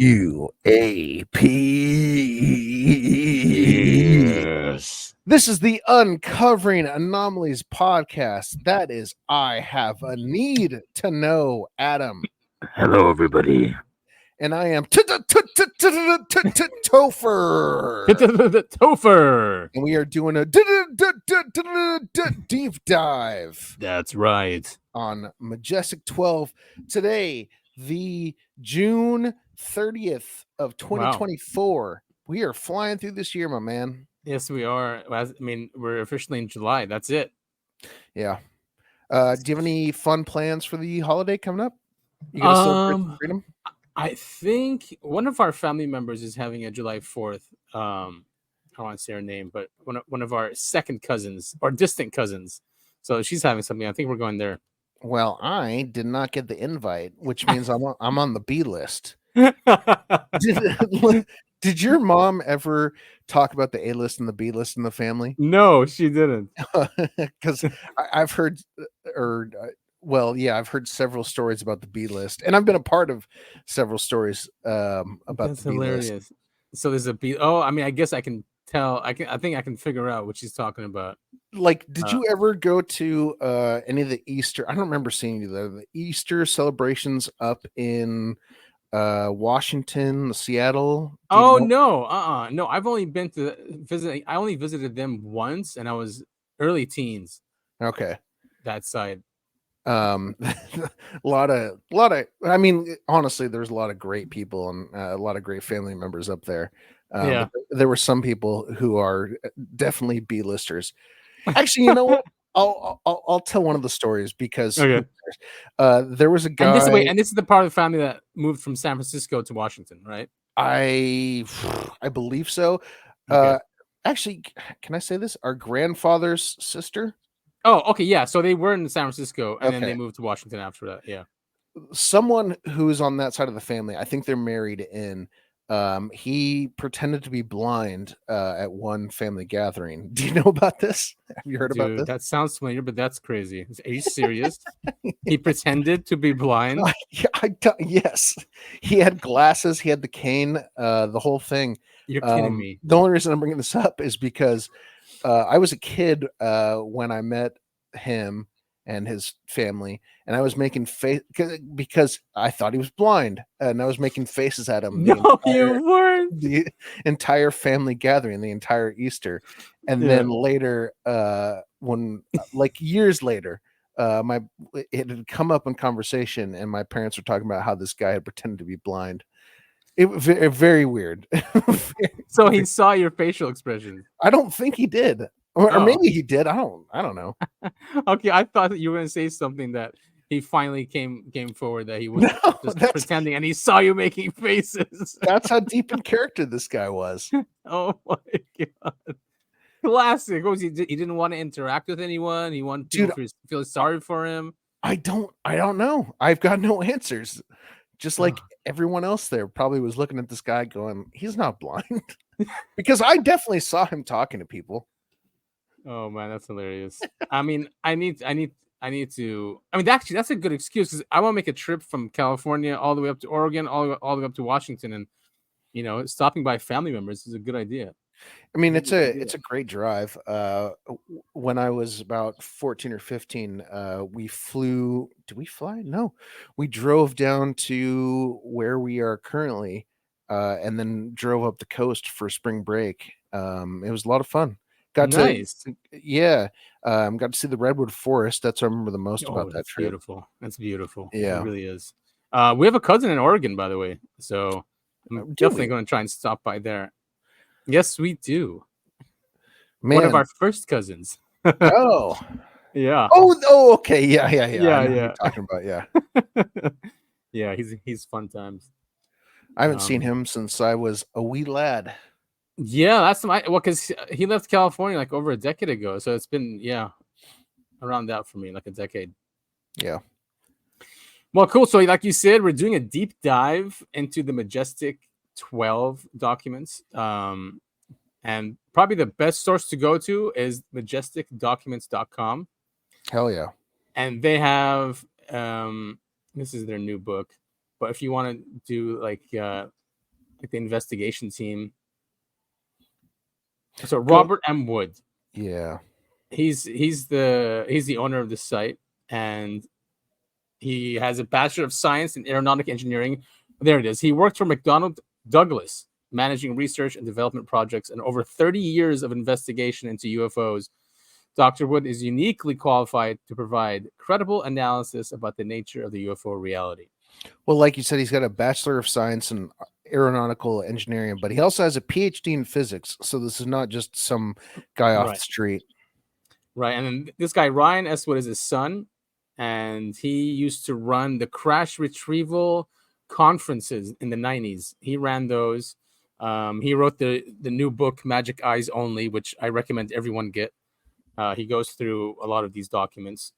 UAP. Yes. This is the Uncovering Anomalies podcast. That is, I have a need to know Adam. Hello, everybody. And I am Topher. Topher. And we are doing a deep dive That's right. on Majestic 12. Today, the June 30th of 2024. Wow. We are flying through this year, my man. Yes, we are. I mean, we're officially in July. That's it. Yeah. Do you have any fun plans for the holiday coming up? You gonna celebrate freedom? I think one of our family members is having a July 4th. I don't want to say her name, but one of our second cousins or distant cousins. So she's having something. I think we're going there. Well, I did not get the invite, which means I'm on the B list. Did your mom ever talk about the A list and the B list in the family? No, she didn't. Because I've heard, I've heard several stories about the B list, and I've been a part of several stories about That's the B hilarious. list. So there's a B. Oh, I mean, I guess I can tell. I think I can figure out what she's talking about. Like, did you ever go to any of the Easter? I don't remember seeing you there. The Easter celebrations up in Washington, Seattle. Oh no, no. I've only been to visit. I only visited them once, and I was early teens. Okay, that side. A lot of. I mean, honestly, there's a lot of great people and a lot of great family members up there. Yeah, there were some people who are definitely B-listers. Actually, you know what? I'll tell one of the stories because there was a guy. And this is the part of the family that moved from San Francisco to Washington, right? I believe so. Okay. Actually, can I say this? Our grandfather's sister. Oh, okay, yeah. So they were in San Francisco, and then they moved to Washington after that. Yeah. Someone who's on that side of the family, I think they're married in. He pretended to be blind at one family gathering. Do you know about this? Have you heard about this? That sounds familiar, but that's crazy. Are you serious? He pretended to be blind? Yes. He had glasses. He had the cane, the whole thing. You're kidding me. The only reason I'm bringing this up is because I was a kid when I met him and his family, and I was making face because I thought he was blind, and I was making faces at him. No, you weren't. The entire family gathering, the entire Easter, and then later, when like years later, it had come up in conversation, and my parents were talking about how this guy had pretended to be blind. It was very weird. So he saw your facial expression. I don't think he did. Or maybe he did. I don't know. Okay, I thought that you were going to say something that he finally came forward that he was just pretending, and he saw you making faces. That's how deep in character this guy was. Oh my god! Classic. What was he? He didn't want to interact with anyone. He wanted people to feel sorry for him. I don't know. I've got no answers. Just like everyone else there probably was looking at this guy going, he's not blind. Because I definitely saw him talking to people. Oh man, that's hilarious. I mean, I need to. I mean, actually, that's a good excuse because I want to make a trip from California all the way up to Oregon, all the way up to Washington, and stopping by family members is a good idea. I mean, it's a great drive. When I was about 14 or 15, we flew. Did we fly? No, we drove down to where we are currently, and then drove up the coast for spring break. It was a lot of fun. Got to see the redwood forest. That's what I remember the most about that trip. Beautiful. That's beautiful. Yeah, it really is. We have a cousin in Oregon, by the way, so I'm definitely going to try and stop by there. Yes, we do. Man. One of our first cousins. Oh, yeah. Oh, okay. Yeah. Yeah. Talking about yeah. He's fun times. I haven't seen him since I was a wee lad. Yeah, that's because he left California like over a decade ago, so it's been around that for me, like a decade. Yeah. Well, cool. So, like you said, we're doing a deep dive into the Majestic 12 documents, and probably the best source to go to is majesticdocuments.com. Hell yeah! And they have this is their new book, but if you want to do like like the investigation team. So Go. Robert M. Wood, Yeah. he's the owner of the site, and he has a Bachelor of Science in Aeronautic Engineering. There it is. He worked for McDonnell Douglas, managing research and development projects, and over 30 years of investigation into UFOs. Dr. Wood is uniquely qualified to provide credible analysis about the nature of the UFO reality. Well, like you said, he's got a Bachelor of Science in Aeronautical Engineering, but he also has a PhD in physics. So this is not just some guy off the street. Right. And then this guy, Ryan S. Wood, is his son, and he used to run the crash retrieval conferences in the 90s. He ran those. He wrote the new book, Magic Eyes Only, which I recommend everyone get. He goes through a lot of these documents.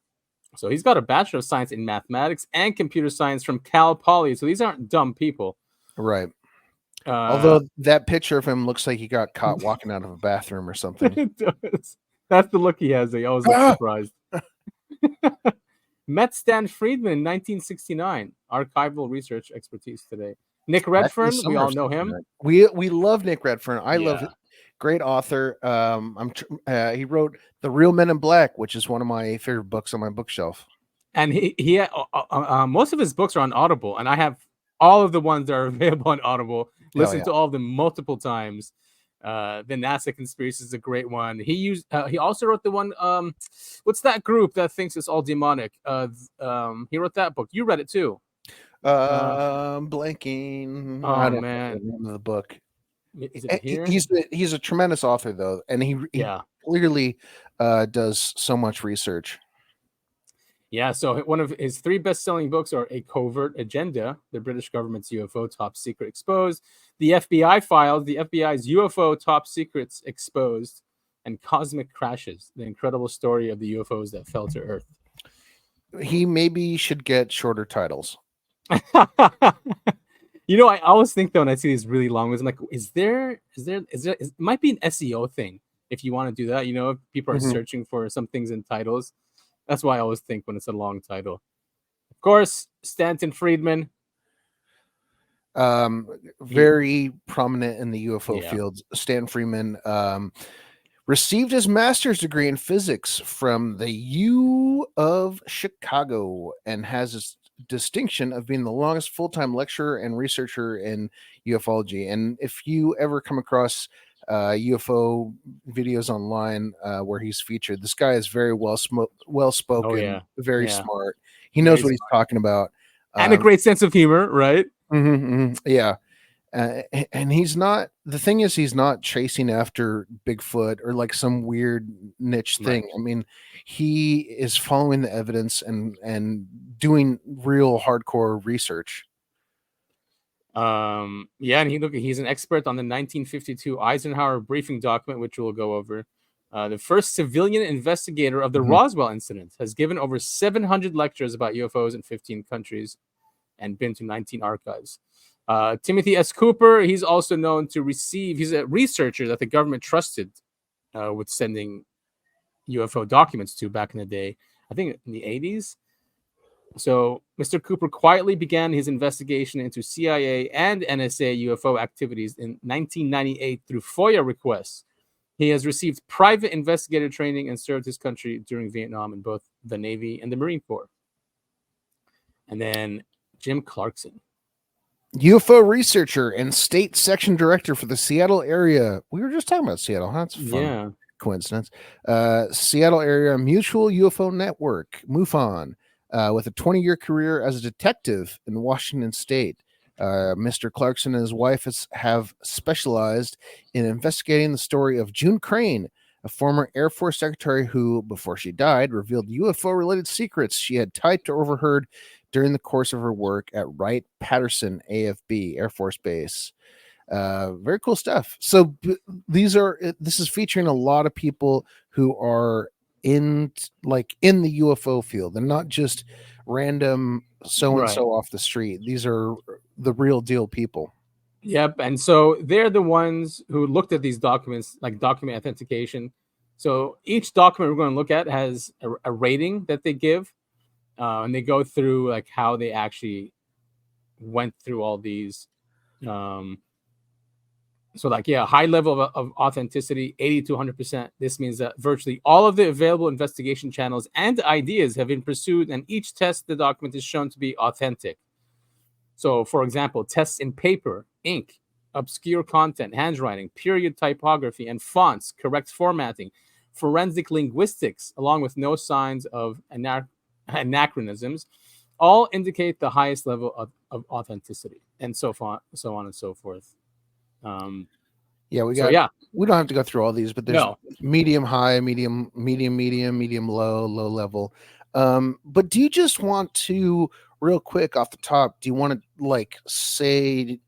So he's got a Bachelor of Science in Mathematics and Computer Science from Cal Poly. So these aren't dumb people. Right. Although that picture of him looks like he got caught walking out of a bathroom or something. It does. That's the look he has. He always looks surprised. Met Stan Friedman in 1969. Archival research expertise today. Nick Redfern, we all know him. We love Nick Redfern. I love it. Great author. He wrote The Real Men in Black, which is one of my favorite books on my bookshelf. And he most of his books are on Audible, and I have all of the ones that are available on Audible. Listen to all of them multiple times. The NASA Conspiracy is a great one. He also wrote the one. What's that group that thinks it's all demonic? He wrote that book. You read it too. Blanking. Oh, I don't man. know the name of the book. Is it here? He's a tremendous author, though, and he clearly does so much research. Yeah, so one of his 3 best-selling books are A Covert Agenda, the British government's UFO top secret exposed, the FBI files, the FBI's UFO top secrets exposed, and Cosmic Crashes, the incredible story of the UFOs that fell to Earth. He maybe should get shorter titles. You know, I always think though when I see these really long ones, I'm like, it might be an SEO thing if you want to do that. You know, if people are searching for some things in titles. That's why I always think when it's a long title. Of course, Stanton Friedman. Very prominent in the UFO field. Stan Friedman received his master's degree in physics from the U of Chicago and has a distinction of being the longest full-time lecturer and researcher in ufology. And if you ever come across UFO videos online where he's featured, this guy is very well spoken, very smart. He knows what he's talking about, and a great sense of humor, right? Yeah. And he's not, the thing is, he's not chasing after Bigfoot or like some weird niche thing. Right. I mean, he is following the evidence and doing real hardcore research. And he's an expert on the 1952 Eisenhower briefing document, which we'll go over. The first civilian investigator of the Roswell incident, has given over 700 lectures about UFOs in 15 countries and been to 19 archives. Timothy S. Cooper, he's also known to he's a researcher that the government trusted with sending UFO documents to back in the day, I think in the 80s. So Mr. Cooper quietly began his investigation into CIA and NSA UFO activities in 1998 through FOIA requests. He has received private investigator training and served his country during Vietnam in both the Navy and the Marine Corps. And then Jim Clarkson, UFO researcher and state section director for the Seattle area. We were just talking about Seattle, huh? It's fun. Yeah. Coincidence. Seattle area Mutual UFO Network, MUFON, with a 20-year career as a detective in Washington State. Mr. Clarkson and his wife have specialized in investigating the story of June Crane, a former Air Force secretary who, before she died, revealed UFO-related secrets she had typed or overheard during the course of her work at Wright-Patterson AFB Air Force Base. Very cool stuff. So this is featuring a lot of people who are in the UFO field. They're not just random so-and-so off the street. These are the real deal people. Yep. And so they're the ones who looked at these documents, like document authentication. So each document we're going to look at has a rating that they give. And they go through like how they actually went through all these So like, yeah, high level of authenticity, 80 to 100%. This means that virtually all of the available investigation channels and ideas have been pursued, and each test the document is shown to be authentic. So, for example, tests in paper, ink, obscure content, handwriting, period typography, and fonts, correct formatting, forensic linguistics, along with no signs of anachronisms, all indicate the highest level of authenticity, and so on and so forth. Yeah, Yeah, we don't have to go through all these, but there's no. medium high, medium low, low level. But do you just want to, real quick off the top, do you want to like say,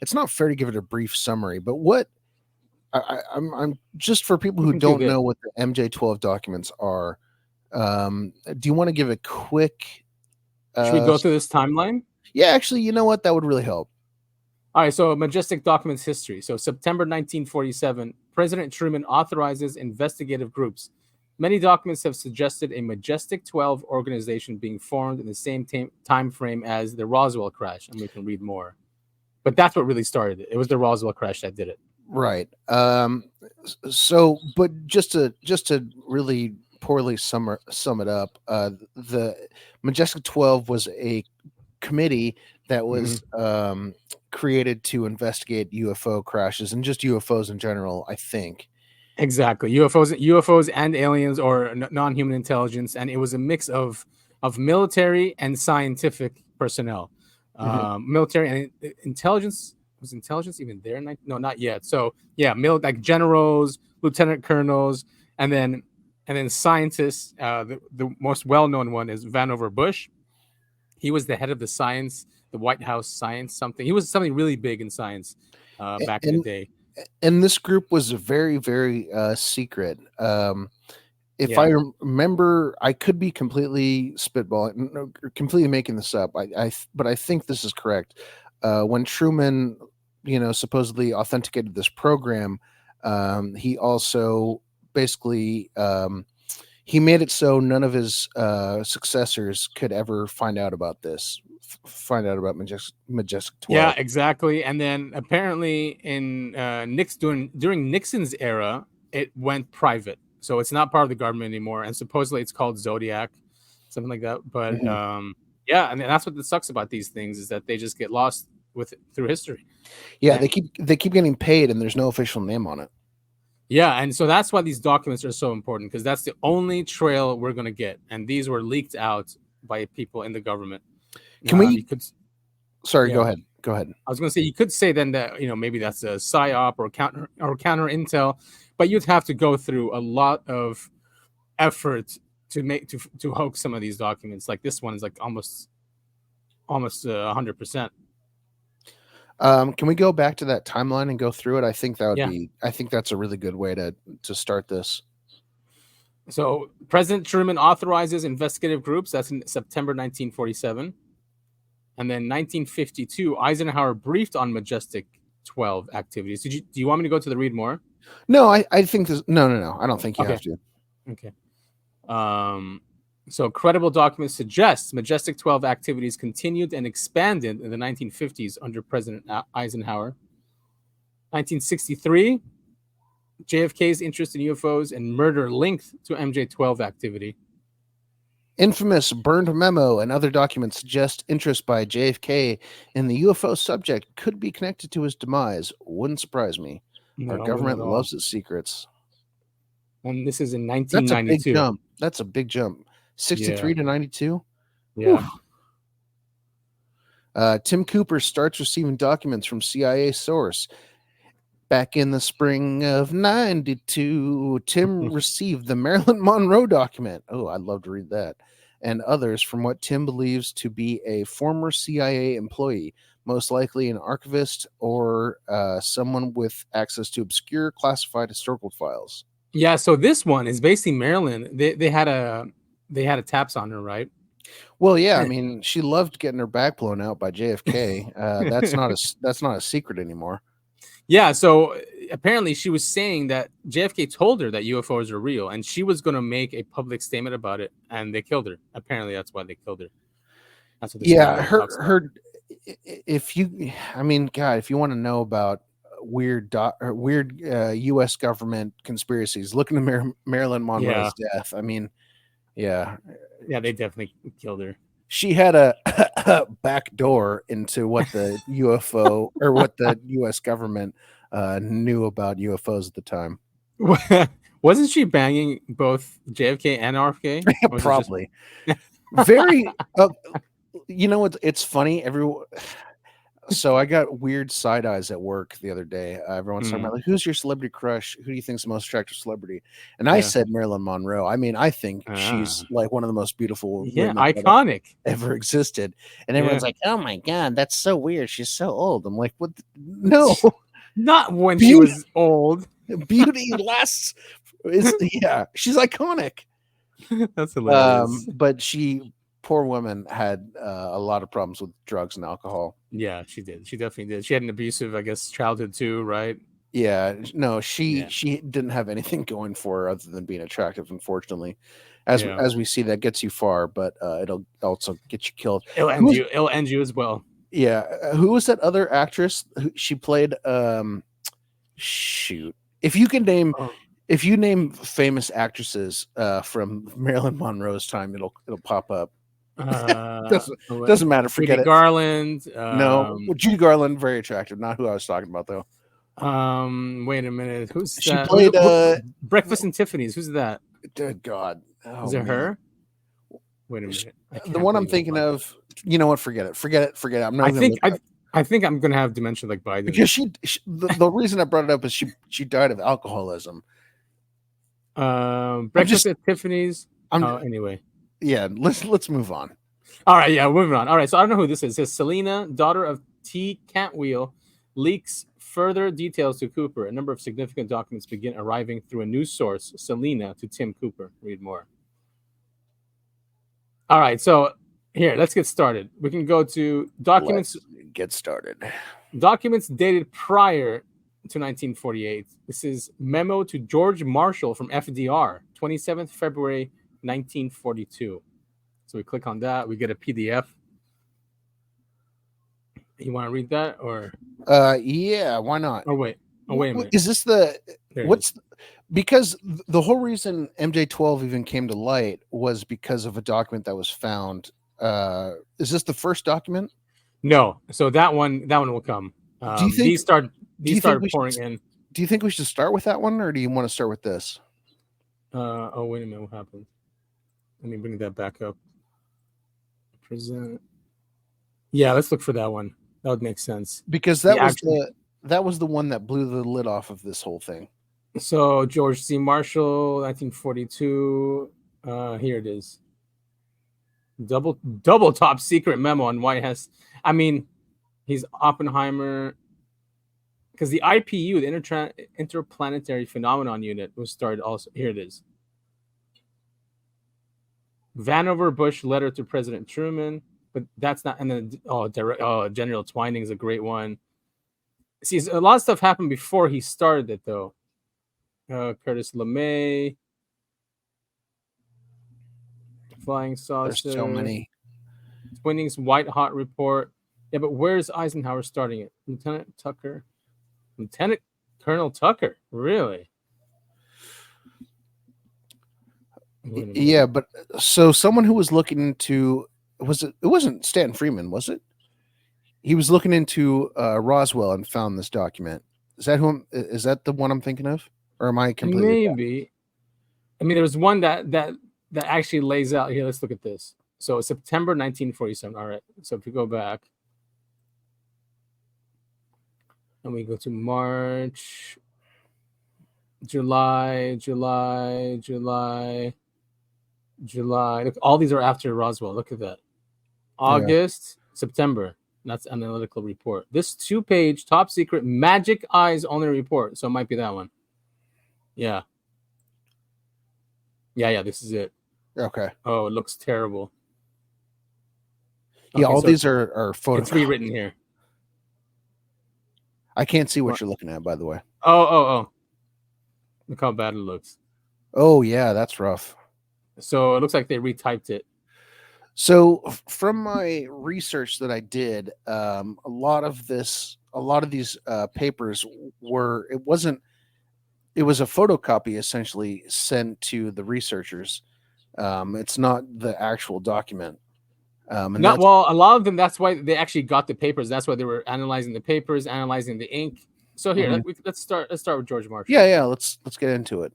it's not fair to give it a brief summary, but what I'm just for people who don't know what the MJ-12 documents are, do you want to give a quick should we go through this timeline? Yeah, actually, you know what, that would really help. All right, so Majestic documents history. So September 1947, President Truman authorizes investigative groups. Many documents have suggested a Majestic 12 organization being formed in the same time frame as the Roswell crash, and we can read more. But that's what really started it. It was the Roswell crash that did it. Right. So, but just to really poorly sum it up, the Majestic 12 was a committee that was created to investigate UFO crashes and just UFOs in general, I think. Exactly. UFOs and aliens, or non-human intelligence, and it was a mix of military and scientific personnel. Military and intelligence. Was intelligence even there? No, not yet. So yeah, like generals, lieutenant colonels, and then scientists. The most well-known one is Vannevar Bush. He was the head of the White House science something. He was something really big in science back in the day. And this group was very, very secret. If I remember, I could be completely spitballing, completely making this up. But I think this is correct. When Truman, supposedly authenticated this program, he also basically he made it so none of his successors could ever find out about this, find out about Majestic 12. Yeah, exactly. And then apparently in during Nixon's era, it went private. So it's not part of the government anymore. And supposedly it's called Zodiac, something like that. But yeah, and that's what sucks about these things, is that they just get lost through history. Yeah, they keep getting paid and there's no official name on it. Yeah, and so that's why these documents are so important, because that's the only trail we're going to get. And these were leaked out by people in the government. Can we? Sorry, yeah. Go ahead. I was going to say, you could say then that maybe that's a psyop or counter intel, but you'd have to go through a lot of effort to hoax some of these documents. Like this one is like almost 100%. Can we go back to that timeline and go through it? I think that would be. I think that's a really good way to start this. So President Truman authorizes investigative groups. That's in September 1947. And then 1952, Eisenhower briefed on Majestic 12 activities. Do you want me to go to the read more? No, I think this. No. I don't think you have to. Okay. So credible documents suggest Majestic 12 activities continued and expanded in the 1950s under President Eisenhower. 1963, JFK's interest in UFOs and murder linked to MJ-12 activity. Infamous burned memo and other documents suggest interest by JFK in the UFO subject could be connected to his demise. Wouldn't surprise me. Our government loves its secrets. And this is in 1992. That's a big jump. 63 to 92? Yeah. Tim Cooper starts receiving documents from CIA source. Back in the spring of 92, Tim received the Marilyn Monroe document. Oh, I'd love to read that. And others from what Tim believes to be a former CIA employee, most likely an archivist or someone with access to obscure classified historical files. Yeah, so this one is basically Marilyn. They had a taps on her, right? Well, yeah, I mean, she loved getting her back blown out by JFK. That's not a secret anymore. Yeah, so apparently she was saying that JFK told her that UFOs are real, and she was going to make a public statement about it, and they killed her. Apparently, that's why they killed her. That's what her. If you want to know about weird U.S. government conspiracies. Look into Marilyn Monroe's death. I mean, yeah, they definitely killed her. She had a back door into what the UFO or what the U.S. government knew about UFOs at the time. Wasn't she banging both JFK and RFK? Probably. Very. You know, it's funny. So I got weird side eyes at work the other day. Everyone's talking about, like, who's your celebrity crush? Who do you think's the most attractive celebrity? And I said Marilyn Monroe. I mean, I think she's like one of the most beautiful women iconic ever existed. And everyone's like, "Oh my god, that's so weird. She's so old." I'm like, "What? No, not when she was old. Beauty lasts." She's iconic. That's hilarious. But poor woman had a lot of problems with drugs and alcohol. Yeah, she did. She definitely did. She had an abusive, I guess, childhood too, right? Yeah, no, she didn't have anything going for her other than being attractive. Unfortunately, as we see, that gets you far, but it'll also get you killed. It'll end you as well. Yeah, who was that other actress? She played. Shoot, if you name famous actresses from Marilyn Monroe's time, it'll pop up. Doesn't matter. Forget Judy it. Garland. No, Judy Garland, very attractive. Not who I was talking about though. Wait a minute. Who's she that? played? Breakfast and Tiffany's. Who's that? Good God, is it her? Wait a minute. The one I'm thinking of. You know what? Forget it. I'm not. I think I'm gonna have dementia like Biden because the reason I brought it up is she died of alcoholism. Breakfast at Tiffany's. Anyway. Yeah, let's move on. All right, moving on. All right, so I don't know who this is. It says Selena, daughter of T. Cantwell, leaks further details to Cooper. A number of significant documents begin arriving through a news source, Selena, to Tim Cooper. Read more. All right, so here, let's get started. We can go to documents. Let's get started. Documents dated prior to 1948. This is memo to George Marshall from FDR, 27th February 1942. So we click on that, we get a PDF. You want to read that or? Yeah, why not? Oh wait a minute. Is this because the whole reason MJ-12 even came to light was because of a document that was found. Is this the first document? No. So that one will come. Do you think these started pouring in? Do you think we should start with that one, or do you want to start with this? Oh wait a minute, what happened? Let me bring that back up. Present. Yeah, let's look for that one. That would make sense. Because that was the one that blew the lid off of this whole thing. So George C. Marshall, 1942. Here it is. Double top secret memo on White House. I mean, he's Oppenheimer. Because the IPU, the Interplanetary Phenomenon Unit, was started also. Here it is. Vannevar Bush letter to President Truman, but that's not. And then General Twining is a great one. See, a lot of stuff happened before he started it, though. Curtis LeMay, Flying Saucer. There's so many. Twining's White Hot Report. Yeah, but where's Eisenhower starting it? Lieutenant Colonel Tucker, really? Yeah, but so someone who was looking into it wasn't Stanton Friedman, was it? He was looking into Roswell and found this document. Is that the one I'm thinking of, or am I completely? Maybe. I mean, there was one that actually lays out here. Let's look at this. So September 1947. All right. So if we go back. And we go to March, July. Look, all these are after Roswell. Look at that. August, September. That's an analytical report. This 2-page top secret magic eyes only report. So it might be that one. Yeah. Yeah, this is it. Okay. Oh, it looks terrible. Yeah, all these are photos. It's rewritten here. I can't see what you're looking at, by the way. Oh. Look how bad it looks. Oh, yeah, that's rough. So it looks like they retyped it. So from my research that I did, a lot of these papers were it was a photocopy essentially sent to the researchers. It's not the actual document, and Not that's well, a lot of them. That's why they actually got the papers. That's why they were analyzing the papers, analyzing the ink. So here, mhm. let's start. Let's start with George Yeah, Marshall. yeah. Let's get into it.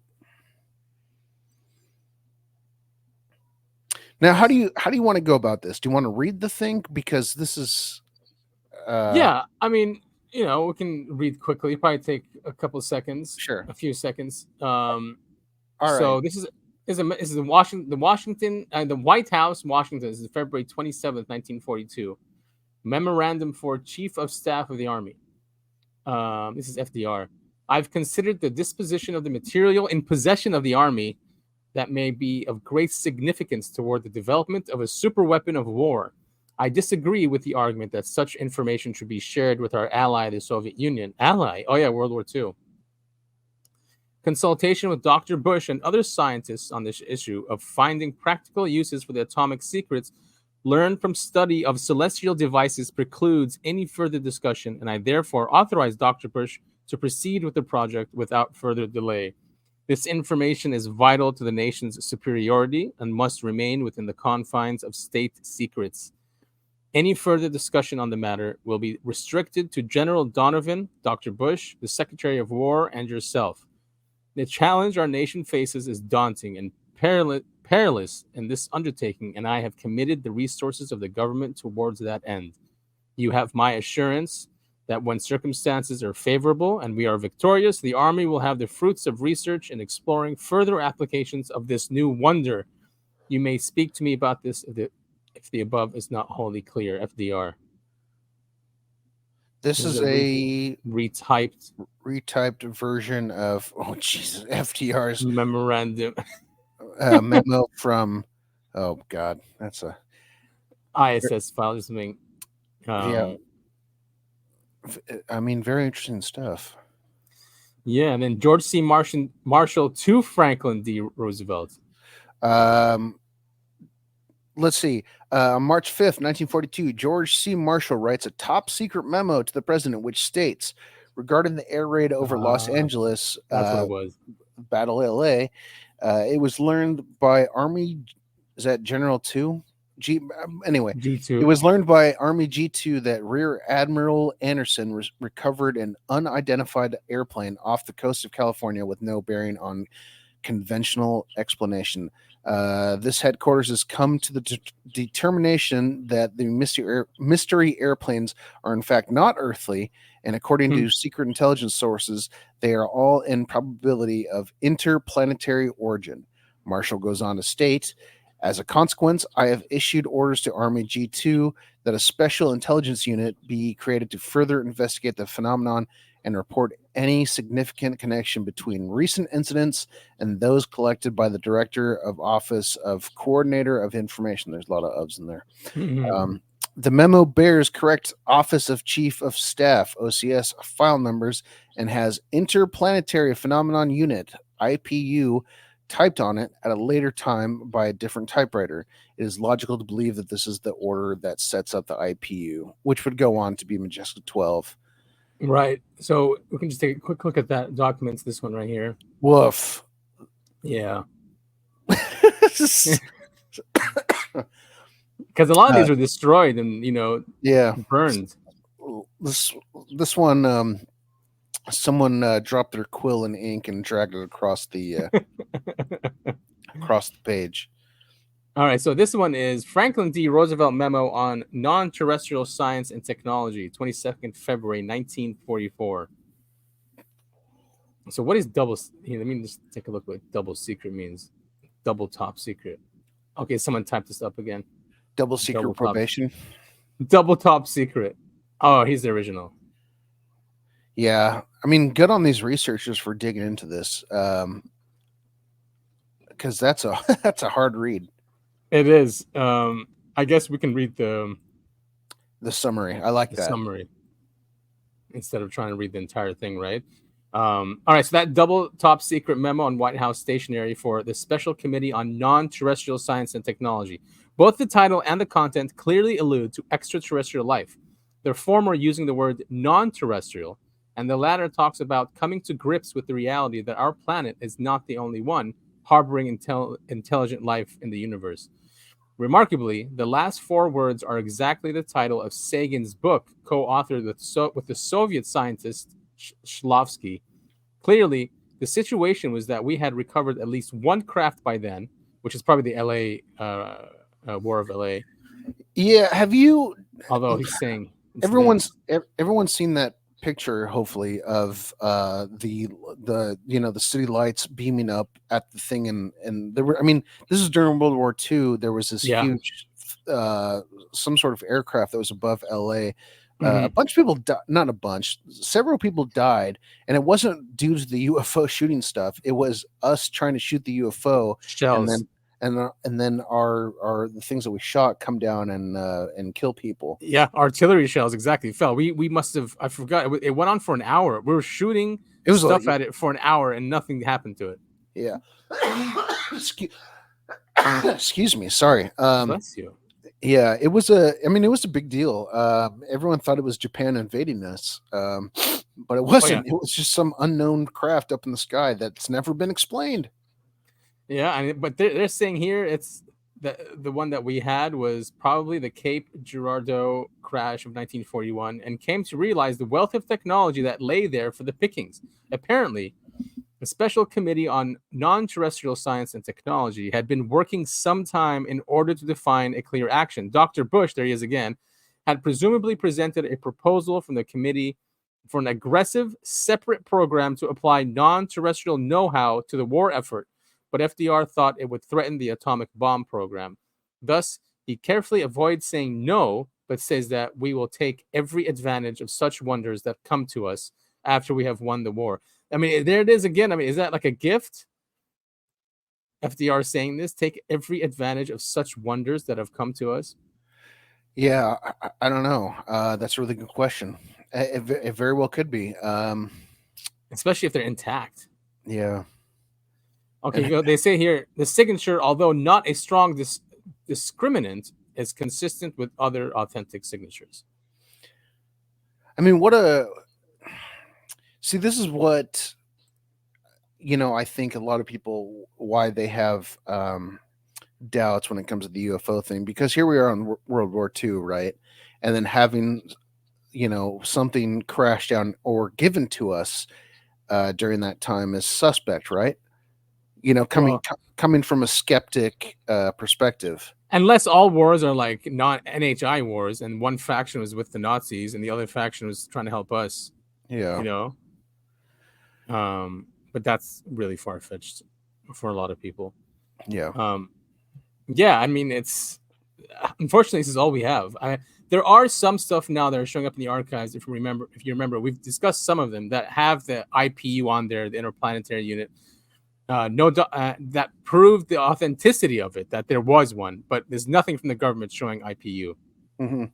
Now, how do you want to go about this? Do you want to read the thing because this is Yeah, I mean, we can read quickly. Probably take a couple of seconds, sure. a few seconds. All right. So this is the White House, Washington. This is February 27th, 1942. Memorandum for Chief of Staff of the Army. This is FDR. I've considered the disposition of the material in possession of the Army that may be of great significance toward the development of a superweapon of war. I disagree with the argument that such information should be shared with our ally, the Soviet Union. Ally? Oh, yeah, World War II. Consultation with Dr. Bush and other scientists on this issue of finding practical uses for the atomic secrets learned from study of celestial devices precludes any further discussion, and I therefore authorize Dr. Bush to proceed with the project without further delay. This information is vital to the nation's superiority and must remain within the confines of state secrets. Any further discussion on the matter will be restricted to General Donovan, Dr. Bush, the Secretary of War, and yourself. The challenge our nation faces is daunting and perilous in this undertaking, and I have committed the resources of the government towards that end. You have my assurance that when circumstances are favorable and we are victorious, the Army will have the fruits of research in exploring further applications of this new wonder. You may speak to me about this if the above is not wholly clear. FDR. This This is is a a retyped retyped version of Jesus FDR's memorandum. memo from. Oh God, that's a ISS file or something. yeah. Um, I mean, very interesting stuff. yeah, and then George C. Marshall to Franklin D. Roosevelt. Um, let's see. March 5th, 1942, George C. Marshall writes a top secret memo to the president, which states regarding the air raid over Los Angeles, That's what it was. Battle LA, it was learned by Army, is that General 2? Anyway, G2. it was learned by Army G2 that Rear Admiral Anderson recovered an unidentified airplane off the coast of California with no bearing on conventional explanation. This headquarters has come to the determination that the mystery airplanes are in fact not earthly, and according to secret intelligence sources, they are all in probability of interplanetary origin. Marshall goes on to state, as a consequence, I have issued orders to Army G2 that a special intelligence unit be created to further investigate the phenomenon and report any significant connection between recent incidents and those collected by the Director of Office of Coordinator of Information. There's a lot of ofs in there. The memo bears correct Office of Chief of Staff, OCS, file numbers and has Interplanetary Phenomenon Unit, IPU, typed on it at a later time by a different typewriter. It is logical to believe that this is the order that sets up the IPU, which would go on to be Majestic 12. Right. So we can just take a quick look at that documents. This one right here. Woof. Yeah. Because a lot of these were destroyed and yeah, burned. This one, someone dropped their quill and ink and dragged it across the across the page. All right, so this one is Franklin D. Roosevelt memo on non-terrestrial science and technology, 22nd February 1944. So what is double? Here, let me just take a look what double secret means. Double top secret. Okay, someone typed this up again. Double secret probation. Double top secret. Oh, he's the original. Yeah, I mean, good on these researchers for digging into this, because that's a hard read. It is. I guess we can read the summary. I like the that summary instead of trying to read the entire thing, right? All right, so that double top secret memo on White House stationery for the Special Committee on Non-Terrestrial Science and Technology. Both the title and the content clearly allude to extraterrestrial life. The former using the word non-terrestrial, and the latter talks about coming to grips with the reality that our planet is not the only one harboring intelligent life in the universe. Remarkably, the last four words are exactly the title of Sagan's book, co-authored with the Soviet scientist Shklovsky. Clearly, the situation was that we had recovered at least one craft by then, which is probably the LA War of LA. Yeah, have you? Although he's saying Everyone's seen that picture, hopefully, of the the city lights beaming up at the thing, and there were. I mean, this is during World War II. There was this huge, some sort of aircraft that was above LA. A bunch of people, not a bunch, several people died, and it wasn't due to the UFO shooting stuff. It was us trying to shoot the UFO, shells. And then our the things that we shot come down and kill people. Yeah, artillery shells exactly fell. We must have. I forgot. It went on for an hour. We were shooting stuff at it for an hour, and nothing happened to it. Yeah. Excuse me. Sorry. Bless you. Yeah, it was a big deal. Everyone thought it was Japan invading us, but it wasn't. It was just some unknown craft up in the sky that's never been explained. Yeah, but they're saying here it's the one that we had was probably the Cape Girardeau crash of 1941, and came to realize the wealth of technology that lay there for the pickings. Apparently, the Special Committee on Non-Terrestrial Science and Technology had been working some time in order to define a clear action. Dr. Bush, there he is again, had presumably presented a proposal from the committee for an aggressive, separate program to apply non-terrestrial know-how to the war effort, but FDR thought it would threaten the atomic bomb program. Thus, he carefully avoids saying no, but says that we will take every advantage of such wonders that come to us after we have won the war. I mean, there it is again. I mean, is that like a gift? FDR saying this, take every advantage of such wonders that have come to us? Yeah, I don't know. That's a really good question. It very well could be. Especially if they're intact. Yeah. Okay, they say here, the signature, although not a strong discriminant, is consistent with other authentic signatures. I mean, see, this is what, I think a lot of people, why they have doubts when it comes to the UFO thing, because here we are in World War II, right? And then having, something crash down or given to us during that time is suspect, right? Coming from a skeptic perspective. Unless all wars are like not NHI wars, and one faction was with the Nazis and the other faction was trying to help us. Yeah. But that's really far-fetched for a lot of people. Yeah. Yeah, I mean, unfortunately this is all we have. There are some stuff now that are showing up in the archives. If you remember, we've discussed some of them that have the IPU on there, the interplanetary unit. That proved the authenticity of it, that there was one, but there's nothing from the government showing IPU. Mm-hmm.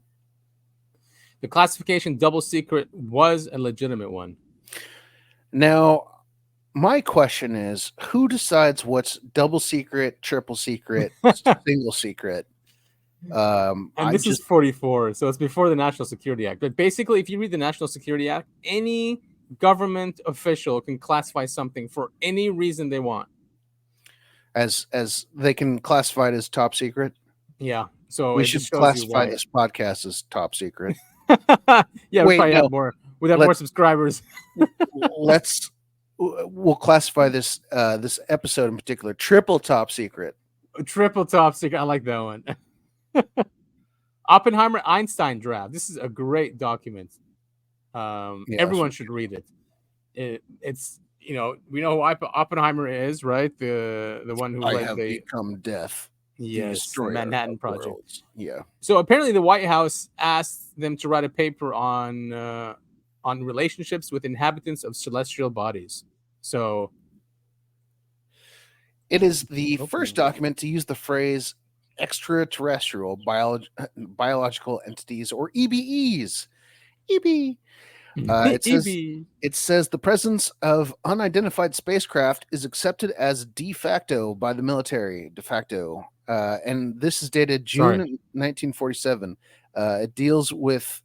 The classification double secret was a legitimate one. Now, my question is, who decides what's double secret, triple secret, single secret? And this is 44, so it's before the National Security Act. But basically, if you read the National Security Act, any government official can classify something for any reason they want. As they can classify it as top secret? Yeah. So we should classify this podcast as top secret. Yeah, we probably have more. We'd have more subscribers. We'll classify this this episode in particular triple top secret. Triple top secret. I like that one. Oppenheimer Einstein draft. This is a great document. Everyone should read it. It's we know who Oppenheimer is, right? The one who become death. Yes, the Manhattan Project. Worlds. Yeah. So apparently, the White House asked them to write a paper on relationships with inhabitants of celestial bodies. So it is the first document to use the phrase extraterrestrial biological entities, or EBEs. EB. It says EB. it says the presence of unidentified spacecraft is accepted as de facto by the military. De facto, and this is dated June Sorry. 1947. It deals with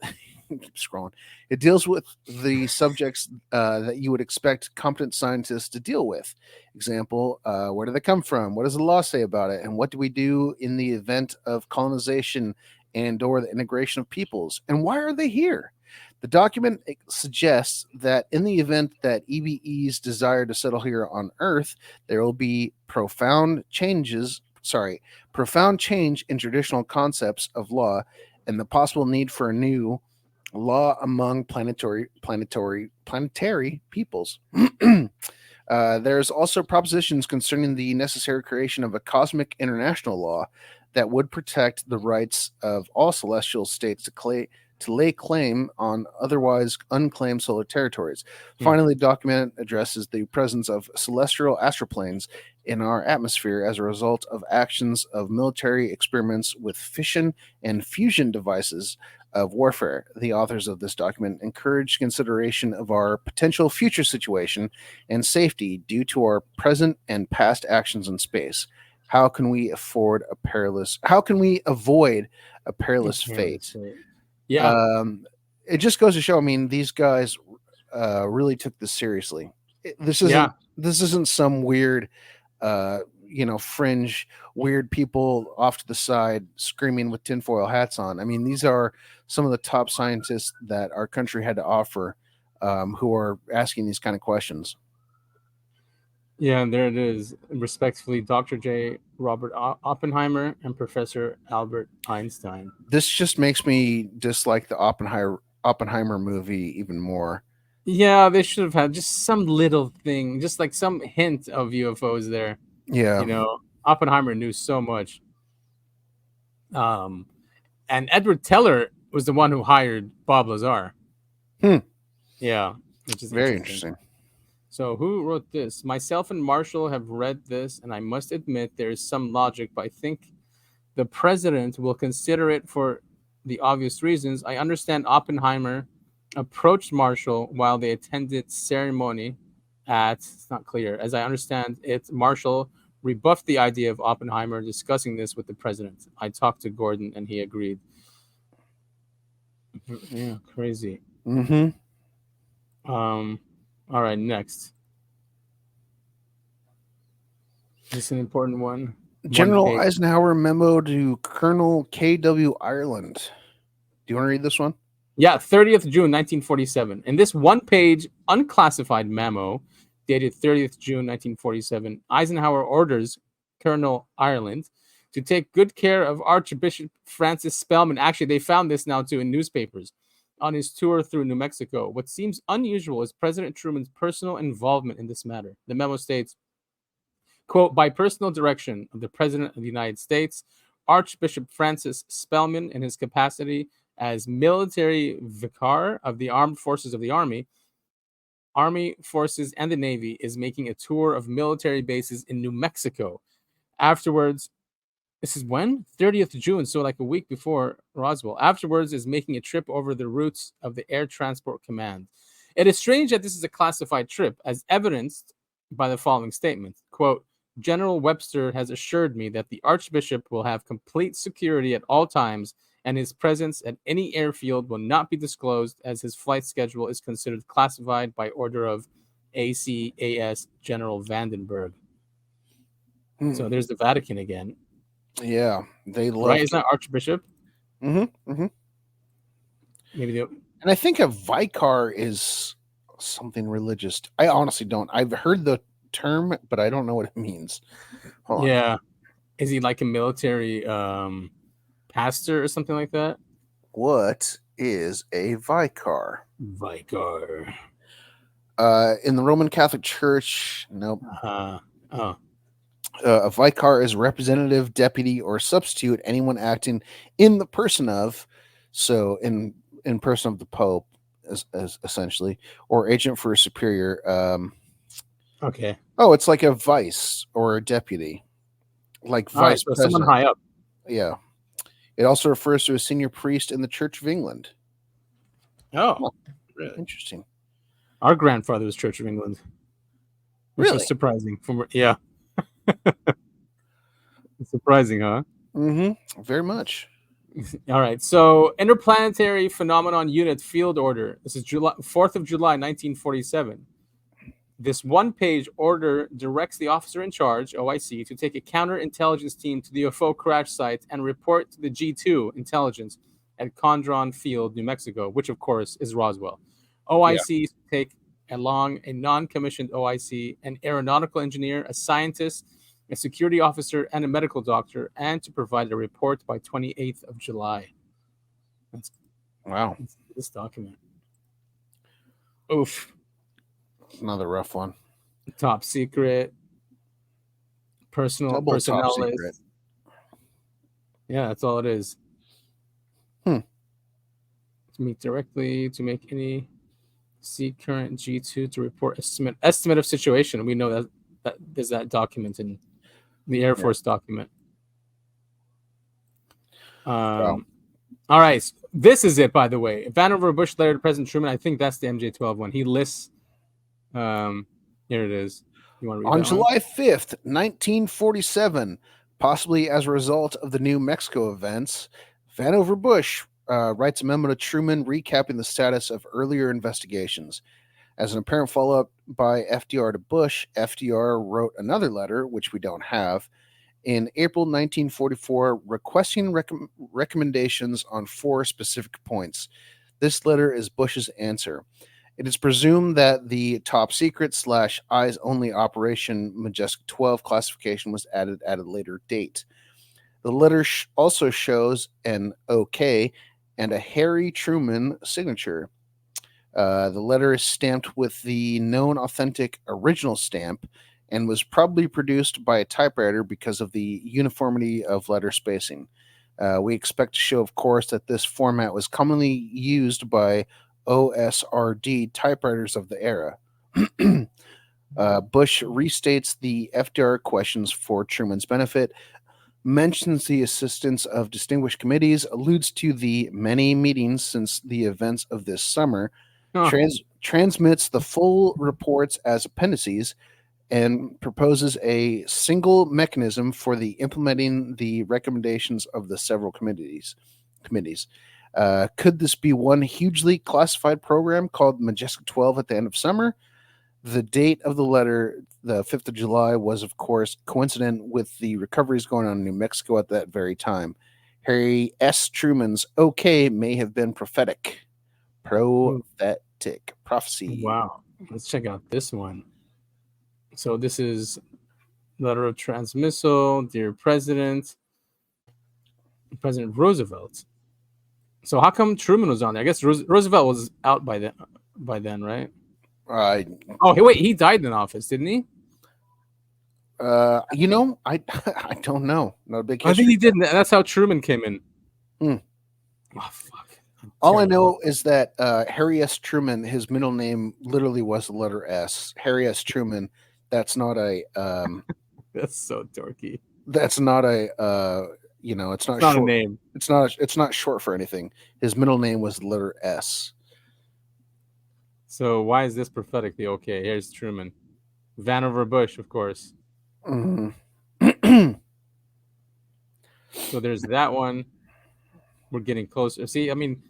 keep scrolling. It deals with the subjects that you would expect competent scientists to deal with. Example: where do they come from? What does the law say about it? And what do we do in the event of colonization and/or the integration of peoples? And why are they here? The document suggests that in the event that EBEs desire to settle here on Earth, there will be profound change in traditional concepts of law and the possible need for a new law among planetary peoples. There's also propositions concerning the necessary creation of a cosmic international law that would protect the rights of all celestial states to lay claim on otherwise unclaimed solar territories. Finally, the document addresses the presence of celestial astroplanes in our atmosphere as a result of actions of military experiments with fission and fusion devices of warfare. The authors of this document encourage consideration of our potential future situation and safety due to our present and past actions in space. How can we avoid a perilous fate? Yeah. It just goes to show. I mean, these guys really took this seriously. This isn't some weird, fringe weird people off to the side screaming with tinfoil hats on. I mean, these are some of the top scientists that our country had to offer, who are asking these kind of questions. Yeah, and there it is. Respectfully, Dr. J. Robert Oppenheimer and Professor Albert Einstein. This just makes me dislike the Oppenheimer movie even more. Yeah, they should have had just some little thing, just like some hint of UFOs there. Yeah. You know, Oppenheimer knew so much. And Edward Teller was the one who hired Bob Lazar. Yeah, which is very interesting. So who wrote this? Myself and Marshall have read this, and I must admit there is some logic, but I think the president will consider it for the obvious reasons. I understand Oppenheimer approached Marshall while they attended ceremony at, it's not clear. As I understand it, Marshall rebuffed the idea of Oppenheimer discussing this with the president. I talked to Gordon and he agreed. Yeah, crazy. All right, next. This is an important one. General Eisenhower memo to Colonel K.W. Ireland. Do you want to read this one? Yeah, 30th June, 1947. In this one-page unclassified memo dated 30th June, 1947, Eisenhower orders Colonel Ireland to take good care of Archbishop Francis Spellman. Actually, they found this now too in newspapers. On his tour through New Mexico. What seems unusual is President Truman's personal involvement in this matter. The memo states, quote, by personal direction of the President of the United States, Archbishop Francis Spellman, in his capacity as military vicar of the armed forces of the Army forces and the Navy, is making a tour of military bases in New Mexico. Afterwards, this is when? 30th June, so like a week before Roswell. Afterwards is making a trip over the routes of the Air Transport Command. It is strange that this is a classified trip, as evidenced by the following statement. Quote, General Webster has assured me that the Archbishop will have complete security at all times, and his presence at any airfield will not be disclosed, as his flight schedule is considered classified by order of ACAS General Vandenberg. So there's the Vatican again. Yeah, they love. Right? Isn't that Archbishop? Maybe and I think a vicar is something religious. I honestly don't. I've heard the term, but I don't know what it means. Hold on. Is he like a military pastor or something like that? What is a vicar? Vicar. In the Roman Catholic Church, nope. Oh. A vicar is representative, deputy, or substitute, anyone acting in the person of, so in person of the Pope, as essentially, or agent for a superior. Okay. Oh, it's like a vice or a deputy, like vice president. Someone high up. Yeah. It also refers to a senior priest in the Church of England. Oh. Really. Interesting. Our grandfather was Church of England, which Really? was surprising. Yeah, surprising, huh? Mm-hmm. Very much. All right. So, Interplanetary Phenomenon Unit Field Order. This is 4th of July, 1947. This one-page order directs the officer in charge, OIC, to take a counterintelligence team to the UFO crash site and report to the G2 intelligence at Condron Field, New Mexico, which of course is Roswell. OIC take along a non-commissioned OIC, an aeronautical engineer, a scientist, a security officer, and a medical doctor, and to provide a report by 28th of July. That's Wow. this document. Oof. Another rough one. Top secret. Personnel top list. secret. Yeah, that's all it is. Hmm. To meet directly, to make any see current G2 to report estimate of situation. We know that there's that document in the Air Force document. Wow. All right, this is it. By the way, Vannevar Bush letter to President Truman. I think that's the MJ-12 one. He lists. Here it is. You want to read On that July 5th, 1947, possibly as a result of the New Mexico events, Vannevar Bush writes a memo to Truman recapping the status of earlier investigations. As an apparent follow-up by FDR to Bush, FDR wrote another letter, which we don't have, in April 1944, requesting recommendations on 4 specific points. This letter is Bush's answer. It is presumed that the top secret / eyes only operation Majestic 12 classification was added at a later date. The letter also shows an OK and a Harry Truman signature. The letter is stamped with the known authentic original stamp and was probably produced by a typewriter because of the uniformity of letter spacing. We expect to show, of course, that this format was commonly used by OSRD typewriters of the era. Bush restates the FDR questions for Truman's benefit, mentions the assistance of distinguished committees, alludes to the many meetings since the events of this summer, transmits the full reports as appendices, and proposes a single mechanism for the implementing the recommendations of the several committees. Could this be one hugely classified program called Majestic 12 at the end of summer? The date of the letter, the 5th of July, was, of course, coincident with the recoveries going on in New Mexico at that very time. Harry S. Truman's OK may have been prophetic. Prophecy. Wow. Let's check out this one. So this is letter of transmittal, dear President Roosevelt. So how come Truman was on there? I guess Roosevelt was out by then, right? Wait, he died in office, didn't he? I don't know. Not a big history. I think he did. That's how Truman came in. Oh, fuck. All I know is that Harry S. Truman, his middle name literally was the letter S. Harry S. Truman. That's not a. That's so dorky. That's not a. It's not short. A name. It's not short for anything. His middle name was the letter S. So why is this prophetically okay? Here's Truman, Vannevar Bush, of course. Mm-hmm. So there's that one. We're getting closer. See, I mean,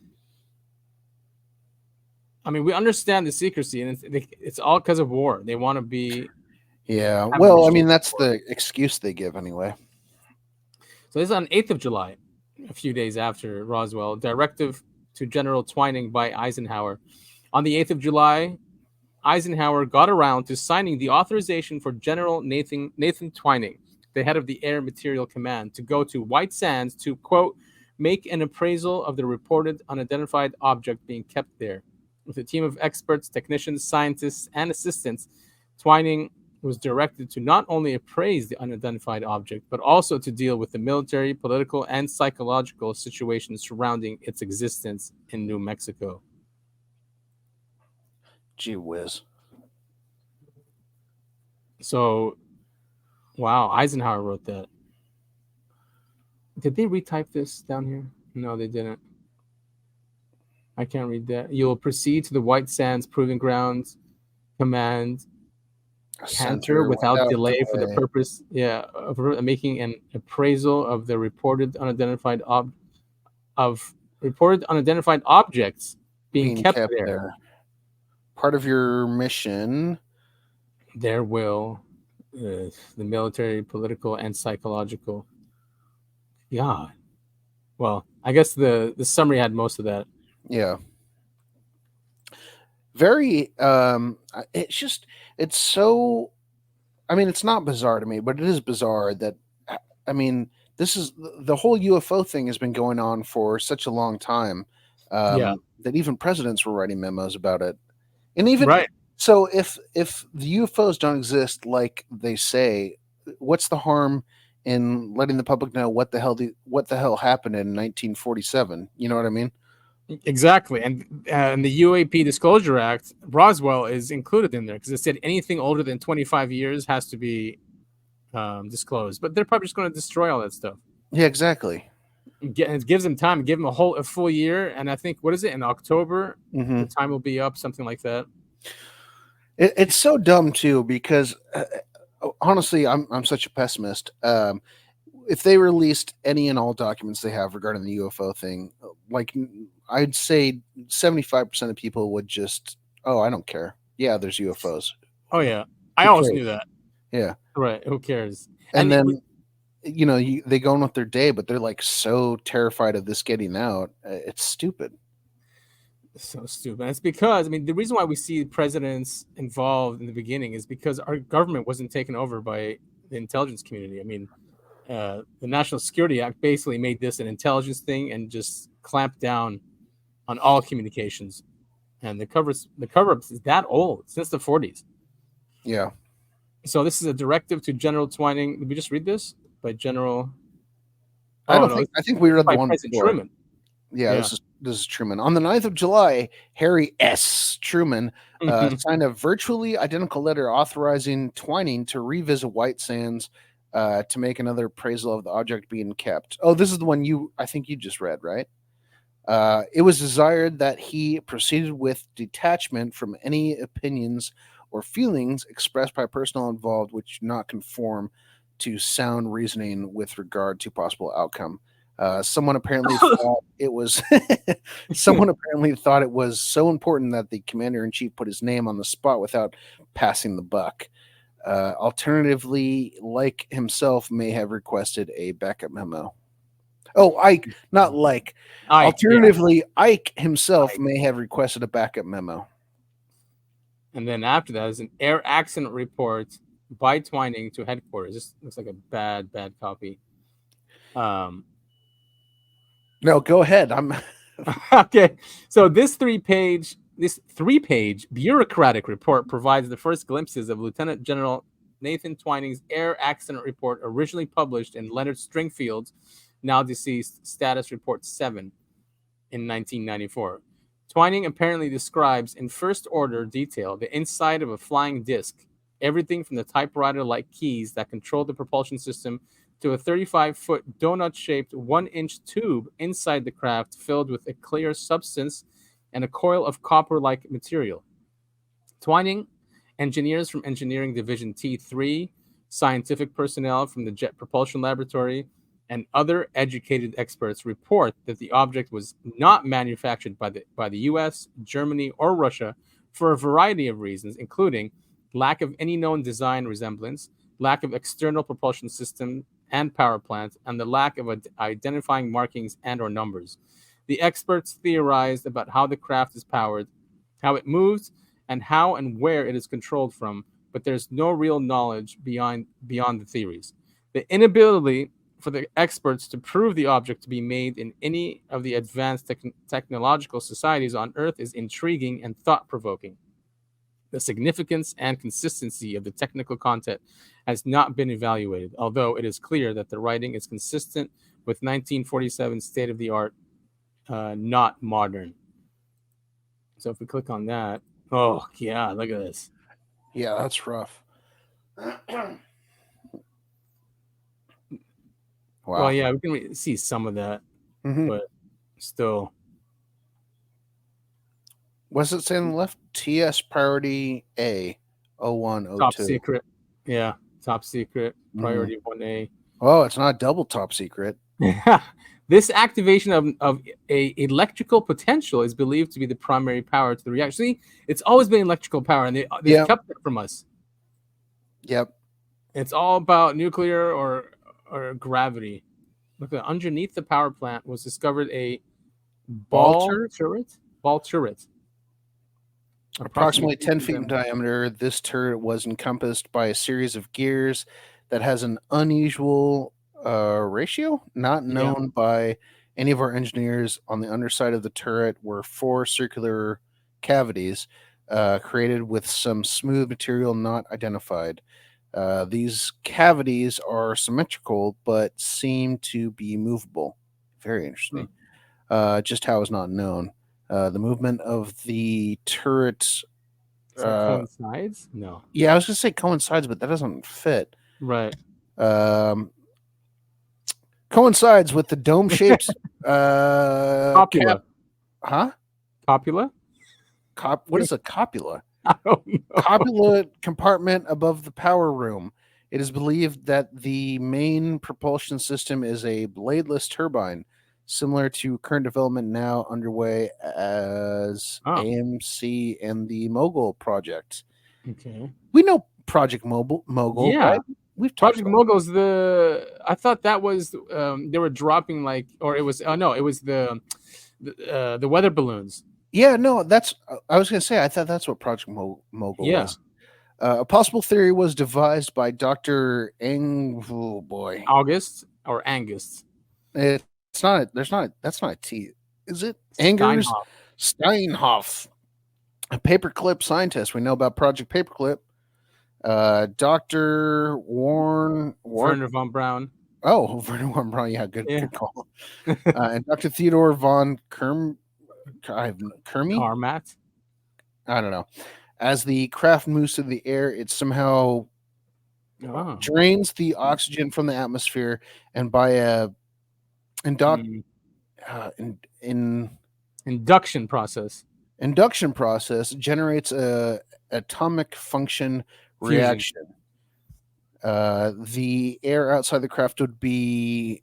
we understand the secrecy, and it's all because of war. They want to be. Yeah, well, I mean, that's the excuse they give anyway. So this is on 8th of July, a few days after Roswell. Directive to General Twining by Eisenhower. On the 8th of July, Eisenhower got around to signing the authorization for General Nathan Twining, the head of the Air Materiel Command, to go to White Sands to, quote, make an appraisal of the reported unidentified object being kept there. With a team of experts, technicians, scientists, and assistants, Twining was directed to not only appraise the unidentified object, but also to deal with the military, political, and psychological situations surrounding its existence in New Mexico. Gee whiz. So, wow, Eisenhower wrote that. Did they retype this down here? No, they didn't. I can't read that. You'll proceed to the White Sands Proving Grounds Command Center Center without without delay for the delay. purpose, of making an appraisal of the reported unidentified objects being Being kept kept there. there. Part of your mission. Their will, the military, political, and psychological. Yeah. Well, I guess the summary had most of that. Yeah. Very it's just it's so I mean, it's not bizarre to me, but it is bizarre that I mean, this is the whole UFO thing has been going on for such a long time, Yeah. that even presidents were writing memos about it. And even Right. so, if the UFOs don't exist like they say, what's the harm in letting the public know what the hell happened in 1947? You know what I mean? Exactly. And the UAP Disclosure Act, Roswell is included in there because it said anything older than 25 years has to be disclosed. But they're probably just going to destroy all that stuff. Yeah, exactly. It gives them time. Give them a full year, and I think, what is it, in October? Hmm. The time will be up, something like that. It's so dumb too because honestly, I'm such a pessimist. If they released any and all documents they have regarding the UFO thing, like I'd say 75% of people would just, oh, I don't care. Yeah, there's UFOs. Oh yeah, I Who always cares? knew that. Yeah. Right? Who cares? And then, they go on with their day, but they're like so terrified of this getting out. It's stupid. So stupid. It's because, I mean, the reason why we see presidents involved in the beginning is because our government wasn't taken over by the intelligence community. I mean, the National Security Act basically made this an intelligence thing and just clamped down on all communications. And the cover up is that old, since the 40s. Yeah. So this is a directive to General Twining. Did we just read this by General? I Oh don't no, think, it's I think we read the by one President before. Truman. Yeah, Yeah. this is Truman. On the 9th of July, Harry S. Truman signed a virtually identical letter authorizing Twining to revisit White Sands to make another appraisal of the object being kept. Oh, this is the one I think you just read, right? It was desired that he proceeded with detachment from any opinions or feelings expressed by personnel involved which do not conform to sound reasoning with regard to possible outcome. Someone apparently thought it was someone apparently thought it was so important that the commander in chief put his name on the spot without passing the buck. Alternatively, like himself, may have requested a backup memo. Oh, Ike, not like. Ike, yeah. Alternatively, Ike himself Ike. may have requested a backup memo. And then after that is an air accident report by Twining to headquarters. This looks like a bad copy. No, go ahead. I'm Okay. So this three-page bureaucratic report provides the first glimpses of Lieutenant General Nathan Twining's air accident report, originally published in Leonard Stringfield's now deceased Status Report 7 in 1994. Twining apparently describes in first order detail the inside of a flying disc, everything from the typewriter-like keys that control the propulsion system to a 35-foot donut-shaped 1-inch tube inside the craft filled with a clear substance and a coil of copper-like material. Twining, engineers from Engineering Division T3, scientific personnel from the Jet Propulsion Laboratory, and other educated experts report that the object was not manufactured by the US, Germany, or Russia for a variety of reasons, including lack of any known design resemblance, lack of external propulsion system and power plant, and the lack of identifying markings and or numbers. The experts theorized about how the craft is powered, how it moves, and how and where it is controlled from, but there's no real knowledge beyond the theories. The inability for the experts to prove the object to be made in any of the advanced technological societies on Earth is intriguing and thought provoking. The significance and consistency of the technical content has not been evaluated, although it is clear that the writing is consistent with 1947 state of the art, not modern. So if we click on that, oh, yeah, look at this. Yeah, that's rough. Well, Wow. yeah, we can see some of that, Hmm. but still. What's it say on the left? TS priority A, 01, Top 02. secret. Yeah, top secret. Mm. Priority 1A. Oh, it's not double top secret. This activation of a electrical potential is believed to be the primary power to the reaction. See, it's always been electrical power, and they've Yep. kept it from us. Yep. It's all about nuclear or gravity. Look, underneath the power plant was discovered a ball Alter, turret. Ball turret. approximately 10 50 feet in diameter. diameter, this turret was encompassed by a series of gears that has an unusual ratio, not Yeah. known by any of our engineers. On the underside of the turret were four circular cavities created with some smooth material not identified. These cavities are symmetrical but seem to be movable. Very interesting. Just how is not known. The movement of the turret. So it coincides? No. Yeah, I was gonna say coincides, but that doesn't fit. Right. Um, Coincides with the dome-shaped cap. Copula. Huh? Copula? What is a copula? I don't know. Copula compartment above the power room. It is believed that the main propulsion system is a bladeless turbine, similar to current development now underway as Oh, AMC and the Mogul project. okay. We know Project Mogul, Yeah. right? We've talked Project about Mogul's I thought that was they were dropping like, or it was no, it was the weather balloons. Yeah, no, that's. I was going to say, I thought that's what Project Mogul Yeah. was. A possible theory was devised by Dr. Eng. Oh boy, August or Angus. it's not. There's not. That's not a T. Is it Angers Steinhoff. Steinhoff, a paperclip scientist? We know about Project Paperclip. Dr. Warren. Werner von Braun. Oh, Werner von Braun. Yeah, good Yeah. call. And Dr. Theodore von Kermy. Carmat. I don't know. As the craft moves through the air, it somehow Oh. drains the oxygen from the atmosphere, and by a Mm. Induction process. induction process, generates a atomic function Fusion. reaction. The air outside the craft would be,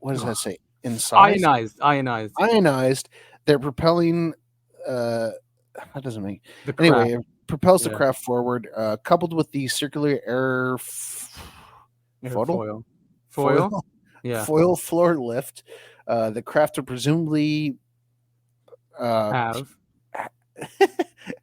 what does that say? Inside? Ionized. They're propelling. That doesn't make The anyway. craft. It propels the Yeah. craft forward, coupled with the circular air Foil. Yeah. foil floor lift. The craft would presumably Have.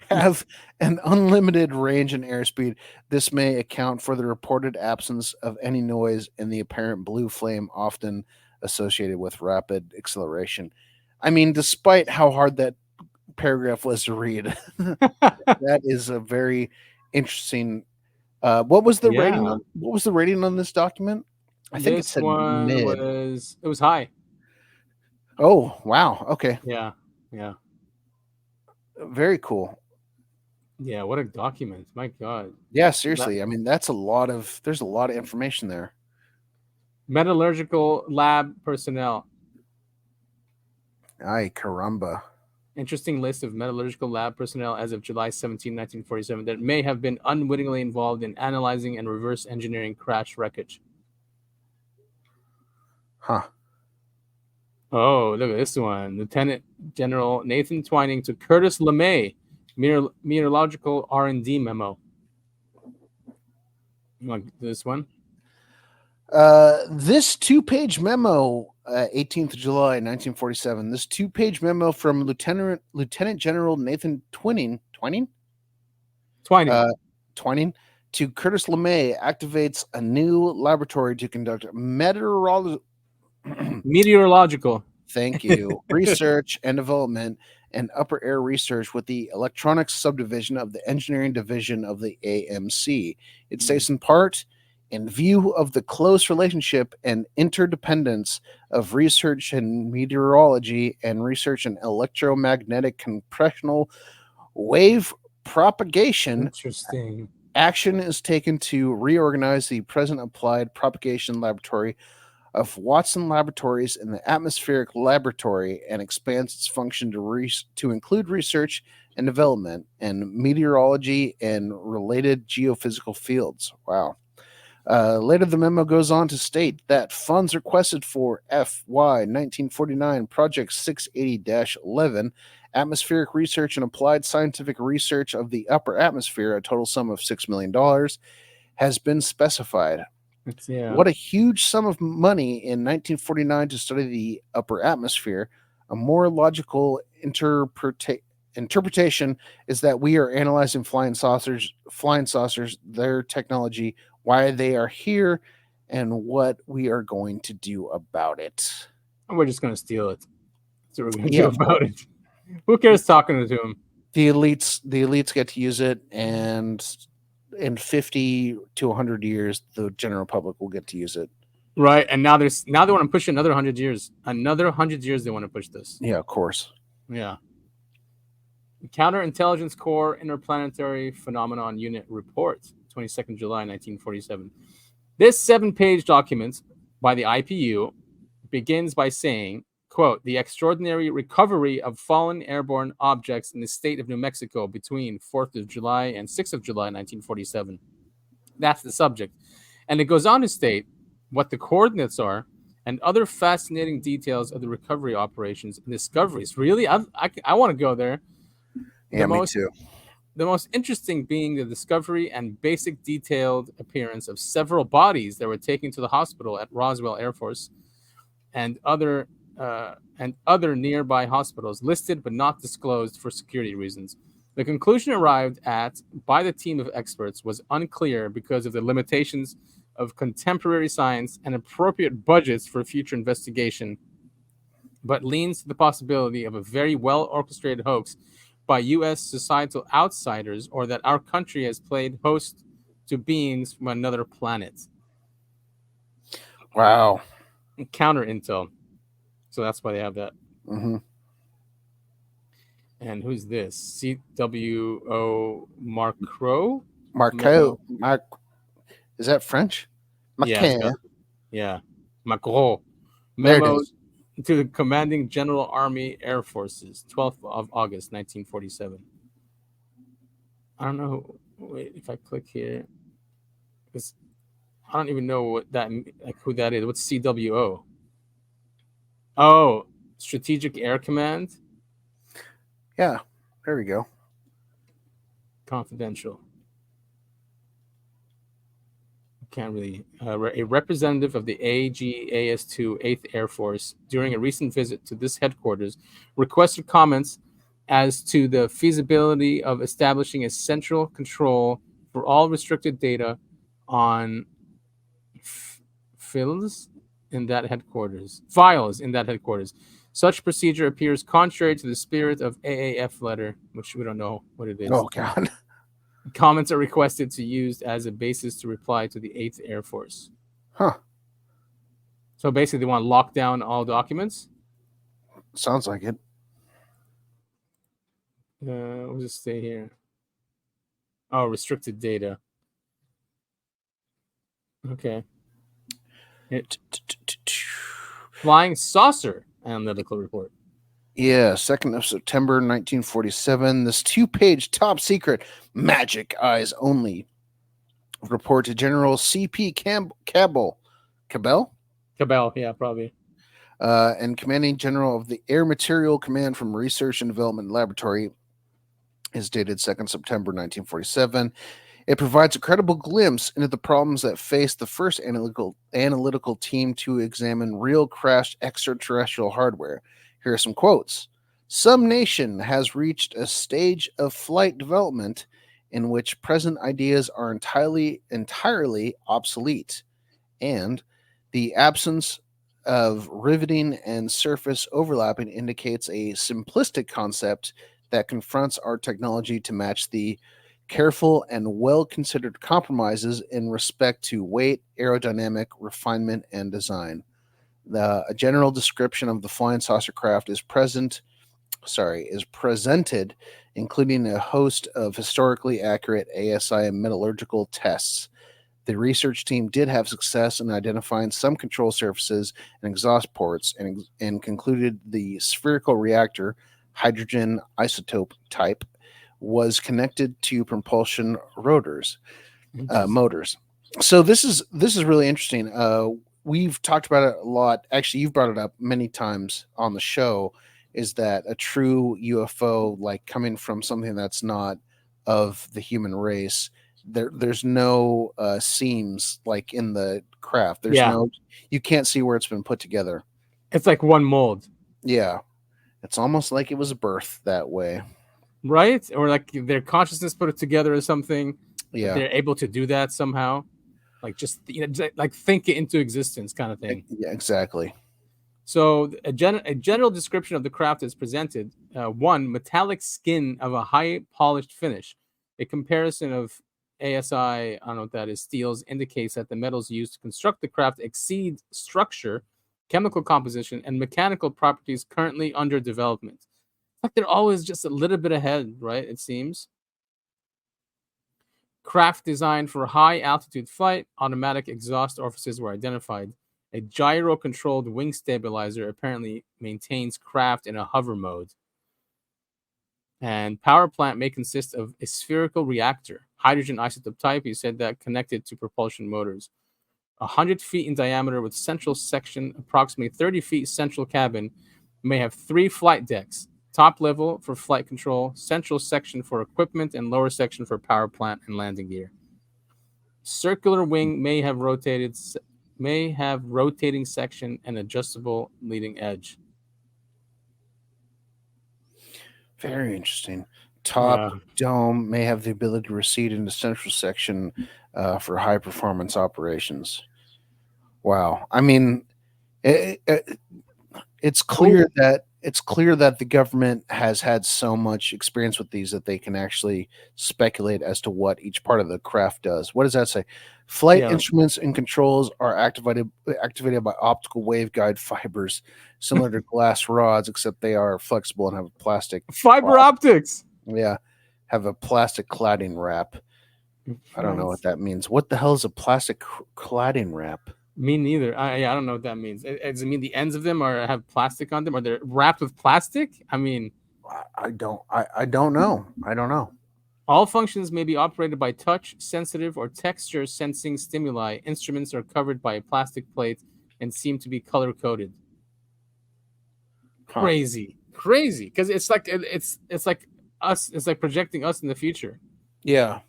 have an unlimited range and airspeed. This may account for the reported absence of any noise and the apparent blue flame often associated with rapid acceleration. I mean, despite how hard that paragraph was to read, that is a very interesting. What was the rating Yeah. on? What was the rating on this document? I think it This said one mid. it was high. Oh wow! Okay, Yeah. Yeah. very cool. Yeah. What a document. My God. Yeah, seriously. I mean, there's a lot of information there. Metallurgical lab personnel. Ay caramba. Interesting list of metallurgical lab personnel as of July 17, 1947, that may have been unwittingly involved in analyzing and reverse engineering crash wreckage. Huh. Oh, look at this one. Lieutenant General Nathan Twining to Curtis LeMay, meteorological R&D memo. You want this one? This 2-page memo, 18th of July, 1947. This 2-page memo from Lieutenant General Nathan Twining to Curtis LeMay activates a new laboratory to conduct meteorological. Thank you. Research and development and upper air research with the electronics subdivision of the engineering division of the AMC. It states in part, in view of the close relationship and interdependence of research in meteorology and research in electromagnetic compressional wave propagation, Interesting. action is taken to reorganize the present applied propagation laboratory of Watson Laboratories in the Atmospheric Laboratory and expands its function to include research and development, and meteorology and related geophysical fields. Wow. Later, the memo goes on to state that funds requested for FY 1949 Project 680 11, atmospheric research and applied scientific research of the upper atmosphere, a total sum of $6 million, has been specified. Yeah. What a huge sum of money in 1949 to study the upper atmosphere. A more logical interpretation is that we are analyzing flying saucers, their technology, why they are here, and what we are going to do about it. We're just gonna steal it. That's what we're gonna Yeah, do of about course. it. Who cares talking to him? The elites get to use it, and in 50 to 100 years, the general public will get to use it. Right, and now they want to push another 100 years. Another 100 years they want to push this. Yeah, of course. Yeah. Counterintelligence Corps Interplanetary Phenomenon Unit Report, 22nd July 1947. This 7-page document by the IPU begins by saying, quote, the extraordinary recovery of fallen airborne objects in the state of New Mexico between 4th of July and 6th of July 1947. That's the subject. And it goes on to state what the coordinates are and other fascinating details of the recovery operations and discoveries. Really? I want to go there. Yeah, me too. The most interesting being the discovery and basic detailed appearance of several bodies that were taken to the hospital at Roswell Air Force and other nearby hospitals listed but not disclosed for security reasons. The conclusion arrived at by the team of experts was unclear because of the limitations of contemporary science and appropriate budgets for future investigation, but leans to the possibility of a very well orchestrated hoax by U.S. societal outsiders, or that our country has played host to beings from another planet. Wow. Counter intel. So that's why they have that. Mm-hmm. And who's this? CWO Marco? Marco. Is that French? Yeah. Yeah. Macron. There it Memo is. to the Commanding General Army Air Forces, 12th of August, 1947. I don't know. Wait, if I click here, because I don't even know who that is. What's CWO? Oh, Strategic Air Command. Yeah, there we go. Confidential. Can't really. A representative of the AGAS-2 8th Air Force during a recent visit to this headquarters requested comments as to the feasibility of establishing a central control for all restricted data on files in that headquarters. Such procedure appears contrary to the spirit of AAF letter, which we don't know what it is. Oh, God. Comments are requested to use as a basis to reply to the 8th Air Force. Huh. So basically, they want to lock down all documents? Sounds like it. We'll just stay here. Oh, restricted data. Okay. Flying saucer analytical report. Yeah, 2nd of September, 1947. This 2-page top secret magic eyes only report to General C.P. Cabell, yeah, probably. And Commanding General of the Air Material Command from Research and Development Laboratory is dated 2nd September, 1947. It provides a credible glimpse into the problems that faced the first analytical team to examine real crashed extraterrestrial hardware. Here are some quotes. Some nation has reached a stage of flight development in which present ideas are entirely obsolete, and the absence of riveting and surface overlapping indicates a simplistic concept that confronts our technology to match the careful and well-considered compromises in respect to weight, aerodynamic, refinement, and design. A general description of the flying saucer craft is presented, including a host of historically accurate ASI and metallurgical tests. The research team did have success in identifying some control surfaces and exhaust ports, and concluded the spherical reactor, hydrogen isotope type, was connected to propulsion Interesting. motors. So this is really interesting. We've talked about it a lot. Actually, you've brought it up many times on the show. Is that a true UFO, like coming from something that's not of the human race? There's no seams like in the craft. There's Yeah, no, you can't see where it's been put together. it's like one mold, Yeah, it's almost like it was birthed that way. right? Or like their consciousness put it together or something. That Yeah, they're able to do that somehow, like just like think it into existence, kind of thing. yeah, exactly. So a general description of the craft is presented. One, metallic skin of a high polished finish. A comparison of ASI, I don't know what that is, steels indicates that the metals used to construct the craft exceed structure, chemical composition, and mechanical properties currently under development. It's like they're always just a little bit ahead, right? It seems. Craft designed for high altitude flight, automatic exhaust orifices were identified. A gyro controlled wing stabilizer apparently maintains craft in a hover mode. And power plant may consist of a spherical reactor, hydrogen isotope type, he said, that connected to propulsion motors. 100 feet in diameter with central section, approximately 30 feet central cabin, may have 3 flight decks. Top level for flight control, central section for equipment, and lower section for power plant and landing gear. Circular wing may have rotating section and adjustable leading edge. Very interesting. Top Yeah. dome may have the ability to recede into central section for high performance operations. Wow. I mean, it's clear that the government has had so much experience with these that they can actually speculate as to what each part of the craft does. What does that say? Flight Yeah. instruments and controls are activated by optical waveguide fibers, similar to glass rods, except they are flexible and have a plastic Fiber optics. yeah, have a plastic cladding wrap. I don't know what that means. What the hell is a plastic cladding wrap? Me neither. I don't know what that means. Does it mean the ends of them are have plastic on them, or they're wrapped with plastic? I mean, I don't. I don't know. I don't know. all functions may be operated by touch, sensitive, or texture sensing stimuli. Instruments are covered by a plastic plate and seem to be color coded. Huh. Crazy, because it's like us. It's like projecting us in the future. Yeah.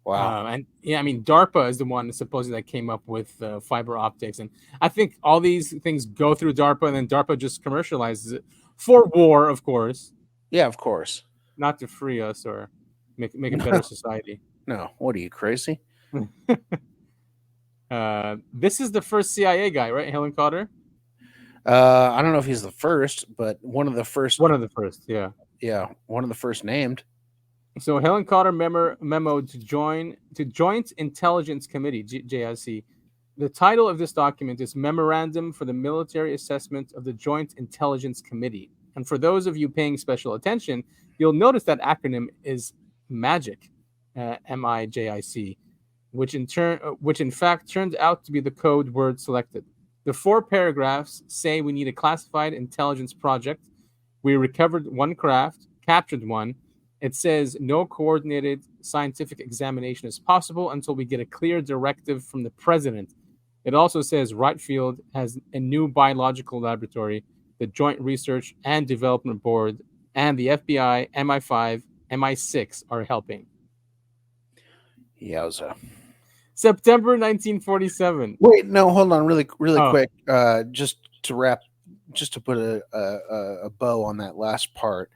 Wow. And yeah, I mean, DARPA is the one supposedly that came up with fiber optics, and I think all these things go through DARPA, and then DARPA just commercializes it for war, of course, Yeah, of course. not to free us or make a better society. No. What are you, crazy? This is the first CIA guy, right? Helen Cotter. I don't know if he's the first, but one of the first. One of the first, yeah. Yeah, one of the first named. So Helen Cotter memoed to Joint Intelligence Committee (JIC). The title of this document is Memorandum for the Military Assessment of the Joint Intelligence Committee. And for those of you paying special attention, you'll notice that acronym is MAGIC, MIJIC, which in fact turned out to be the code word selected. The 4 paragraphs say we need a classified intelligence project. We recovered 1 craft, captured 1. It says no coordinated scientific examination is possible until we get a clear directive from the president. It also says Wright Field has a new biological laboratory, the Joint Research and Development Board, and the FBI, MI5, MI6 are helping. Yowza. September 1947. Wait, no, hold on, really quick. Just to put a bow on that last part.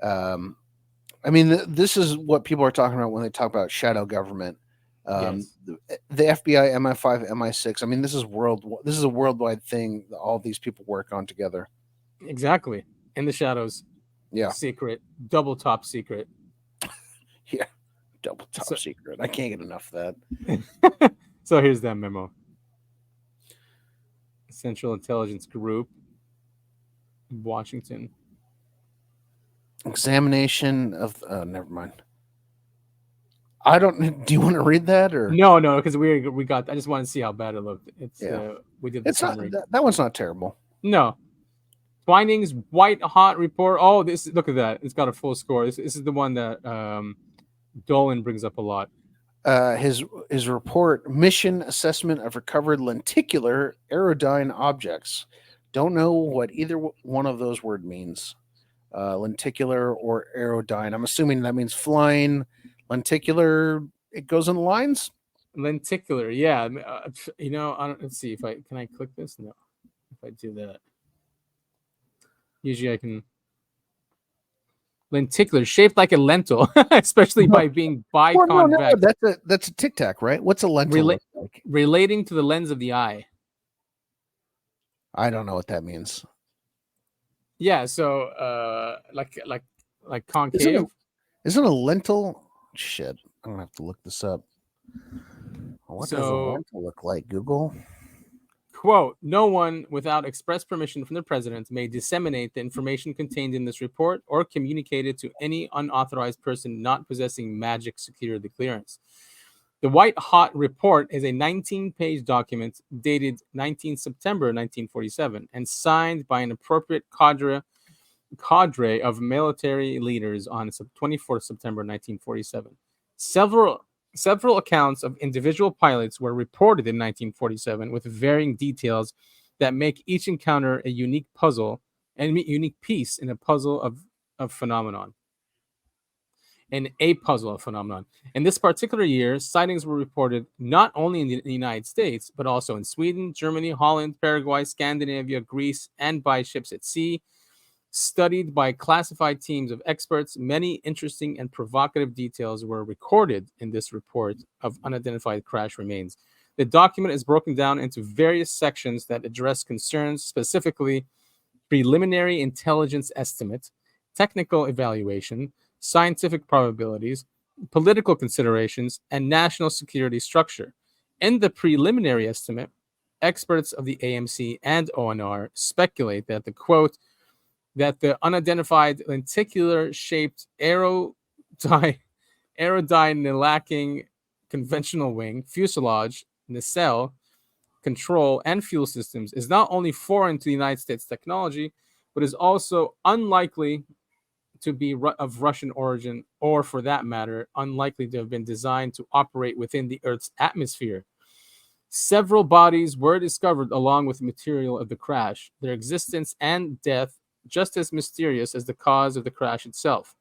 I mean, this is what people are talking about when they talk about shadow government. Yes. The FBI, MI5, MI6. I mean, this is a worldwide thing that all these people work on together. Exactly. In the shadows. Yeah. Secret. Double top secret. Yeah. Double top secret. I can't get enough of that. So here's that memo. Central Intelligence Group, Washington. Examination of. Never mind. I don't. Do you want to read that or no? Because we got. I just want to see how bad it looked. It's yeah. We did the summary. That one's not terrible. No, Twining's white hot report. Oh, look at that. It's got a full score. This is the one that Dolan brings up a lot. His report, mission assessment of recovered lenticular aerodyne objects. Don't know what either one of those word means. Lenticular or aerodyne. I'm assuming that means flying. Lenticular, it goes in lines. Lenticular, yeah. Let's see if can I click this? No. If I do that, usually I can. Lenticular, shaped like a lentil, especially by being biconvex. No, that's a tic tac, right? What's a lentil look like? Relating to the lens of the eye. I don't know what that means. Yeah, so like concave. Isn't a lentil? Shit, I'm gonna have to look this up. What does a lentil look like? Google. Quote, no one without express permission from the president may disseminate the information contained in this report or communicate it to any unauthorized person not possessing magic security clearance. The White Hot Report is a 19-page document dated 19 September 1947 and signed by an appropriate cadre of military leaders on 24 September 1947. Several accounts of individual pilots were reported in 1947 with varying details that make each encounter a unique puzzle and unique piece in a puzzle of phenomenon. In this particular year, sightings were reported not only in the United States, but also in Sweden, Germany, Holland, Paraguay, Scandinavia, Greece, and by ships at sea. Studied by classified teams of experts, many interesting and provocative details were recorded in this report of unidentified crash remains. The document is broken down into various sections that address concerns, specifically preliminary intelligence estimate, technical evaluation, scientific probabilities, political considerations, and national security structure. In the preliminary estimate, experts of the AMC and ONR speculate that the unidentified lenticular-shaped aerodyne lacking conventional wing, fuselage, nacelle, control, and fuel systems is not only foreign to the United States technology, but is also unlikely to be of Russian origin, or for that matter, unlikely to have been designed to operate within the Earth's atmosphere. Several bodies were discovered along with the material of the crash, their existence and death just as mysterious as the cause of the crash itself.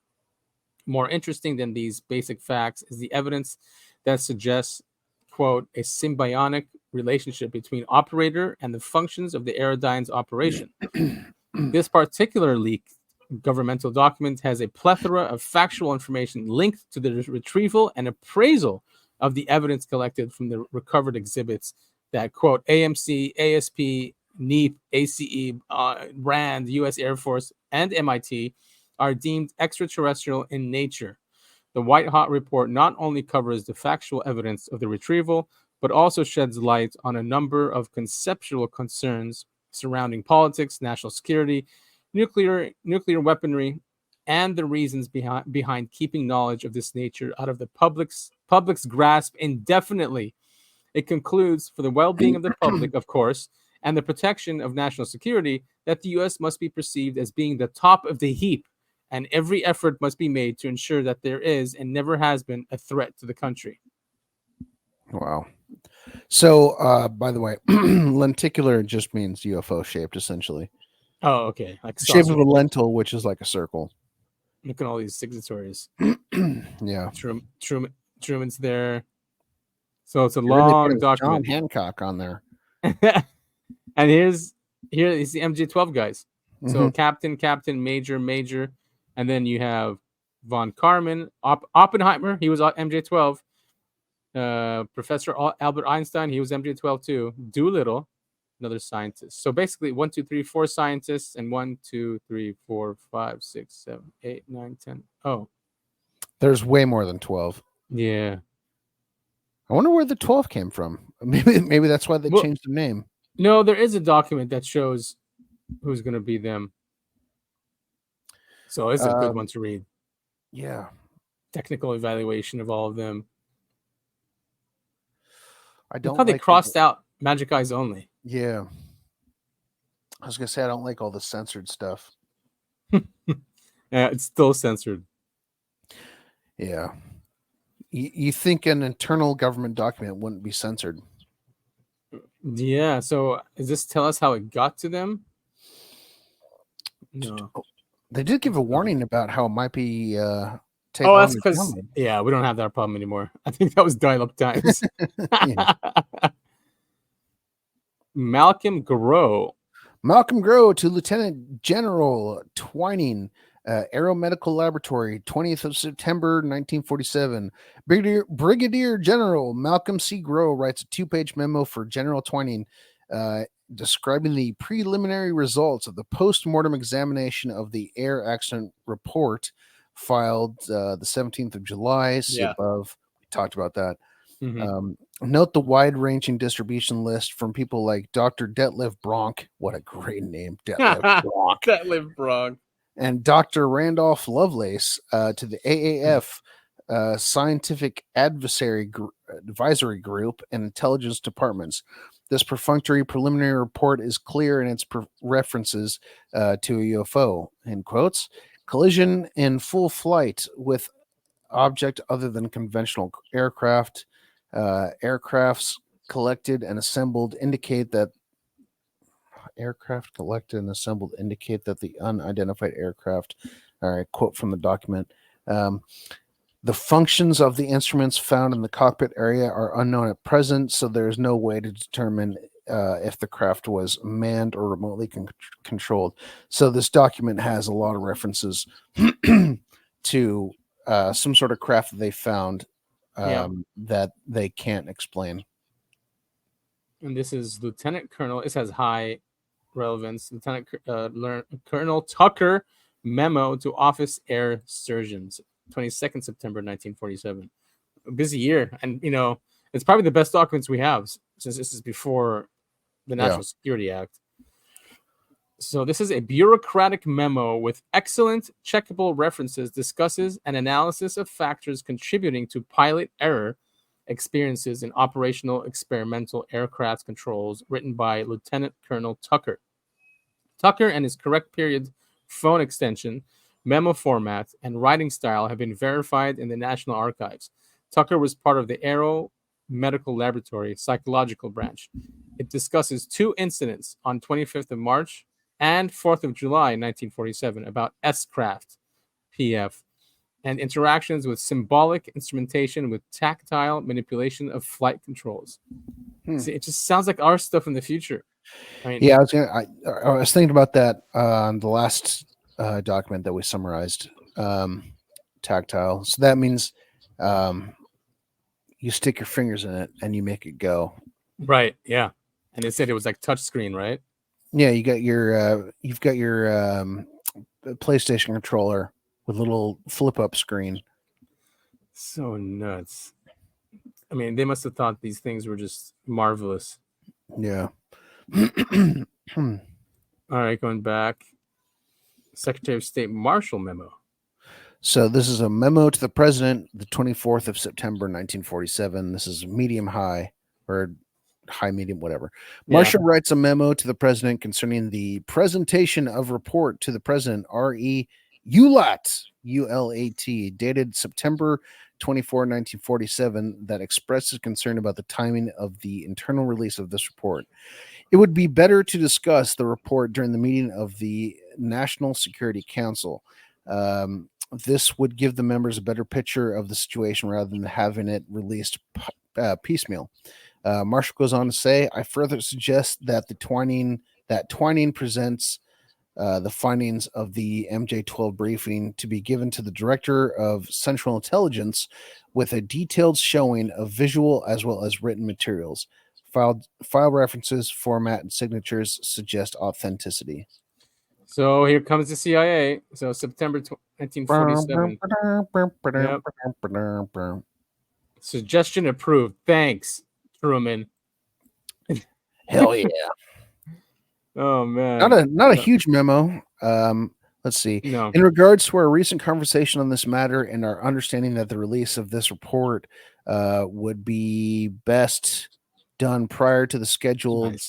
More interesting than these basic facts is the evidence that suggests, quote, a symbiotic relationship between operator and the functions of the aerodyne's operation. This particular leaked governmental document has a plethora of factual information linked to the retrieval and appraisal of the evidence collected from the recovered exhibits that, quote, AMC, ASP, NEEP, ACE, RAND, U.S. Air Force, and MIT are deemed extraterrestrial in nature. The White Hot Report not only covers the factual evidence of the retrieval, but also sheds light on a number of conceptual concerns surrounding politics, national security, nuclear weaponry, and the reasons behind keeping knowledge of this nature out of the public's grasp indefinitely. It concludes, for the well-being of the public, of course, and the protection of national security, that the U.S. must be perceived as being the top of the heap, and every effort must be made to ensure that there is and never has been a threat to the country. Wow. So, by the way, lenticular just means UFO shaped, essentially. Oh, okay. Like shape of a lentil, which is like a circle. Look at all these signatories. Yeah. Truman's there. So it's a long document. John Hancock on there. And here is the MJ-12 guys. So captain, major, and then you have von Karman, Oppenheimer. He was MJ-12. Professor Albert Einstein. He was MJ-12 too. Doolittle, another scientist. So basically, 1, 2, 3, 4 scientists, and 1, 2, 3, 4, 5, 6, 7, 8, 9, 10. Oh, there's way more than 12. Yeah. I wonder where the 12 came from. Maybe that's why they changed the name. No, there is a document that shows who's going to be them. So it's a good one to read. Yeah. Technical evaluation of all of them. I don't Look how they crossed out Magic Eyes only. Yeah. I was gonna say I don't like all the censored stuff. Yeah, it's still censored. Yeah. You think an internal government document wouldn't be censored? Yeah. So does this tell us how it got to them? No. They did give a warning about how it might be take Oh, long that's to because download. we don't have that problem anymore. I think that was dial-up times. Yeah. Malcolm Garreau. Malcolm Grow to Lieutenant General Twining, Aero Medical Laboratory, 20th of September, 1947. Brigadier General Malcolm C. Grow writes a 2-page memo for General Twining describing the preliminary results of the post-mortem examination of the air accident report filed the 17th of July. See Yeah. above. We talked about that. Mhm. Note the wide-ranging distribution list from people like Dr. Detlef Bronk. What a great name, Detlef Bronk. That lived wrong. And Dr. Randolph Lovelace to the AAF Scientific Advisory Group and Intelligence Departments. This perfunctory preliminary report is clear in its references to a UFO, in quotes, collision in full flight with object other than conventional aircraft. Aircrafts collected and assembled indicate that the unidentified aircraft. All right, quote from the document. The functions of the instruments found in the cockpit area are unknown at present, so there is no way to determine if the craft was manned or remotely controlled. So this document has a lot of references to some sort of craft that they found that they can't explain. And this is Lieutenant Colonel. It says high relevance. Lieutenant Colonel Tucker memo to Office Air Surgeons, 22nd September 1947. A busy year, and it's probably the best documents we have since this is before the National Security Act. So this is a bureaucratic memo with excellent checkable references, discusses an analysis of factors contributing to pilot error experiences in operational experimental aircraft controls, written by Lieutenant Colonel Tucker. Tucker and his correct period phone extension, memo format, and writing style have been verified in the National Archives. Tucker was part of the Aero Medical Laboratory Psychological Branch. It discusses 2 incidents on 25th of March and 4th of July 1947 about S-craft, PF, and interactions with symbolic instrumentation with tactile manipulation of flight controls. See, it just sounds like our stuff in the future. I mean, Yeah, I was thinking about that on the last document that we summarized. Tactile. So that means you stick your fingers in it and you make it go. right? Yeah, and they said it was like touchscreen, right? Yeah, you've got your PlayStation controller with a little flip up screen. So nuts. I mean, they must have thought these things were just marvelous. Yeah. All right, going back. Secretary of State Marshall memo. So this is a memo to the president, the 24th of September, 1947. This is medium high or high medium, whatever. Marshall writes a memo to the president concerning the presentation of report to the president, R.E. ULAT, ULAT, dated September 24, 1947, that expresses concern about the timing of the internal release of this report. It would be better to discuss the report during the meeting of the National Security Council. This would give the members a better picture of the situation rather than having it released piecemeal. Marshall goes on to say, I further suggest that Twining presents the findings of the MJ-12 briefing to be given to the Director of Central Intelligence with a detailed showing of visual as well as written materials. File references, format, and signatures suggest authenticity. So here comes the CIA. So September 1947. Yep. Suggestion approved. Thanks, Truman. Hell yeah. Oh man. Not a huge memo. Let's see. No. In regards to our recent conversation on this matter and our understanding that the release of this report would be best done prior to the scheduled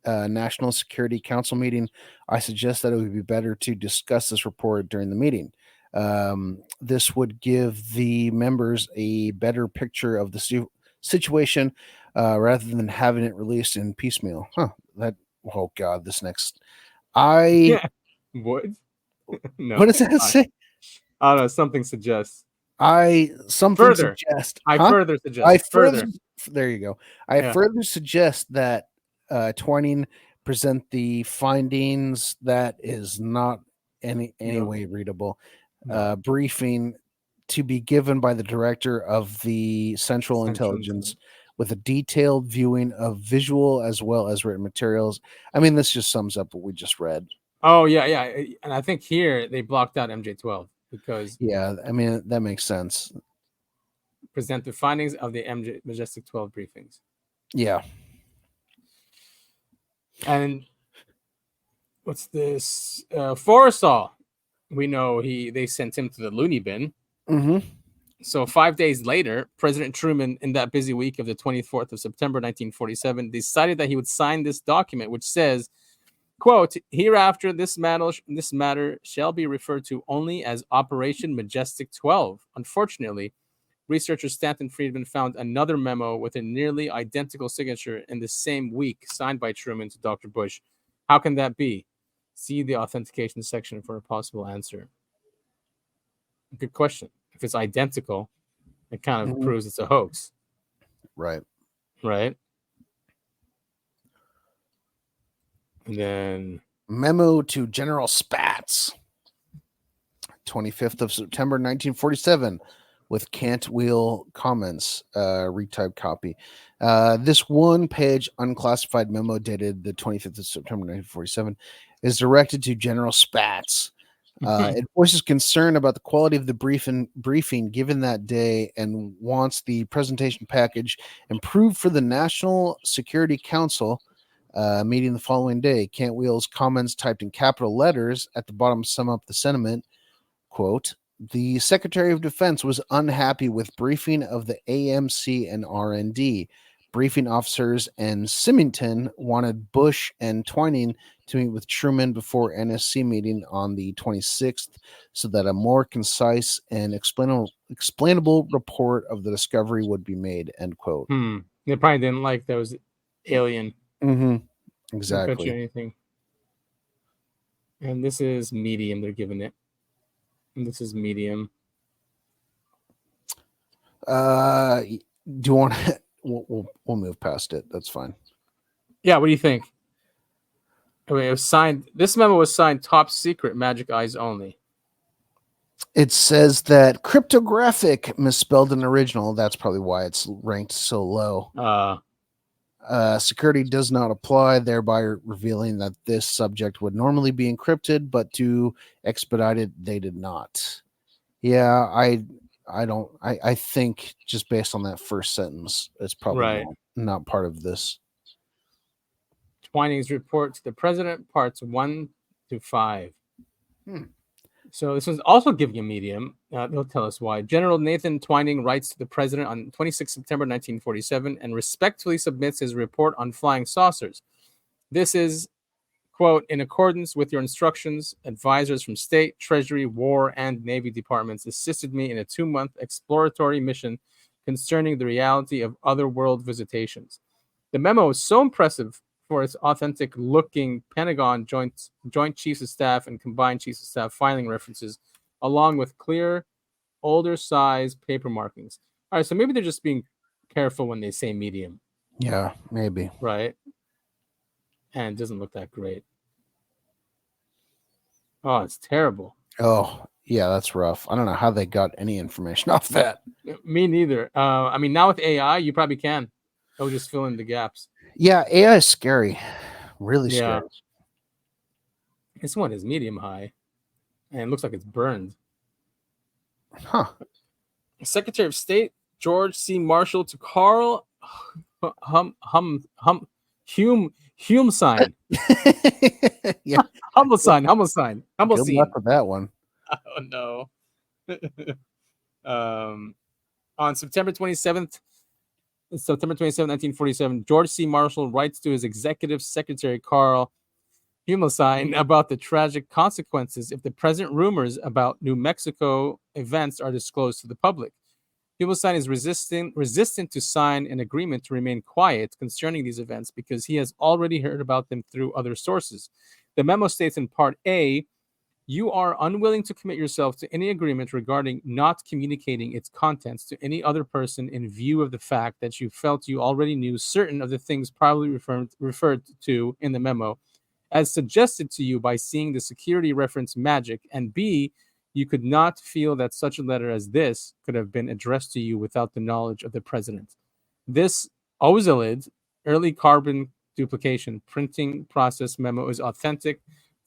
National Security Council meeting, I suggest that it would be better to discuss this report during the meeting. This would give the members a better picture of the situation rather than having it released in piecemeal. Oh God, this next. What? No. What does that say? I don't know. Something suggests. I Further I suggest. further there you go. I Yeah. further suggest that Twining present the findings that is not any No. way readable. No. Briefing to be given by the director of the Central Intelligence with a detailed viewing of visual as well as written materials. I mean, this just sums up what we just read. Oh yeah. And I think here they blocked out MJ-12 because I mean that makes sense. Present the findings of the Majestic 12 briefings. Yeah. And what's this? Forrestal. We know they sent him to the loony bin. Mm-hmm. So 5 days later, President Truman, in that busy week of the 24th of September, 1947, decided that he would sign this document, which says, quote, hereafter this matter shall be referred to only as Operation Majestic 12. Unfortunately, researcher Stanton Friedman found another memo with a nearly identical signature in the same week, signed by Truman to Dr. Bush. How can that be? See the authentication section for a possible answer. Good question. If it's identical, it kind of proves it's a hoax. Right. Right. And then memo to General Spatz, 25th of September, 1947, with Cant Wheel comments, retyped copy. This one-page unclassified memo dated the 25th of September, 1947, is directed to General Spatz. It voices concern about the quality of the briefing given that day and wants the presentation package improved for the National Security Council meeting the following day. Cantwell's comments typed in capital letters at the bottom sum up the sentiment. Quote, the Secretary of Defense was unhappy with briefing of the AMC and RND. Briefing officers and Symington wanted Bush and Twining to meet with Truman before NSC meeting on the 26th so that a more concise and explainable report of the discovery would be made, end quote. They probably didn't like those alien. Mm-hmm. Exactly. Don't bet you anything. And this is medium they're giving it. And this is medium. Do you want to... We'll move past it. That's fine. Yeah, what do you think? Okay, it was signed. This memo was signed top secret, magic eyes only. It says that cryptographic misspelled in original. That's probably why it's ranked so low. Security does not apply, thereby revealing that this subject would normally be encrypted, but to expedite it, they did not. Yeah, I think just based on that first sentence, it's probably not part of this. Twining's report to the president, parts 1 to 5. So this was also giving a medium. They'll tell us why. General Nathan Twining writes to the president on 26 September 1947 and respectfully submits his report on flying saucers. This is, quote, in accordance with your instructions, advisors from State, Treasury, War, and Navy departments assisted me in a 2-month exploratory mission concerning the reality of otherworld visitations. The memo is so impressive for its authentic-looking Pentagon Joint Chiefs of Staff and Combined Chiefs of Staff filing references, along with clear, older-size paper markings. All right, so maybe they're just being careful when they say medium. Yeah, maybe. Right? And it doesn't look that great. Oh, it's terrible. Oh, yeah, that's rough. I don't know how they got any information off that. Me neither. I mean, now with AI, you probably can. It'll just fill in the gaps. Yeah, AI is scary. Really scary. This one is medium high. And it looks like it's burned. Huh. Secretary of State George C. Marshall to Carl Hume sign. Yeah. Humble sign. Good luck with that one. Oh no. On September 27th, September 27, 1947, George C. Marshall writes to his executive secretary, Carl Humelstein, about the tragic consequences if the present rumors about New Mexico events are disclosed to the public. Humelstein is resistant to sign an agreement to remain quiet concerning these events because he has already heard about them through other sources. The memo states in Part A, you are unwilling to commit yourself to any agreement regarding not communicating its contents to any other person in view of the fact that you felt you already knew certain of the things probably referred to in the memo, as suggested to you by seeing the security reference magic, and B, you could not feel that such a letter as this could have been addressed to you without the knowledge of the president. This Ozalid early carbon duplication printing process memo is authentic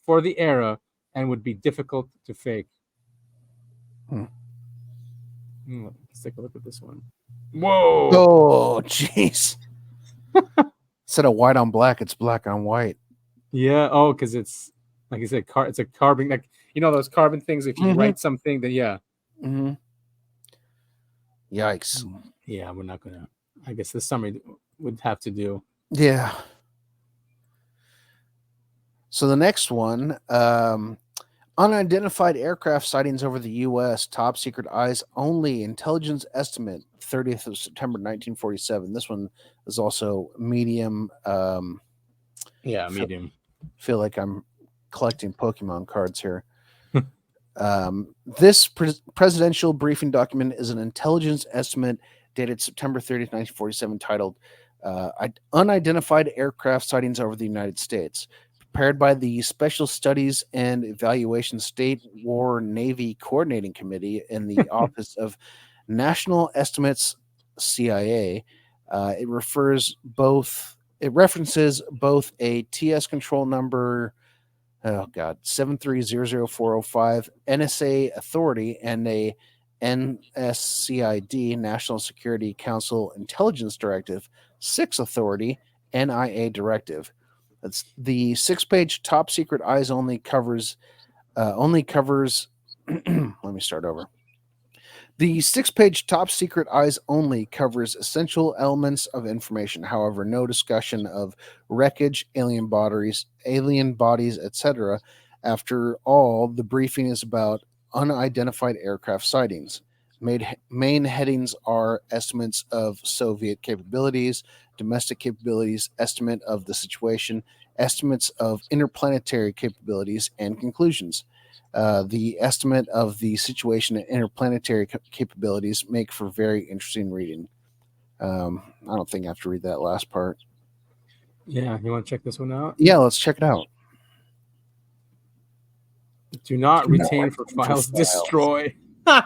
for the era and would be difficult to fake. Let's take a look at this one. Whoa! Oh, jeez. Instead of white on black, it's black on white. Yeah. Oh, because it's like you said, it's a carbon. Like those carbon things. If you write something, then yeah. Mm-hmm. Yikes. Yeah, we're not gonna. I guess the summary would have to do. Yeah. So the next one, unidentified aircraft sightings over the U.S. Top secret eyes only intelligence estimate 30th of September 1947. This one is also medium. Medium. Feel like I'm collecting Pokemon cards here. This presidential briefing document is an intelligence estimate dated September 30th, 1947, titled Unidentified Aircraft Sightings Over the United States, prepared by the Special Studies and Evaluation State War Navy Coordinating Committee in the Office of National Estimates, CIA. It references both a TS control number 7300405 NSA authority and a NSCID National Security Council Intelligence Directive 6 authority NIA directive. That's the 6-page top secret eyes only covers let me start over. The 6-page top secret eyes only covers essential elements of information. However, no discussion of wreckage, alien bodies, etc. After all, the briefing is about unidentified aircraft sightings. Main headings are estimates of Soviet capabilities, domestic capabilities, estimate of the situation, estimates of interplanetary capabilities, and conclusions. The estimate of the situation and interplanetary capabilities make for very interesting reading. I don't think I have to read that last part. Yeah, you want to check this one out? Yeah, let's check it out. Do not retain for files. Destroy.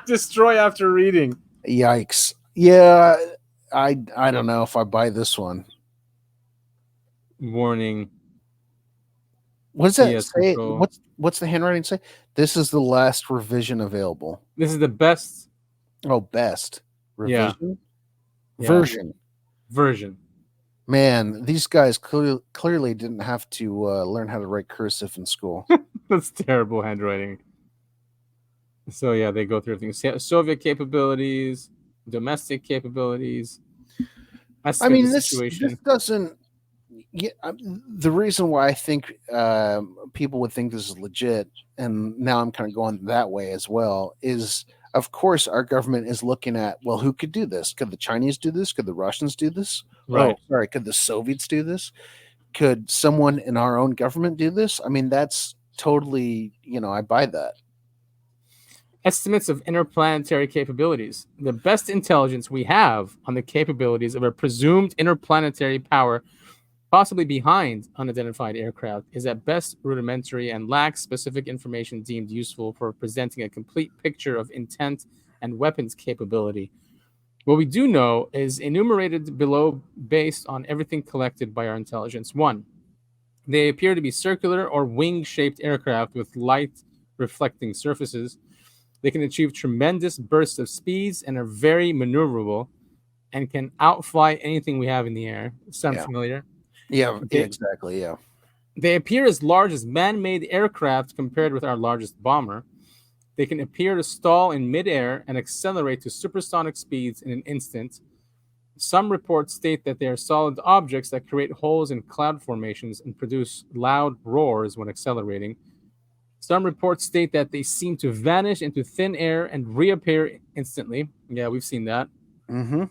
Destroy after reading. Yikes. Yeah, I don't know if I buy this one. Warning. What does that say? What's the handwriting say? This is the last revision available. This is the best. Oh, best revision. Yeah. Version. Man, these guys clearly didn't have to learn how to write cursive in school. That's terrible handwriting. So yeah, they go through things: Soviet capabilities, domestic capabilities. I mean, this doesn't. Yeah, the reason why I think people would think this is legit, and now I'm kind of going that way as well, is of course our government is looking at, well, who could do this? Could the Chinese do this? Could the Russians do this? Right. Oh, sorry, could the Soviets do this? Could someone in our own government do this? I mean, that's totally, I buy that. Estimates of interplanetary capabilities. The best intelligence we have on the capabilities of a presumed interplanetary power possibly behind unidentified aircraft is at best rudimentary and lacks specific information deemed useful for presenting a complete picture of intent and weapons capability. What we do know is enumerated below based on everything collected by our intelligence. 1. They appear to be circular or wing-shaped aircraft with light reflecting surfaces. They can achieve tremendous bursts of speeds and are very maneuverable and can outfly anything we have in the air. Sound familiar? Yeah, exactly, yeah. They appear as large as man-made aircraft compared with our largest bomber. They can appear to stall in midair and accelerate to supersonic speeds in an instant. Some reports state that they are solid objects that create holes in cloud formations and produce loud roars when accelerating. Some reports state that they seem to vanish into thin air and reappear instantly. Yeah, we've seen that. Mm-hmm.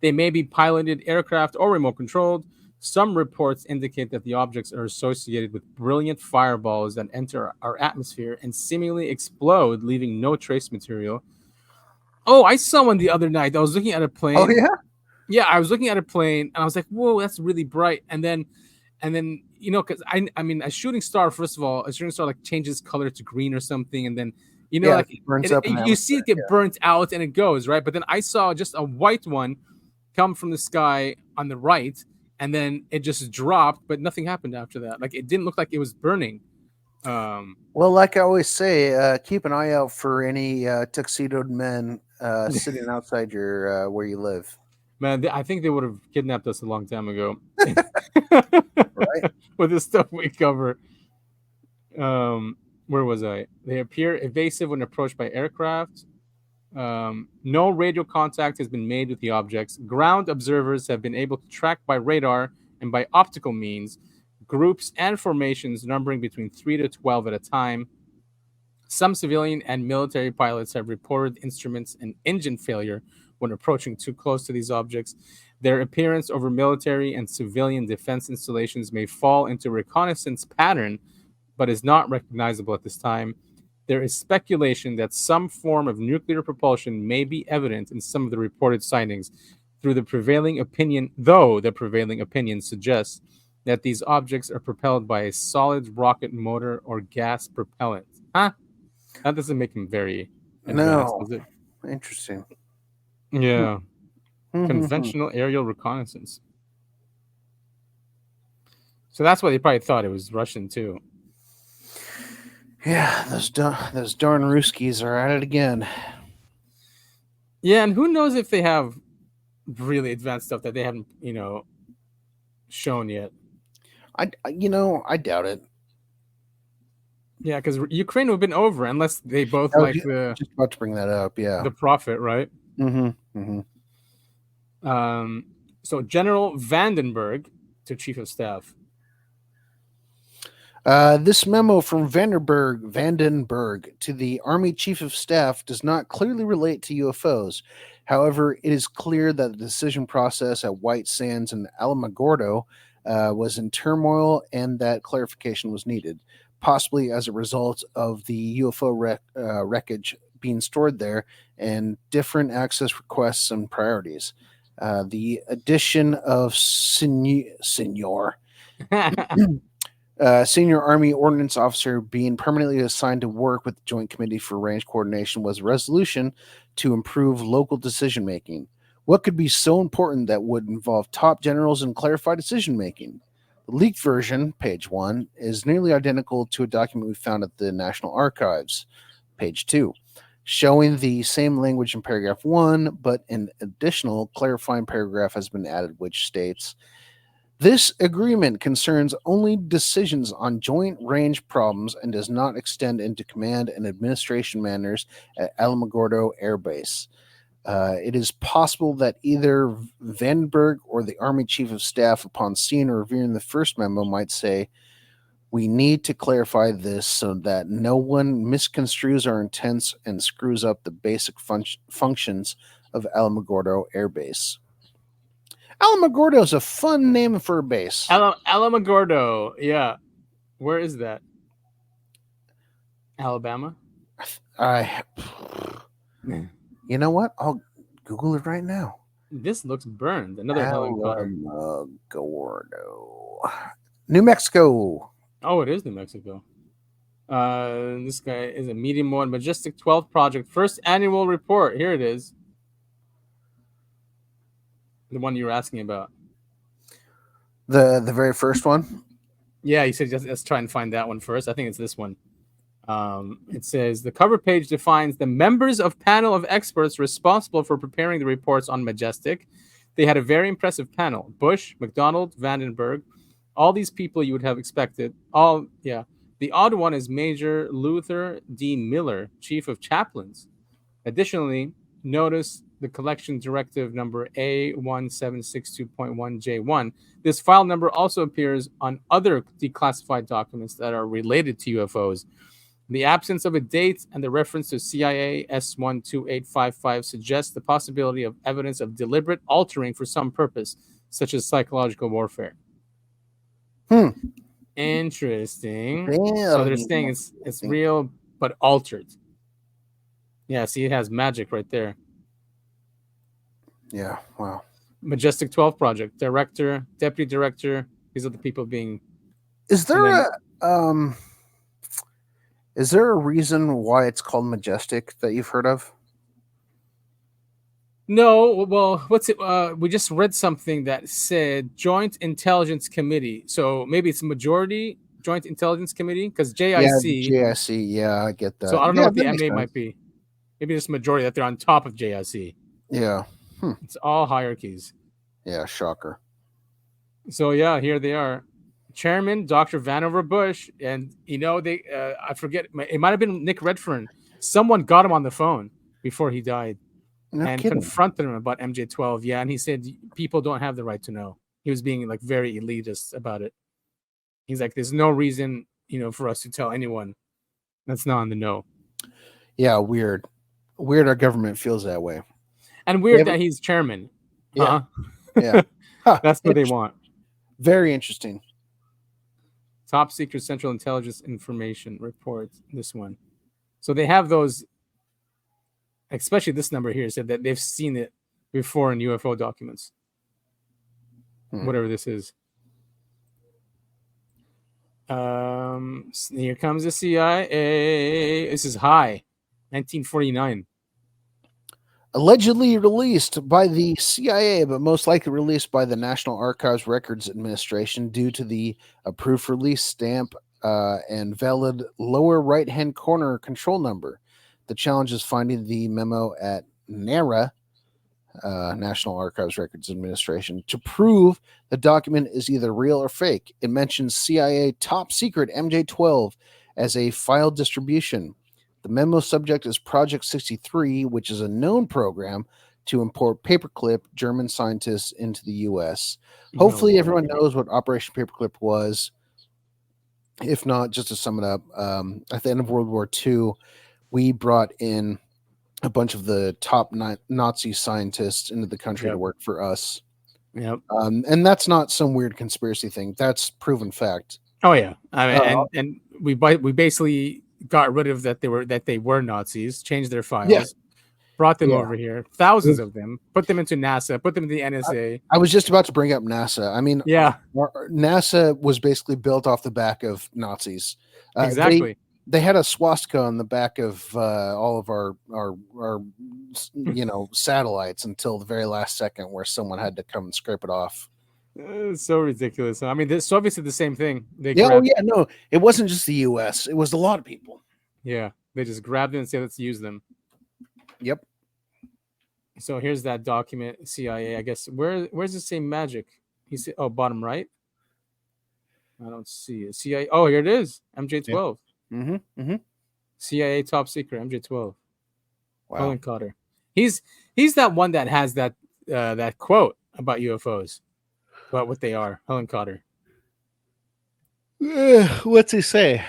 They may be piloted aircraft or remote controlled. Some reports indicate that the objects are associated with brilliant fireballs that enter our atmosphere and seemingly explode, leaving no trace material. Oh, I saw one the other night. I was looking at a Oh plane. yeah. Yeah, I was looking at a plane and I was like, "Whoa, that's really bright." And then because I mean, a shooting star. First of all, a shooting star like changes color to green or something, and then Yeah, like it burns up in the you see atmosphere. it get burnt out and it goes right. But then I saw just a white one come from the sky on the right, and then it just dropped, but nothing happened after that. Like it didn't look like it was burning. Well, like I always say, keep an eye out for any tuxedoed men sitting outside your where you live. Man, I think they would have kidnapped us a long time ago. Right? With the stuff we cover. Where was I? They appear evasive when approached by aircraft. No radio contact has been made with the objects. Ground observers have been able to track by radar and by optical means groups and formations numbering between 3 to 12 at a time. Some civilian and military pilots have reported instruments and engine failure when approaching too close to these objects. Their appearance over military and civilian defense installations may fall into reconnaissance pattern, but is not recognizable at this time. There is speculation that some form of nuclear propulsion may be evident in some of the reported sightings, though the prevailing opinion suggests that these objects are propelled by a solid rocket motor or gas propellant. Huh? That doesn't make him very advanced, No. does it? Interesting. Yeah. Mm-hmm. Conventional aerial reconnaissance. So that's why they probably thought it was Russian too. Yeah, those darn Ruskies are at it again. Yeah, and who knows if they have really advanced stuff that they haven't, shown yet. I doubt it. Yeah, because Ukraine would have been over unless they both I was like the just about to bring that up. Yeah. prophet, right? Mm-hmm. Mm-hmm. So General Vandenberg to Chief of Staff. This memo from Vandenberg to the Army Chief of Staff does not clearly relate to UFOs. However, it is clear that the decision process at White Sands and Alamogordo was in turmoil and that clarification was needed, possibly as a result of the UFO wreckage being stored there and different access requests and priorities. The addition of Senor Senior Army Ordnance Officer being permanently assigned to work with the Joint Committee for Range Coordination was a resolution to improve local decision making. What could be so important that would involve top generals and clarify decision making? The leaked version, page 1, is nearly identical to a document we found at the National Archives, page 2, showing the same language in paragraph 1, but an additional clarifying paragraph has been added, which states, this agreement concerns only decisions on joint range problems and does not extend into command and administration matters at Alamogordo Air Base. It is possible that either Vandenberg or the Army Chief of Staff, upon seeing or reviewing the first memo, might say, we need to clarify this so that no one misconstrues our intents and screws up the basic functions of Alamogordo Air Base. Alamogordo is a fun name for a base. Alamogordo. Yeah. Where is that? Alabama? I. You know what? I'll Google it right now. This looks burned. Another Helen Carter. Alamogordo, New Mexico. Oh, it is New Mexico. This guy is a medium one. Majestic 12 project. First annual report. Here it is. The one you were asking about. The very first one? Yeah, you said let's try and find that one first. I think it's this one. It says the cover page defines the members of panel of experts responsible for preparing the reports on Majestic. They had a very impressive panel. Bush, McDonald, Vandenberg, all these people you would have expected. The odd one is Major Luther D. Miller, Chief of Chaplains. Additionally, notice the collection directive number A1762.1J1. This file number also appears on other declassified documents that are related to UFOs. The absence of a date and the reference to CIA S12855 suggests the possibility of evidence of deliberate altering for some purpose, such as psychological warfare. Interesting. So they're saying it's real but altered. Yeah, see, it has magic right there. Yeah, wow. Majestic 12 project, director, deputy director. These are the people being. Is there a reason why it's called Majestic that you've heard of? No, well, what's it? We just read something that said Joint Intelligence Committee. So maybe it's a majority Joint Intelligence Committee because JIC. Yeah, JIC. Yeah, I get that. So I don't know what the MA might be. Maybe just majority that they're on top of JIC. Yeah. It's all hierarchies. Yeah, shocker. So yeah, here they are. Chairman Dr. Vannevar Bush, and they I forget, it might have been Nick Redfern. Someone got him on the phone before he died confronted him about MJ-12. Yeah, and he said people don't have the right to know. He was being like very elitist about it. He's like, there's no reason for us to tell anyone that's not in the know. Yeah, weird our government feels that way. And weird that he's chairman. Yeah. Yeah. That's what they want. Very interesting. Top secret Central Intelligence Information Report. This one. So they have those, especially this number here, said that they've seen it before in UFO documents. Whatever this is. Here comes the CIA. This is high. 1949. Allegedly released by the CIA, but most likely released by the National Archives Records Administration due to the approved release stamp and valid lower right-hand corner control number. The challenge is finding the memo at NARA, National Archives Records Administration, to prove the document is either real or fake. It mentions CIA top secret MJ-12 as a file distribution. The memo subject is Project 63, which is a known program to import paperclip German scientists into the U.S. Hopefully everyone knows what Operation Paperclip was. If not, just to sum it up, at the end of World War II, we brought in a bunch of the top Nazi scientists into the country to work for us. Yep. And that's not some weird conspiracy thing. That's proven fact. Oh yeah. I mean, and we basically got rid of that they were Nazis, changed their files, brought them over here, thousands of them, put them into NASA, put them in the NSA. I was just about to bring up NASA. I mean, NASA was basically built off the back of Nazis. Exactly. They had a swastika on the back of all of our satellites until the very last second, where someone had to come and scrape it off. It's so ridiculous. I mean, it's obviously the same thing. No, it wasn't just the U.S. It was a lot of people. Yeah, they just grabbed it and said, let's use them. Yep. So here's that document, CIA. I guess where's the same magic? He said, bottom right. I don't see it. CIA. Oh, here it is. MJ-12. Yeah. CIA top secret MJ-12. Wow. Helen Cotter. He's that one that has that quote about UFOs. About what they are, Helen Cotter. What's he say?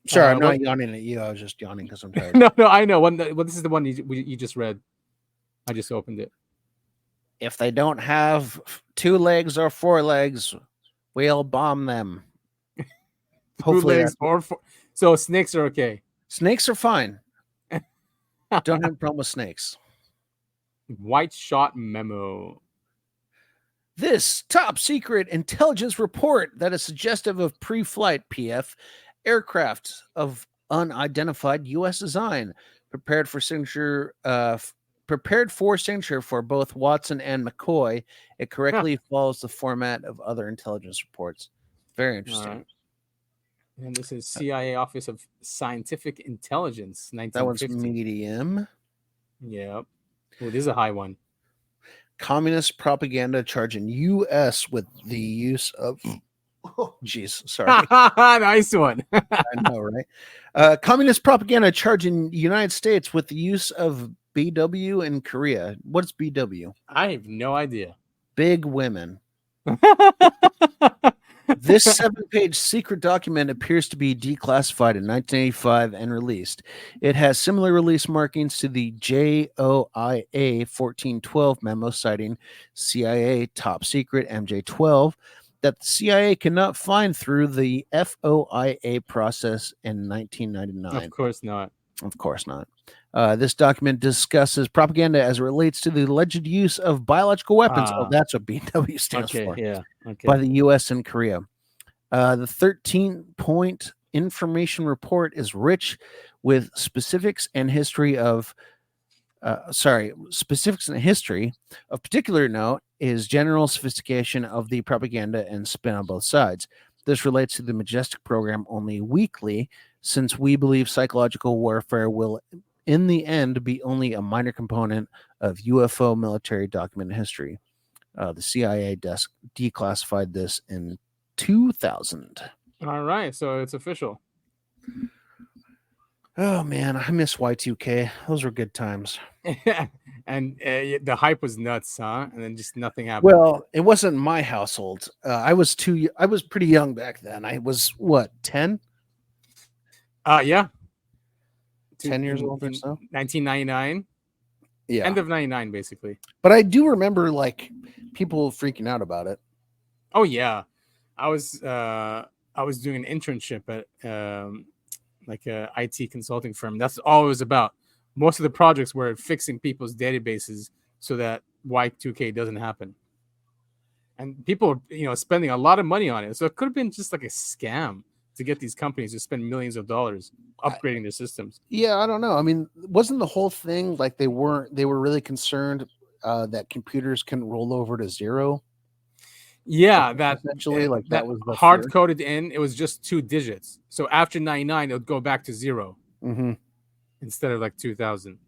Sorry, I'm not yawning at you. I was just yawning because I'm tired. No, I know. This is the one you just read. I just opened it. If they don't have 2 legs or 4 legs, we'll bomb them. Hopefully, 2 legs or 4. So snakes are okay. Snakes are fine. Don't have a problem with snakes. White shot memo. This top secret intelligence report that is suggestive of pre-flight PF aircraft of unidentified U.S. design, prepared for signature for both Watson and McCoy. It correctly follows the format of other intelligence reports. Very interesting. Right. And this is CIA Office of Scientific Intelligence, 1950. That one's medium. Yep. Well, this is a high one. Communist propaganda charging U.S. with the use of... Oh, jeez. Sorry. Nice one. I know, right? Communist propaganda charging United States with the use of BW in Korea. What's BW? I have no idea. Big women. This 7-page secret document appears to be declassified in 1985 and released. It has similar release markings to the JOIA 1412 memo citing CIA top secret MJ-12 that the CIA cannot find through the FOIA process in 1999. Of course not. Of course not. This document discusses propaganda as it relates to the alleged use of biological weapons. Oh, that's what BW stands for. Yeah. Okay. By the U.S. and Korea. The 13-point information report is rich with specifics and history of particular note is general sophistication of the propaganda and spin on both sides. This relates to the Majestic program only weakly, since we believe psychological warfare will, in the end, be only a minor component of UFO military document history. The CIA declassified this in 2000. All right, so it's official. Oh man, I miss Y2K. Those were good times. And the hype was nuts, huh? And then just nothing happened. Well, it wasn't my household. I was pretty young back then. I was what, 10? Yeah. 10 years old or so. 1999. Yeah. End of 99, basically. But I do remember like people freaking out about it. Oh yeah. I was doing an internship at like a IT consulting firm. That's all it was about. Most of the projects were fixing people's databases so that Y2K doesn't happen. And people were, spending a lot of money on it. So it could have been just like a scam to get these companies to spend millions of dollars upgrading their systems. Yeah, I don't know. I mean, wasn't the whole thing like they were really concerned that computers couldn't roll over to zero? Yeah, that essentially like that was hard coded in. It was just 2 digits. So after 99, it would go back to 0 instead of like 2000.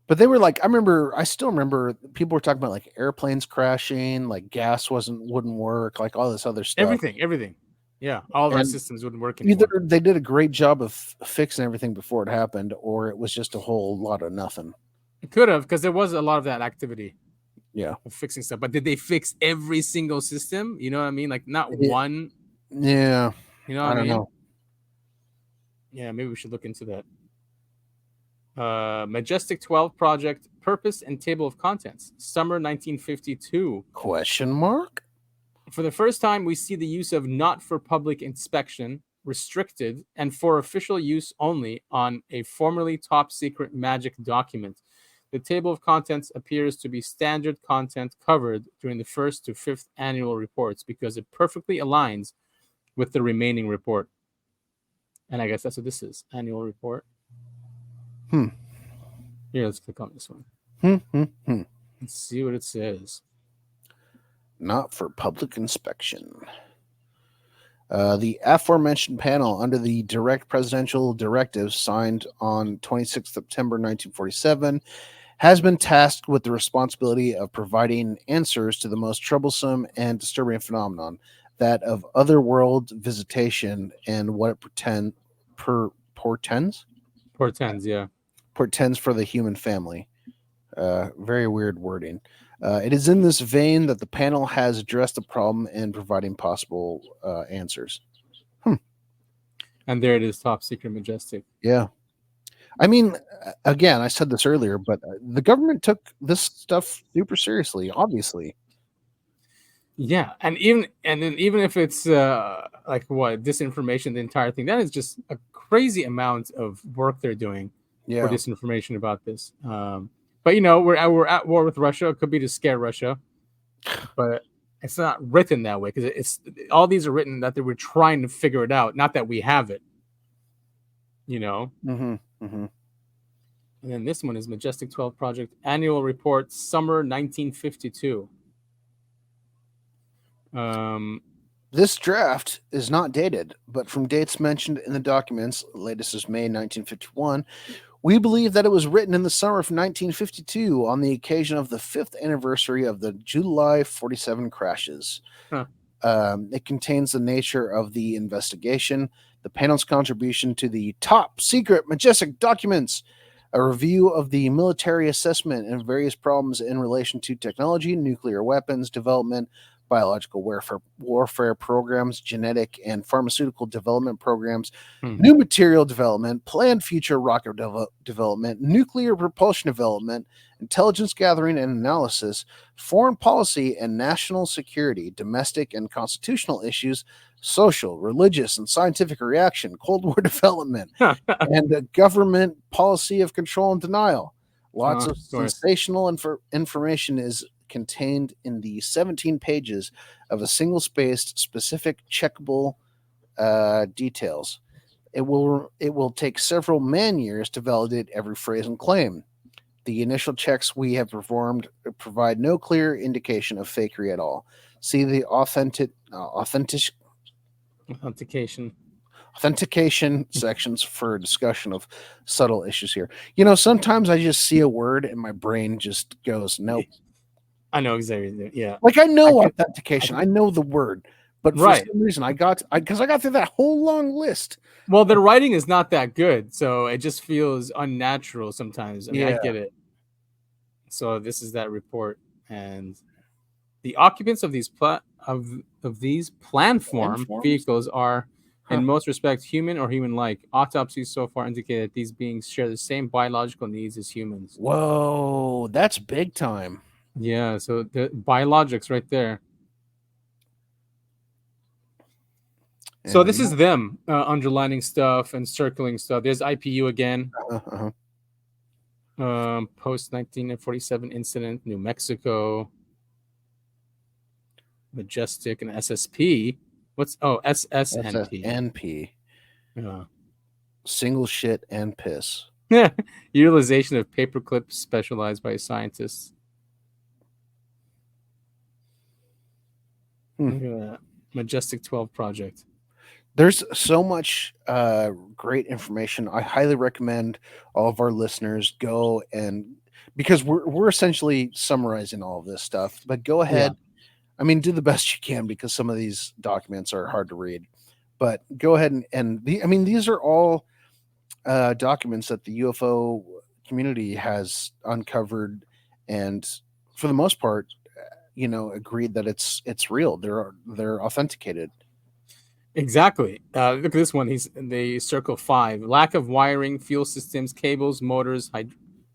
But they were like, I still remember people were talking about like airplanes crashing, like gas wouldn't work, like all this other stuff. Everything. Yeah, all of our systems wouldn't work anymore. Either they did a great job of fixing everything before it happened, or it was just a whole lot of nothing. It could have, because there was a lot of that activity. Yeah, of fixing stuff. But did they fix every single system? You know what I mean? Like not one. Yeah. You know what I mean? Know. Yeah, maybe we should look into that. Majestic 12 project, purpose and table of contents, summer 1952. Question mark? For the first time, we see the use of not for public inspection, restricted, and for official use only on a formerly top secret magic document. The table of contents appears to be standard content covered during the 1st to 5th annual reports because it perfectly aligns with the remaining report. And I guess that's what this is, annual report. Here, let's click on this one. Let's see what it says. Not for public inspection. The aforementioned panel, under the direct presidential directive signed on 26 September 1947, has been tasked with the responsibility of providing answers to the most troublesome and disturbing phenomenon, that of otherworld visitation and what it portends. Yeah. Portends for the human family. Very weird wording. It is in this vein that the panel has addressed the problem and providing possible answers. And there it is, top secret Majestic. Yeah. I mean, again, I said this earlier, but the government took this stuff super seriously, obviously. Yeah, and even if it's like what disinformation, the entire thing, that is just a crazy amount of work they're doing for disinformation about this. But we're at war with Russia. It could be to scare Russia, but it's not written that way because it's all these are written that they were trying to figure it out, not that we have it. And then this one is Majestic 12 Project Annual Report, Summer 1952. This draft is not dated, but from dates mentioned in the documents, latest is May 1951, we believe that it was written in the summer of 1952 on the occasion of the 5th anniversary of the July 47 crashes. It contains the nature of the investigation, the panel's contribution to the top secret Majestic documents, A review of the military assessment and various problems in relation to technology, nuclear weapons development, biological warfare programs, genetic and pharmaceutical development programs, new material development, planned future rocket development, nuclear propulsion development, intelligence gathering and analysis, foreign policy and national security, domestic and constitutional issues, social, religious, and scientific reaction, Cold War development, and government policy of control and denial. Lots of sensational information is contained in the 17 pages of a single-spaced, specific, checkable details. It will take several man-years to validate every phrase and claim. The initial checks we have performed provide no clear indication of fakery at all. See the authentication sections for a discussion of subtle issues here. Sometimes I just see a word and my brain just goes, nope. I know exactly. Yeah. Like I know authentication. I know the word. But for some reason, because I got through that whole long list. Well, the writing is not that good, so it just feels unnatural sometimes. I mean, I get it. So this is that report, and the occupants of these planform vehicles are, in most respects, human or human-like. Autopsies so far indicate that these beings share the same biological needs as humans. Whoa, that's big time. Yeah, so the biologics right there. So this is them underlining stuff and circling stuff. There's IPU again. Post 1947 incident, New Mexico. Majestic and SSP. SSNP. SSNP. Yeah. Single shit and piss. Utilization of paperclips specialized by scientists. Look at that. Majestic 12 project. There's so much great information. I highly recommend all of our listeners go because we're essentially summarizing all of this stuff, but go ahead. Yeah. I mean, do the best you can because some of these documents are hard to read, but go ahead these are all documents that the UFO community has uncovered and for the most part, agreed that it's real. They're authenticated. Exactly. Look at this one. They circle 5. Lack of wiring, fuel systems, cables, motors,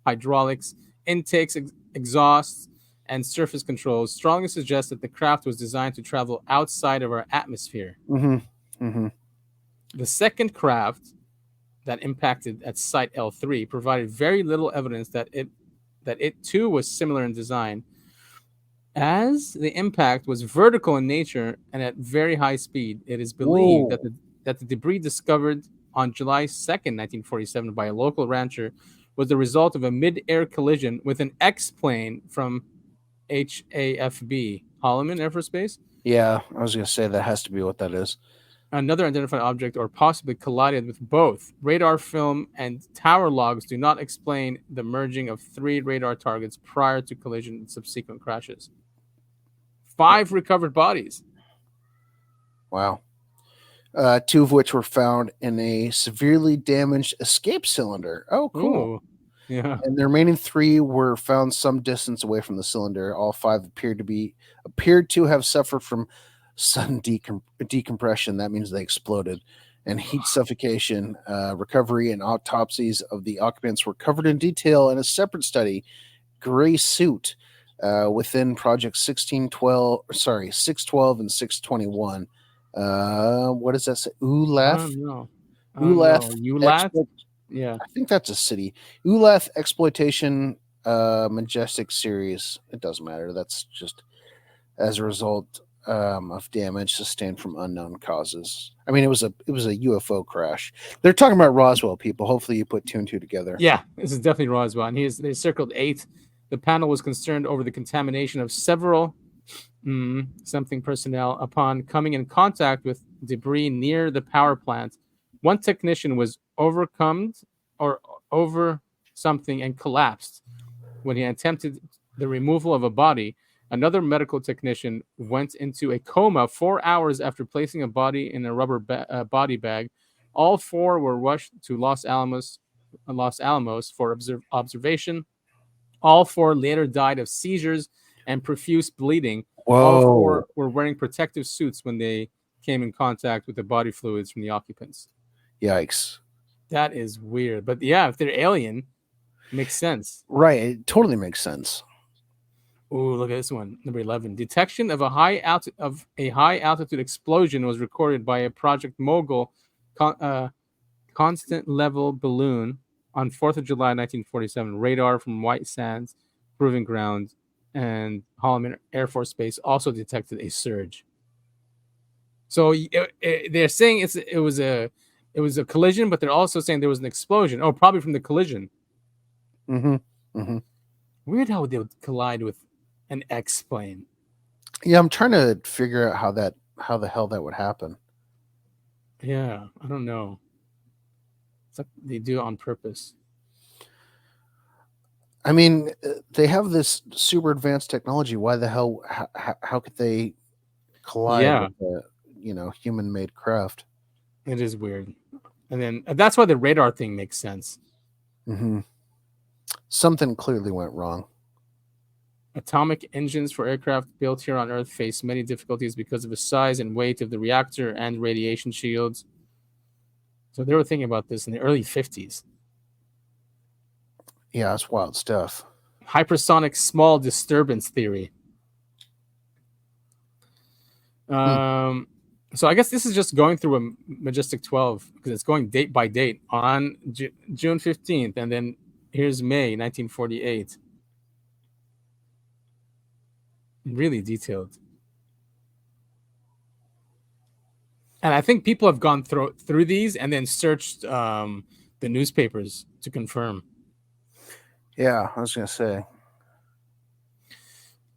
hydraulics, intakes, exhausts, and surface controls strongly suggest that the craft was designed to travel outside of our atmosphere. The second craft that impacted at Site L3 provided very little evidence that it too was similar in design, as the impact was vertical in nature and at very high speed. It is believed that the debris discovered on July 2nd, 1947 by a local rancher was the result of a mid-air collision with an X-plane from HAFB, Holloman Air Force Base. Yeah, I was going to say that has to be what that is. Another identified object or possibly collided with both. Radar film and tower logs do not explain the merging of 3 radar targets prior to collision and subsequent crashes. 5 recovered bodies. Wow. 2 of which were found in a severely damaged escape cylinder. Oh, cool. Ooh, yeah. And the remaining 3 were found some distance away from the cylinder. All 5 appeared to have suffered from sudden decompression. That means they exploded. And heat suffocation. Recovery and autopsies of the occupants were covered in detail in a separate study. Gray suit within Project 612 and 621. What does that say? Ulath? Ulath? Yeah. I think that's a city. Ulath Exploitation Majestic series. It doesn't matter. That's just as a result of damage sustained from unknown causes. I mean, it was a UFO crash. They're talking about Roswell, people. Hopefully you put 2 and 2 together. Yeah, this is definitely Roswell. And they circled 8. The panel was concerned over the contamination of several something personnel upon coming in contact with debris near the power plant. One technician was overcome over something and collapsed when he attempted the removal of a body. Another medical technician went into a coma 4 hours after placing a body in a rubber body bag. All 4 were rushed to Los Alamos Los Alamos for observation. All 4 later died of seizures and profuse bleeding. All 4 Whoa. were wearing protective suits when they came in contact with the body fluids from the occupants. Yikes. That is weird. But yeah, if they're alien, makes sense. Right. It totally makes sense. Ooh, look at this one. Number 11. Detection of a high altitude explosion was recorded by a Project Mogul constant level balloon on 4th of July 1947. Radar from White Sands Proving Ground and Holloman Air Force Base also detected a surge. So they're saying it was a collision, but they're also saying there was an explosion. Oh, probably from the collision. Mm-hmm. Mm-hmm. Weird how they would collide with an X-plane. Yeah, I'm trying to figure out how the hell that would happen. Yeah, I don't know. It's like they do it on purpose. I mean, they have this super advanced technology. Why the hell? How could they collide Yeah, with a human-made craft? it is weird. And then that's why the radar thing makes sense. Mm-hmm. Something clearly went wrong. Atomic engines for aircraft built here on Earth face many difficulties because of the size and weight of the reactor and radiation shields. So they were thinking about this in the early 50s. Yeah, it's wild stuff. Hypersonic small disturbance theory. So I guess this is just going through a Majestic 12 because it's going date by date on June 15th, and then here's May 1948. Really detailed. And I think people have gone through these and then searched the newspapers to confirm. Yeah, I was gonna say.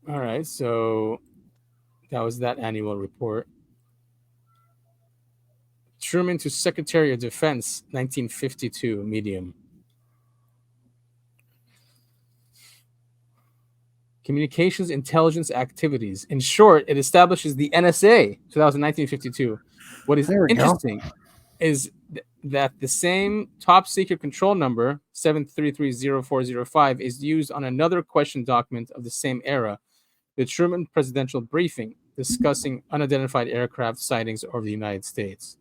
All right, so that was that annual report. Truman to Secretary of Defense, 1952, medium. Communications intelligence activities. In short, it establishes the NSA. So that was in 1952. What is interesting is that the same top secret control number, 7330405, is used on another question document of the same era, the Truman Presidential Briefing, discussing unidentified aircraft sightings over the United States.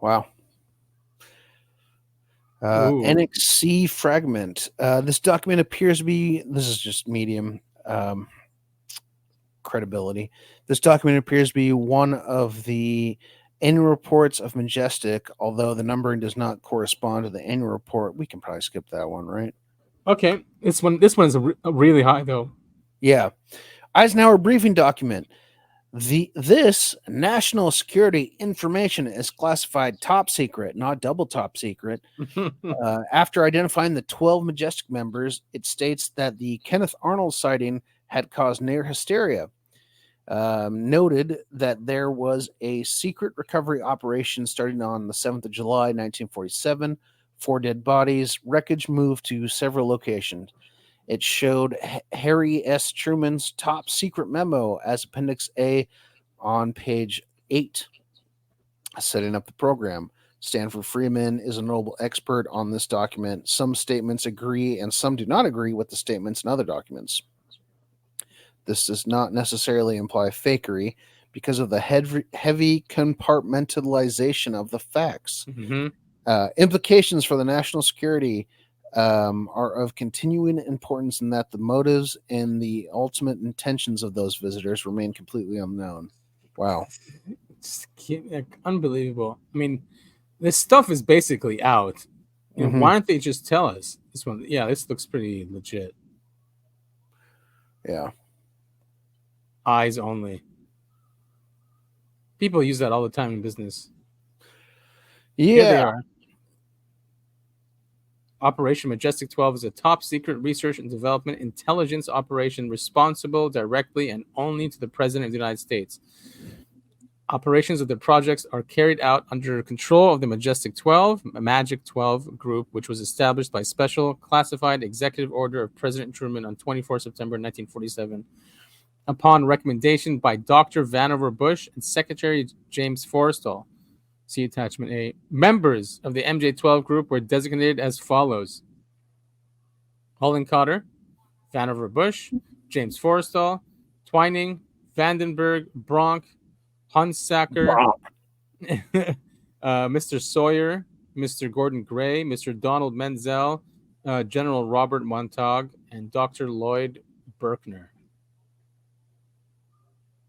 Wow. NXC fragment. This document appears to be, this is just medium credibility. This document appears to be one of the annual reports of Majestic, although the numbering does not correspond to the annual report. We can probably skip that one, right? Okay. This one is really high, though. Yeah. Eisenhower briefing document. This national security information is classified top secret, not double top secret. After identifying the 12 Majestic members, it states that the Kenneth Arnold sighting had caused near hysteria. Noted that there was a secret recovery operation starting on the 7th of July, 1947. 4 dead bodies. Wreckage moved to several locations. It showed Harry S. Truman's top secret memo as Appendix A on page 8, setting up the program. Stanford Freeman is a notable expert on this document. Some statements agree and some do not agree with the statements in other documents. This does not necessarily imply fakery because of the heavy compartmentalization of the facts. Implications for the national security are of continuing importance in that the motives and the ultimate intentions of those visitors remain completely unknown. Wow. It's unbelievable. I mean, this stuff is basically out. Why don't they just tell us? This one, yeah, this looks pretty legit. Yeah. Eyes only. People use that all the time in business. Yeah. Here they are. Operation Majestic 12 is a top secret research and development intelligence operation responsible directly and only to the President of the United States. Operations of the projects are carried out under control of the Majestic 12, a Magic 12 group, which was established by special classified executive order of President Truman on 24 September 1947. Upon recommendation by Dr. Vannevar Bush and Secretary James Forrestal. See attachment A. Members of the MJ-12 group were designated as follows: Holland Cotter, Vannevar Bush, James Forrestal, Twining, Vandenberg, Bronk, Hunsaker, Wow. Mr. Sawyer, Mr. Gordon Gray, Mr. Donald Menzel, General Robert Montague, and Dr. Lloyd Berkner.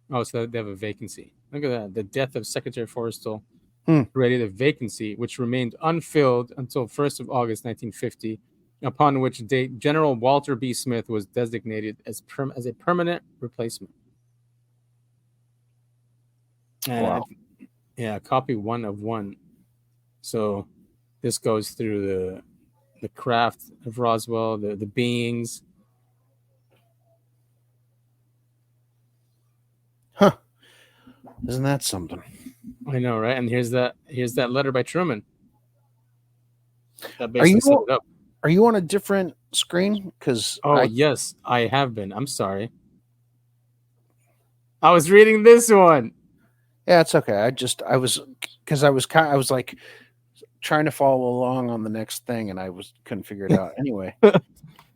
Oh, so they have a vacancy. Look at that. The death of Secretary Forrestal created a vacancy which remained unfilled until 1st of August 1950, upon which date General Walter B. Smith was designated as a permanent replacement. And Wow. yeah, copy 1 of 1. So this goes through the craft of Roswell, the beings. Huh. Isn't that something? I know, right? And here's that letter by Truman. That basically set it up. Are you on a different screen? Because yes, I have been. I'm sorry. I was reading this one. Yeah, it's okay. I was like trying to follow along on the next thing, and couldn't figure it out. Anyway.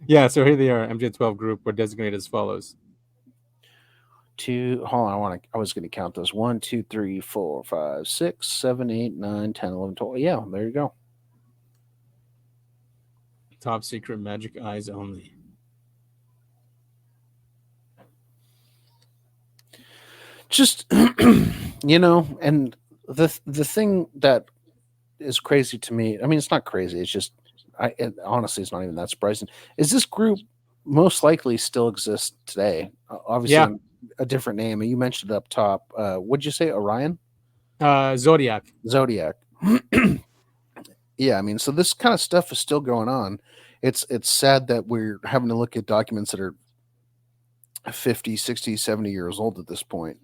Yeah, so here they are. MJ-12 group were designated as follows. Hold on, I was going to count those. 1, 2, 3, 4, 5, 6, 7, 8, 9, 10, 11, 12. Yeah, there you go. Top secret, magic eyes only. Just and the thing that is crazy to me, I mean, it's not crazy, it's just honestly, it's not even that surprising, is this group most likely still exists today. Obviously, a different name. And you mentioned it up top. What'd you say? Orion? Zodiac. Yeah, I mean, so this kind of stuff is still going on. It's sad that we're having to look at documents that are 50, 60, 70 years old at this point.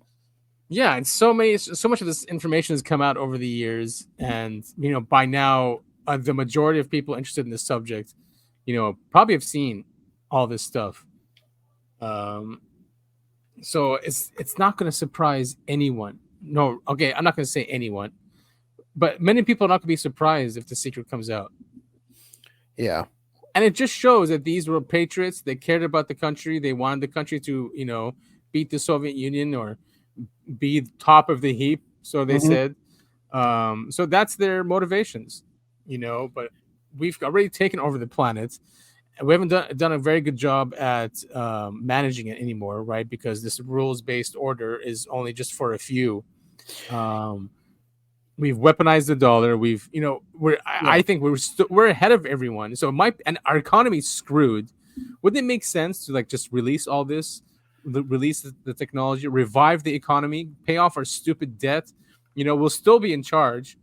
Yeah, and so much of this information has come out over the years, and by now the majority of people interested in this subject, probably have seen all this stuff. So it's not going to surprise anyone. No, okay, I'm not going to say anyone, but many people are not going to be surprised if the secret comes out. Yeah. And it just shows that these were patriots. They cared about the country. They wanted the country to, beat the Soviet Union or be top of the heap. So they said. So that's their motivations, but we've already taken over the planet. And we haven't done a very good job at managing it anymore, right? Because this rules-based order is only just for a few. We've weaponized the dollar. I think we're ahead of everyone. So and our economy's screwed. Wouldn't it make sense to just release all this, release the technology, revive the economy, pay off our stupid debt? We'll still be in charge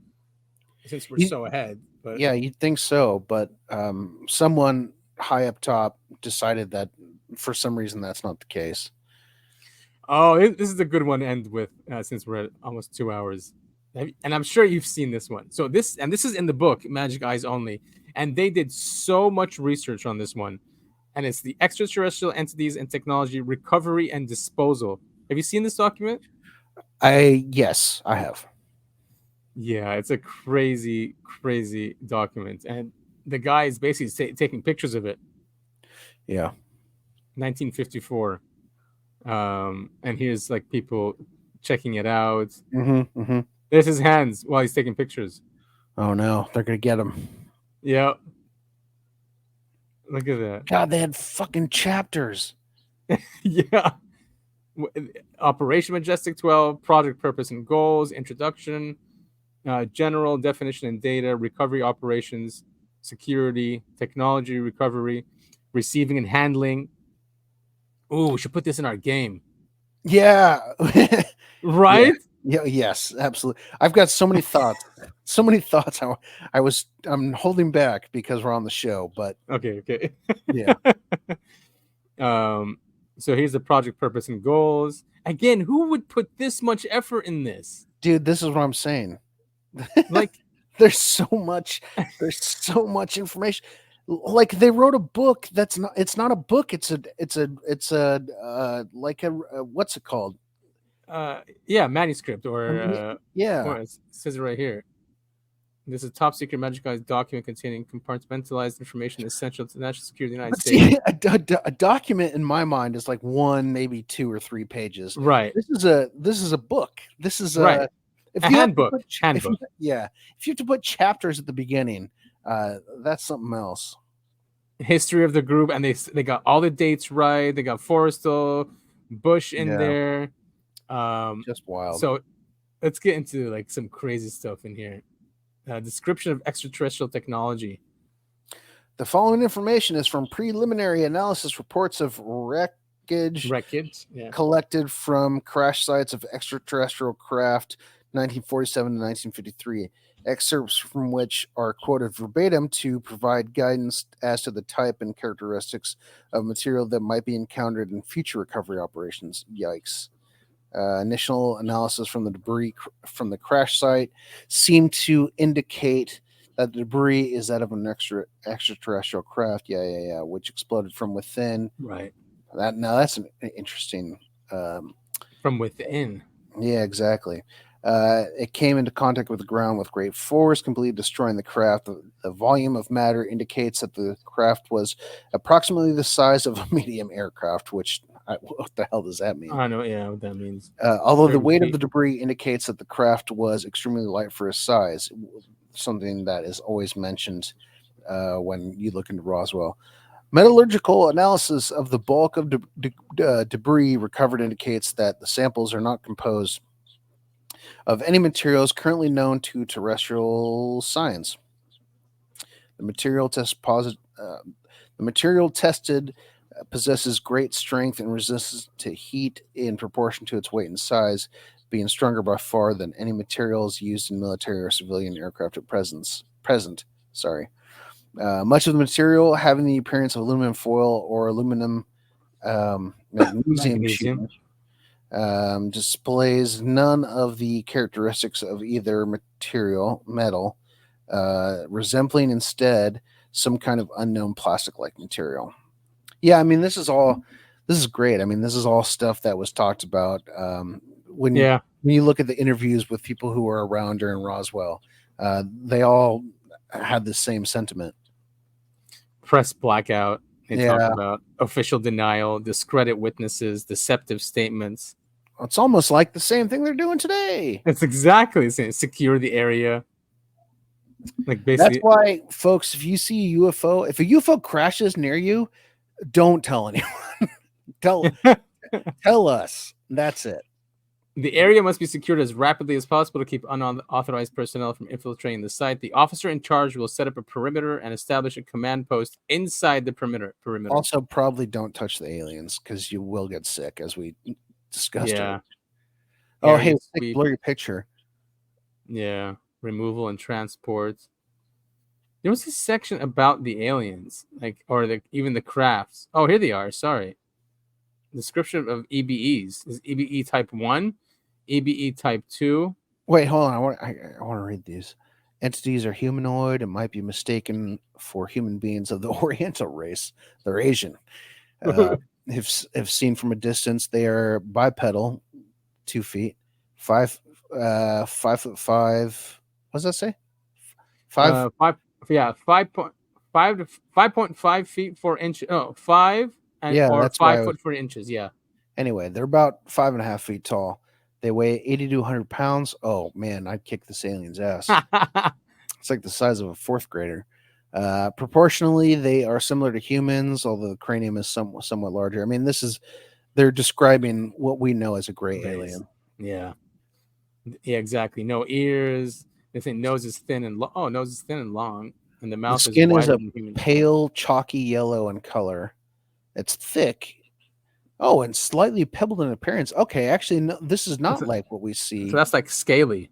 since we're so ahead. But yeah, you'd think so. But someone high up top decided that for some reason that's not the case. Oh, this is a good one to end with since we're at almost 2 hours. And I'm sure you've seen this one. So this is in the book, Magic Eyes Only. And they did so much research on this one. And it's the Extraterrestrial Entities and Technology Recovery and Disposal. Have you seen this document? Yes, I have. Yeah, it's a crazy, crazy document. And the guy is basically taking pictures of it. Yeah. 1954. And here's people checking it out. There's his hands while he's taking pictures. Oh no, they're gonna get him. Yeah. Look at that. God, they had fucking chapters. Yeah. Operation Majestic 12, project purpose and goals, introduction, general definition and data, recovery operations, security, technology recovery, receiving and handling. Ooh, we should put this in our game. Yeah. Right? Yeah, yes, absolutely. I've got so many thoughts. I'm holding back because we're on the show, but okay. Yeah. So here's the project purpose and goals. Again, who would put this much effort in this? Dude, this is what I'm saying. There's so much information. They wrote a book it's not a book, it's a what's it called? Yeah, manuscript or Yeah. it says it right here. This is a top secret magical document containing compartmentalized information essential to national security of the United But States. see, a document in my mind is like one, maybe 2 or 3 pages. Right. This is a book. This is Right. if A you have to handbook. put Handbook. if you have to put chapters at the beginning, that's something else. History of the group, and they got all the dates right. They got Forrestal, Bush in Yeah. there. Just wild. So let's get into like some crazy stuff in here. Description of extraterrestrial technology. The following information is from preliminary analysis reports of wreckage Yeah. collected from crash sites of extraterrestrial craft 1947 to 1953. Excerpts from which are quoted verbatim to provide guidance as to the type and characteristics of material that might be encountered in future recovery operations. Yikes. Initial analysis from the debris from the crash site seemed to indicate that the debris is that of an extraterrestrial craft. Yeah, which exploded from within. Right. That's an interesting. From within. Yeah, exactly. It came into contact with the ground with great force, completely destroying the craft. The volume of matter indicates that the craft was approximately the size of a medium aircraft, which what the hell does that mean? I know, yeah, what that means. Although the weight of the debris indicates that the craft was extremely light for its size, something that is always mentioned when you look into Roswell. Metallurgical analysis of the bulk of debris recovered indicates that the samples are not composed of any materials currently known to terrestrial science. The material tested possesses great strength and resistance to heat in proportion to its weight and size, being stronger by far than any materials used in military or civilian aircraft at present. Much of the material having the appearance of aluminum foil or aluminum magnesium displays none of the characteristics of either metal, resembling instead some kind of unknown plastic-like material. Yeah, I mean, this is great. I mean, this is all stuff that was talked about when you look at the interviews with people who were around during Roswell. They all had the same sentiment. Press blackout. They talk about official denial, discredit witnesses, deceptive statements. It's almost like the same thing they're doing today. It's exactly the same. Secure the area. Like basically, that's why, folks, if you see a UFO, if a UFO crashes near you, don't tell anyone. tell us. That's it. The area must be secured as rapidly as possible to keep unauthorized personnel from infiltrating the site. The officer in charge will set up a perimeter and establish a command post inside the perimeter. Also, probably don't touch the aliens because you will get sick, as we discussed. Yeah. Oh, hey, blur your picture. Yeah. Removal and transport. There was this section about the aliens, even the crafts. Oh, here they are. Sorry. Description of EBEs. Is EBE type 1, EBE type 2. Wait, hold on. I want to read these. Entities are humanoid and might be mistaken for human beings of the Oriental race. They're Asian. If seen from a distance, they are bipedal, 2 feet, 5'5". What does that say? 5.5 feet 4 inches. Oh, 5 and or 5 foot 4 inches. Yeah. Anyway, they're about 5.5 feet tall. They weigh 80 to 100 pounds. Oh man, I'd kick this alien's ass. It's like the size of a 4th grader. Proportionally, they are similar to humans, although the cranium is somewhat larger. I mean, they're describing what we know as a gray alien. Yeah. Yeah, exactly. No ears. They say nose is thin and nose is thin and long, and the mouth skin is a pale, chalky yellow in color. It's thick. Oh, and slightly pebbled in appearance. Okay, actually, no, this is not like what we see. So that's like scaly.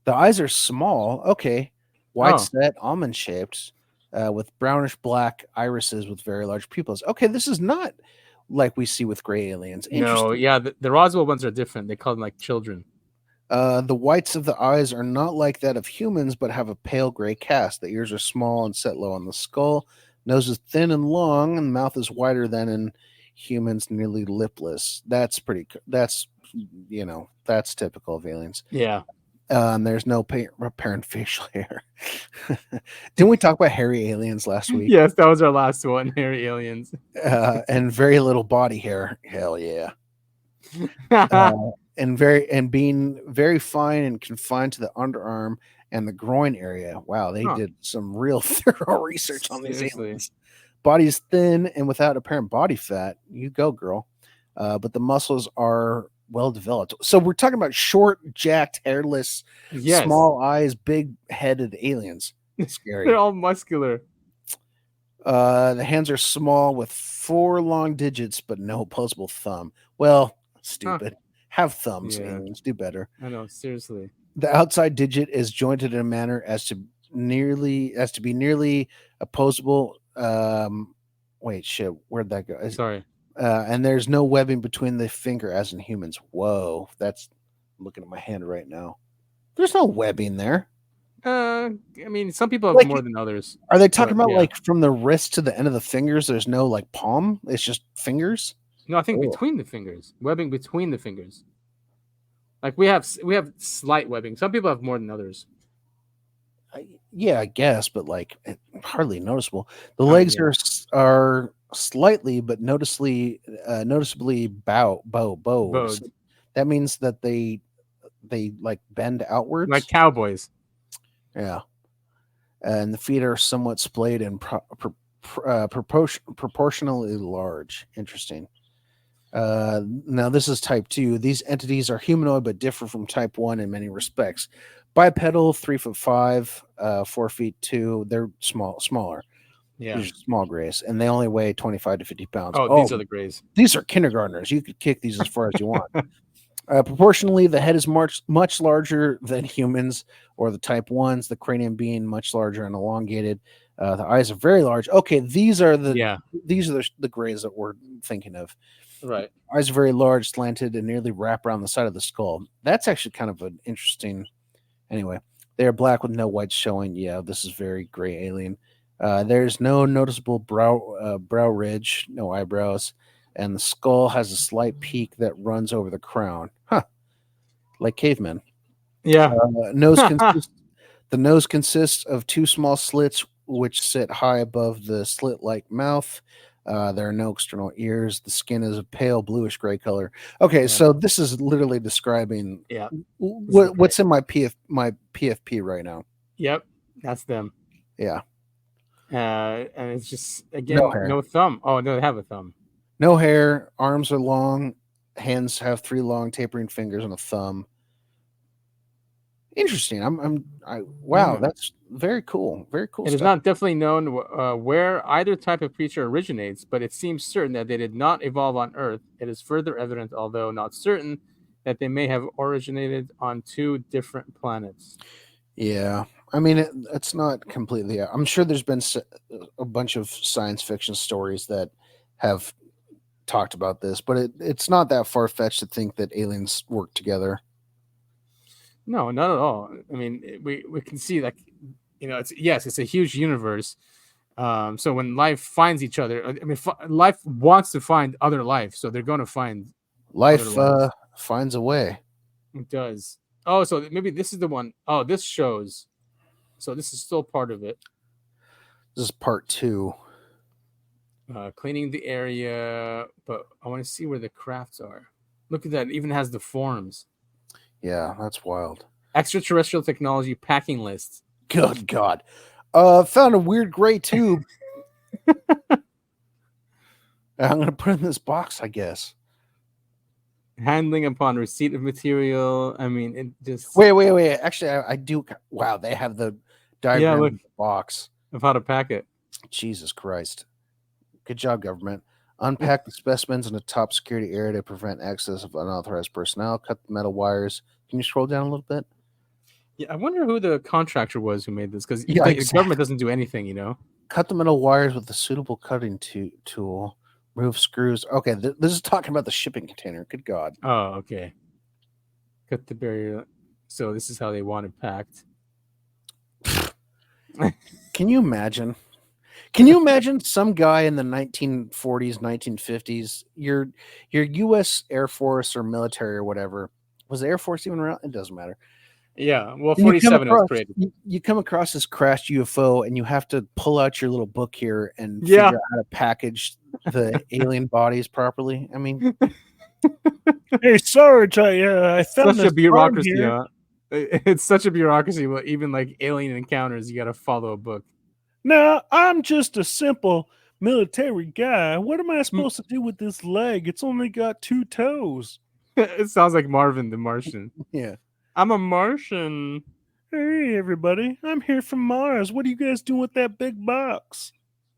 The eyes are small. Okay, wide set, almond shaped, with brownish black irises with very large pupils. Okay, this is not like we see with gray aliens. No, yeah, the Roswell ones are different. They call them like children. The whites of the eyes are not like that of humans, but have a pale gray cast. The ears are small and set low on the skull. Nose is thin and long, and the mouth is wider than in humans, nearly lipless. That's that's typical of aliens. Yeah. And there's no apparent facial hair. Didn't we talk about hairy aliens last week? Yes, that was our last one. Hairy aliens. And very little body hair. Hell yeah. And being very fine and confined to the underarm and the groin area. Wow, they did some real thorough research on these Seriously. aliens. Body is thin and without apparent body fat. You go, girl. But the muscles are well developed. So we're talking about short, jacked, hairless, Yes. small eyes, big headed aliens. Scary. They're all muscular. The hands are small with 4 long digits, but no opposable thumb. Well, stupid. Have thumbs, Yeah. aliens. Do better. I know, seriously. The outside digit is jointed in a manner as to be nearly opposable. Wait, shit. Where'd that go? Sorry. And there's no webbing between the finger as in humans. Whoa, I'm looking at my hand right now. There's no webbing there. I mean, some people have more than others. Are they talking about like from the wrist to the end of the fingers? There's no like palm. It's just fingers. No, I think between the fingers, webbing between the fingers. Like we have slight webbing. Some people have more than others. Yeah, I guess, but like hardly noticeable. The legs are slightly but noticeably bowed. That means that they like bend outwards, like cowboys. Yeah, and the feet are somewhat splayed and proportionally large. Interesting. Now this is type 2. These entities are humanoid but differ from type 1 in many respects. Bipedal, 3'5", 4 feet 2. They're smaller. Yeah, these are small grays, and they only weigh 25 to 50 pounds. Oh, these are the grays. These are kindergartners. You could kick these as far as you want. Proportionally, the head is much larger than humans or the type 1s, the cranium being much larger and elongated. The eyes are very large. Okay, these are the grays that we're thinking of. Right. Eyes are very large, slanted, and nearly wrap around the side of the skull. That's actually kind of an interesting. Anyway, they are black with no whites showing. Yeah, this is very gray alien. There's no noticeable brow ridge, no eyebrows, and the skull has a slight peak that runs over the crown. Huh. Like cavemen. Yeah. The nose consists of 2 small slits which sit high above the slit-like mouth. There are no external ears. The skin is a pale bluish gray color. Okay, so this is literally describing what's in my PFP right now. Yep, that's them. Yeah. And it's just again no thumb. Oh no, they have a thumb. No hair. Arms are long. Hands have 3 long tapering fingers and a thumb. Interesting. Wow, that's very cool. Very cool. It is not definitely known where either type of creature originates, but it seems certain that they did not evolve on Earth. It is further evident, although not certain, that they may have originated on 2 different planets. Yeah. I mean, it's not completely. I'm sure there's been a bunch of science fiction stories that have talked about this, but it's not that far fetched to think that aliens work together. No, not at all. I mean, we can see like, it's a huge universe. So when life finds each other, I mean, life wants to find other life, so they're going to find life. Finds a way. It does. Oh, so maybe this is the one. Oh, this shows. So this is still part of it. This is part 2. Cleaning the area, but I want to see where the crafts are. Look at that. It even has the forms. Yeah, that's wild. Extraterrestrial technology packing list. Good God. Found a weird gray tube. I'm going to put it in this box, I guess. Handling upon receipt of material. I mean, it just... Wait. Actually, I do... Wow, they have the diagram in the box. Of how to pack it. Jesus Christ. Good job, government. Unpack the specimens in a top security area to prevent access of unauthorized personnel. Cut the metal wires. Can you scroll down a little bit? Yeah, I wonder who the contractor was who made this, because the government doesn't do anything, Cut the metal wires with a suitable cutting tool. Remove screws. Okay, this is talking about the shipping container. Good God. Oh, okay. Cut the barrier. So this is how they want it packed. Can you imagine? Can you imagine some guy in the 1940s, 1950s, your U.S. Air Force or military or whatever, was the Air Force even around? It doesn't matter. Yeah, well, And 47 it was created. you come across this crashed UFO, and you have to pull out your little book here and Yeah. figure out how to package the alien bodies properly. I mean, hey Sarge, I found Such a this arm bureaucracy, here. huh? It's such a bureaucracy, but even like alien encounters, you got to follow a book. Now, I'm just a simple military guy. What am I Hmm. supposed to do with this leg? It's only got 2 toes. It sounds like Marvin the Martian. Yeah. I'm a Martian. Hey, everybody. I'm here from Mars. What are you guys doing with that big box?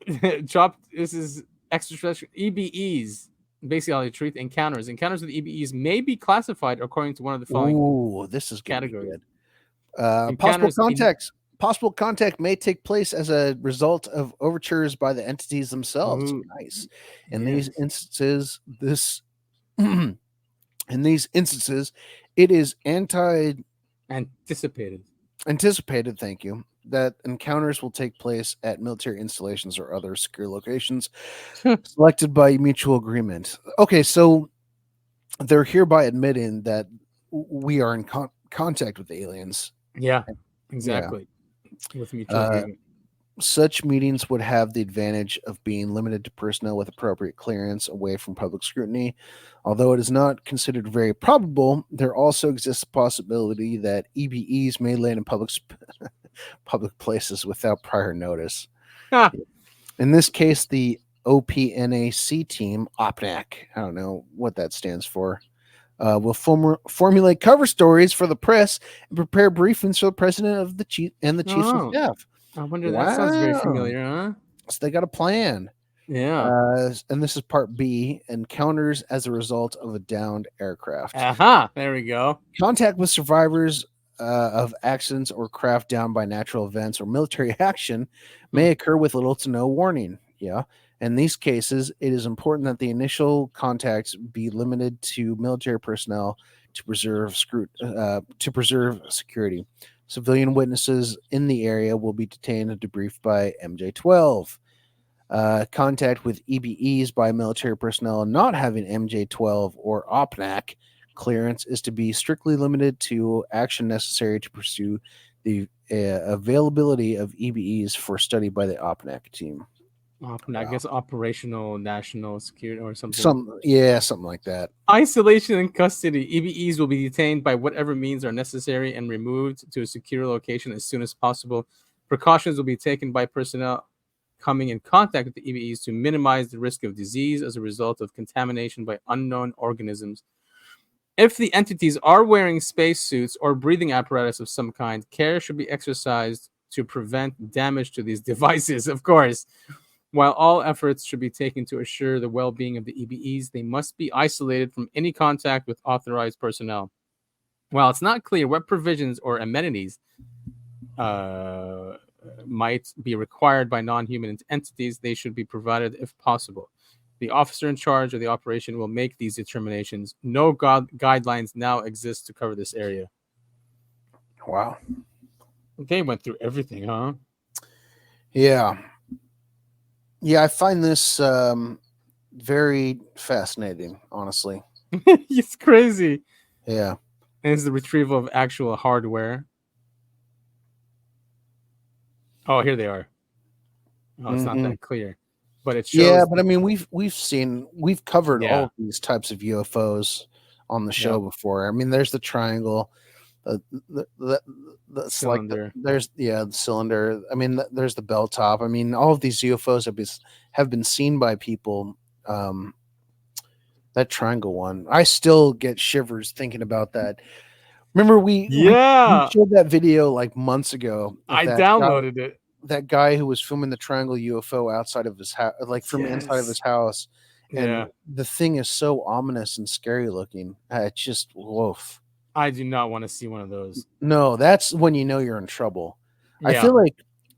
This is extraterrestrial EBEs. Basically, how they treat encounters. Encounters with EBEs may be classified according to one of the following Ooh, this is gonna be categories. good. Possible contact may take place as a result of overtures by the entities themselves. Ooh, Nice. In yes. these instances, in these instances, it is Anticipated. thank you, that encounters will take place at military installations or other secure locations selected by mutual agreement. Okay, so they're hereby admitting that we are in contact with aliens. Yeah, exactly. With mutual agreement. Such meetings would have the advantage of being limited to personnel with appropriate clearance away from public scrutiny. Although it is not considered very probable, there also exists a possibility that EBEs may land in public places without prior notice. Ah, In this case, the OPNAC team, OPNAC, I don't know what that stands for, will formulate cover stories for the press and prepare briefings for the president of the chief and the chiefs of Oh. staff. I wonder. That sounds very familiar, huh? So they got a plan. Yeah. And this is part B, encounters as a result of a downed aircraft. Aha. There we go. Contact with survivors of accidents or craft down by natural events or military action may occur with little to no warning. Yeah. In these cases, it is important that the initial contacts be limited to military personnel to preserve security. Civilian witnesses in the area will be detained and debriefed by MJ-12. Contact with EBEs by military personnel not having MJ-12 or OPNAC clearance is to be strictly limited to action necessary to pursue the availability of EBEs for study by the OPNAC team. I guess operational national security or something. Something like that. Isolation and custody. EBEs will be detained by whatever means are necessary and removed to a secure location as soon as possible. Precautions will be taken by personnel coming in contact with the EBEs to minimize the risk of disease as a result of contamination by unknown organisms. If the entities are wearing spacesuits or breathing apparatus of some kind, care should be exercised to prevent damage to these devices, of course. While all efforts should be taken to assure the well-being of the EBEs, they must be isolated from any contact with authorized personnel. While it's not clear what provisions or amenities might be required by non-human entities, they should be provided if possible. The officer in charge of the operation will make these determinations. No guidelines now exist to cover this area. Wow. They went through everything, huh? Yeah. Yeah, I find this very fascinating, honestly. It's crazy. Yeah. And it's the retrieval of actual hardware. Oh, here they are. Oh, it's not that clear. But it shows. Yeah, but I mean, we've covered all of these types of UFOs on the show before. I mean, there's the triangle, the cylinder. There's the cylinder. I mean, there's the bell top. I mean, all of these UFOs have been seen by people. That triangle one, I still get shivers thinking about that. Remember we showed that video like months ago. I downloaded it. That guy who was filming the triangle UFO outside of his house, like from inside of his house. And the thing is so ominous and scary looking. It's just woof. I do not want to see one of those. No, that's when you know you're in trouble. I feel like,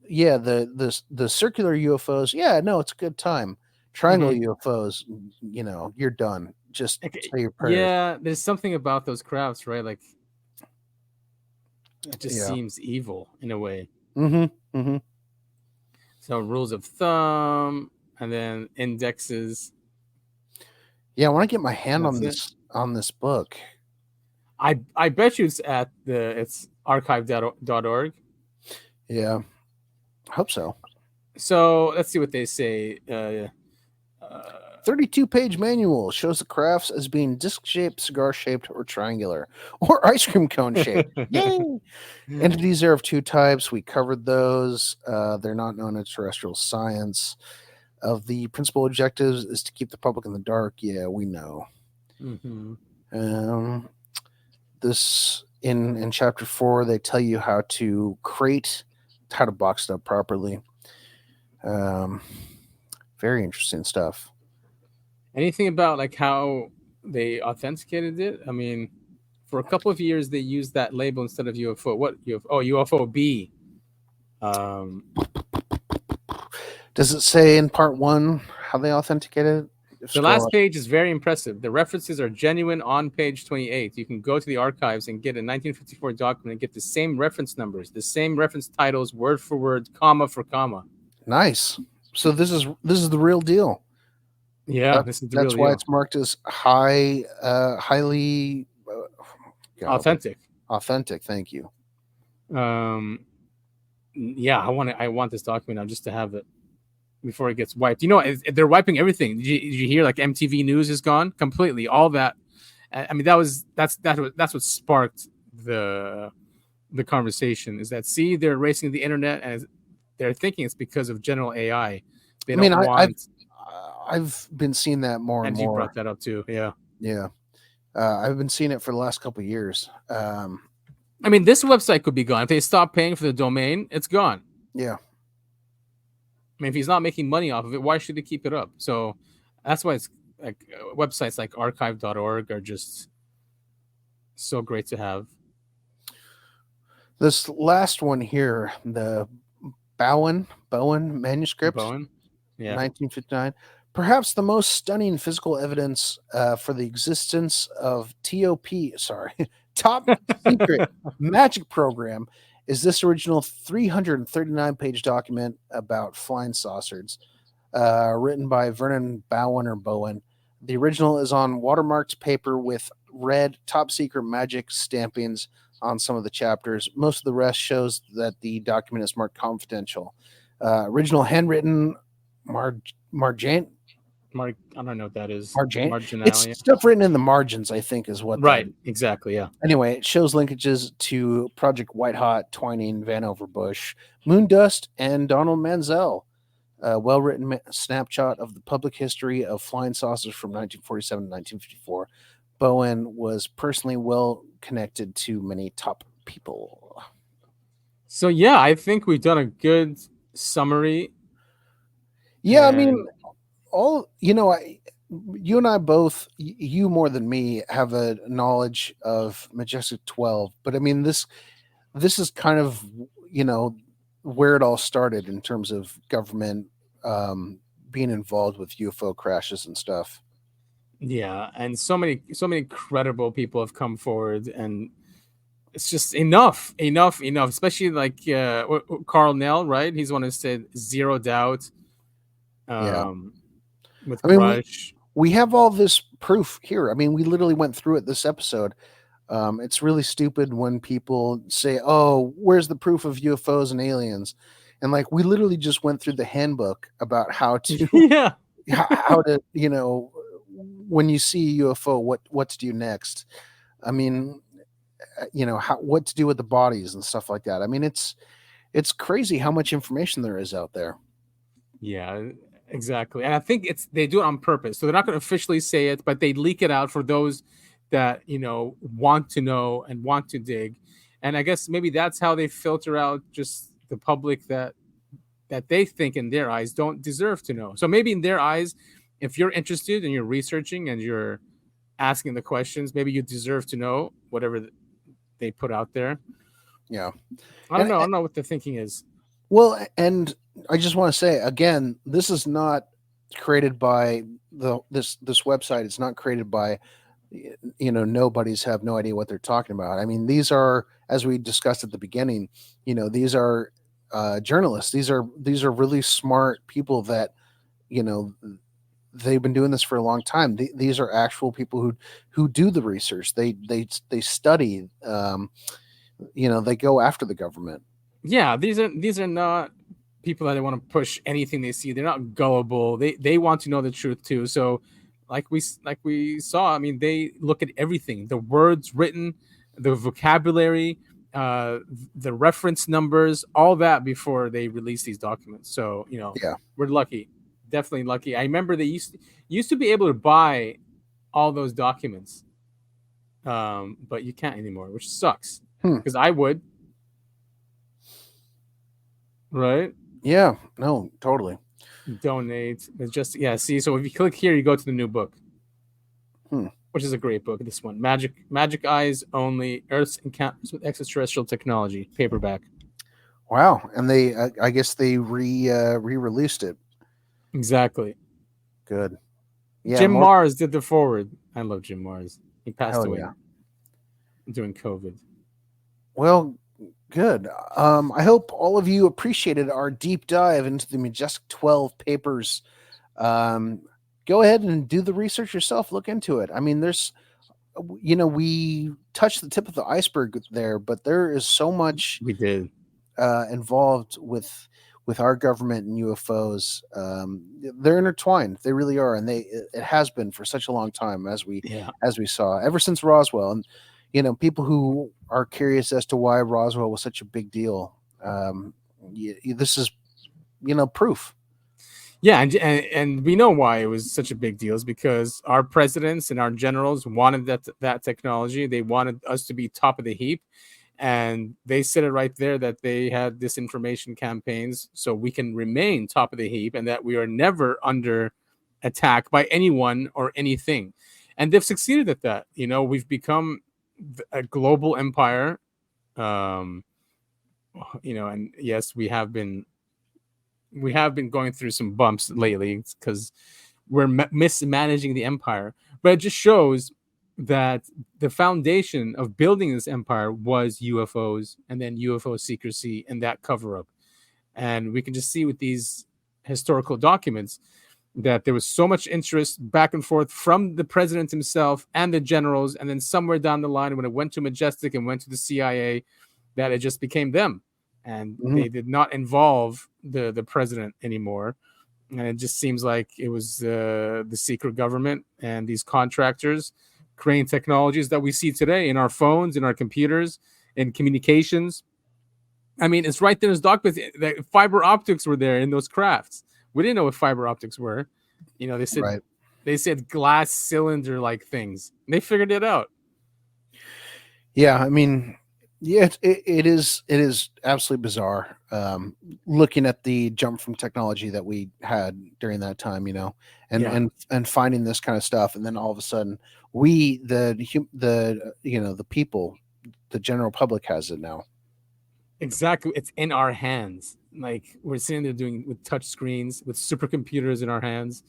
the circular UFOs, no, it's a good time. Triangle UFOs, you're done. Just say your prayers. Yeah, there's something about those crafts, right? Like, it just seems evil in a way. So rules of thumb, and then indexes. Yeah, I want to get my hand That's on this book. I bet you it's archive.org. Yeah, I hope so. So let's see what they say. 32-page manual shows the crafts as being disc-shaped, cigar-shaped, or triangular, or ice cream cone-shaped. Yay! Entities are of two types. We covered those. They're not known as terrestrial science. Of the principal objectives is to keep the public in the dark. Yeah, we know. Mm-hmm. This in chapter 4, they tell you how to box it up properly. Very interesting stuff. Anything about like how they authenticated it? I mean, for a couple of years they used that label instead of UFO. What UFO? Oh, UFO B. Does it say in part 1 how they authenticated it? The last page is very impressive. The references are genuine on page 28. You can go to the archives and get a 1954 document and get the same reference numbers, the same reference titles, word for word, comma for comma. Nice. So this is the real deal. Yeah, this is the real deal. That's why it's marked as highly authentic. Authentic. Thank you. Yeah, I want this document now just to have it before it gets wiped. You know, they're wiping everything. Did you hear? Like MTV News is gone completely. All that. I mean, that's what sparked the conversation. Is that they're erasing the internet and they're thinking it's because of general AI. They don't want. I've been seeing that more and more. You brought that up too. Yeah. Yeah. I've been seeing it for the last couple of years. I mean, this website could be gone if they stop paying for the domain. It's gone. Yeah. I mean, if he's not making money off of it, why should he keep it up? So that's why it's like websites like archive.org are just so great to have. This last one here, the Bowen manuscript, yeah, 1959, perhaps the most stunning physical evidence for the existence of top secret magic program is this original 339-page document about flying saucers, written by Vernon Bowen. The original is on watermarked paper with red top secret magic stampings on some of the chapters. Most of the rest shows that the document is marked confidential. Original handwritten margin. I don't know what that is. Marginalia. It's stuff written in the margins, I think, is what. Right. Exactly. Yeah. Anyway, it shows linkages to Project White Hot, Twining, Vanover Bush, Moondust, and Donald Manziel. A well-written snapshot of the public history of flying saucers from 1947 to 1954. Bowen was personally well connected to many top people. So yeah, I think we've done a good summary. Yeah, I mean, you and I both, you more than me, have a knowledge of Majestic 12, but I mean, this is kind of, where it all started in terms of government being involved with UFO crashes and stuff. Yeah, and so many credible people have come forward, and it's just enough, especially like Carl Nell, right? He's one who said zero doubt. With Rush. We have all this proof here. I mean, we literally went through it this episode. It's really stupid when people say, "Oh, where's the proof of UFOs and aliens?" And like, we literally just went through the handbook about how to, how to, when you see a UFO, what to do next. I mean, what to do with the bodies and stuff like that. I mean, it's crazy how much information there is out there. Yeah, exactly. And I think they do it on purpose. So they're not going to officially say it, but they leak it out for those that, want to know and want to dig. And I guess maybe that's how they filter out just the public that they think in their eyes don't deserve to know. So maybe in their eyes, if you're interested and you're researching and you're asking the questions, maybe you deserve to know whatever they put out there. Yeah. I don't know what the thinking is. Well, and I just want to say again, this is not created by this website. It's not created by, nobodies have no idea what they're talking about. I mean, these are, as we discussed at the beginning, these are journalists. These are really smart people that, you know, they've been doing this for a long time. These are actual people who do the research. They study. You know, they go after the government. Yeah, these are not people that want to push anything they see. They're not gullible. They want to know the truth too. So, like we saw, I mean, they look at everything: the words written, the vocabulary, the reference numbers, all that before they release these documents. So, you know, Yeah. we're lucky, definitely lucky. I remember they used to be able to buy all those documents, but you can't anymore, which sucks because I would. Right? Yeah. No, totally. Donate. It's just see. So if you click here, you go to the new book, which is a great book. This one, Magic Eyes Only: Earth's Encounters with Extraterrestrial Technology, paperback. Wow. And they, I guess they re-released it. Exactly. Good. Yeah. Jim Mars did the forward. I love Jim Mars. He passed away during COVID. Well, good. I hope all of you appreciated our deep dive into the Majestic 12 papers. Go ahead and do the research yourself. Look into it. I mean, there's, you know, we touched the tip of the iceberg there, but there is so much we did involved with our government and UFOs. They're intertwined. They really are, and it has been for such a long time, as we saw ever since Roswell. And you know, people who are curious as to why Roswell was such a big deal. This is, you know, proof. Yeah, and we know why it was such a big deal is because our presidents and our generals wanted that technology. They wanted us to be top of the heap, and they said it right there that they had disinformation campaigns so we can remain top of the heap and that we are never under attack by anyone or anything. And they've succeeded at that. You know, we've become a global empire. You know, and yes, we have been going through some bumps lately because we're mismanaging the empire, but it just shows that the foundation of building this empire was UFOs and then UFO secrecy and that cover up. And we can just see with these historical documents that there was so much interest back and forth from the president himself and the generals. And then somewhere down the line, when it went to Majestic and went to the CIA, that it just became them. And they did not involve the president anymore. And it just seems like it was the secret government and these contractors creating technologies that we see today in our phones, in our computers, in communications. I mean, it's right there in those documents that fiber optics were there in those crafts. We didn't know what fiber optics were. You know, they said glass cylinder like things. And they figured it out. Yeah, I mean, yeah, it is absolutely bizarre. Looking at the jump from technology that we had during that time, you know, and finding this kind of stuff, and then all of a sudden, the people, the general public has it now. Exactly, it's in our hands. Like we're sitting there doing with touch screens, with supercomputers in our hands,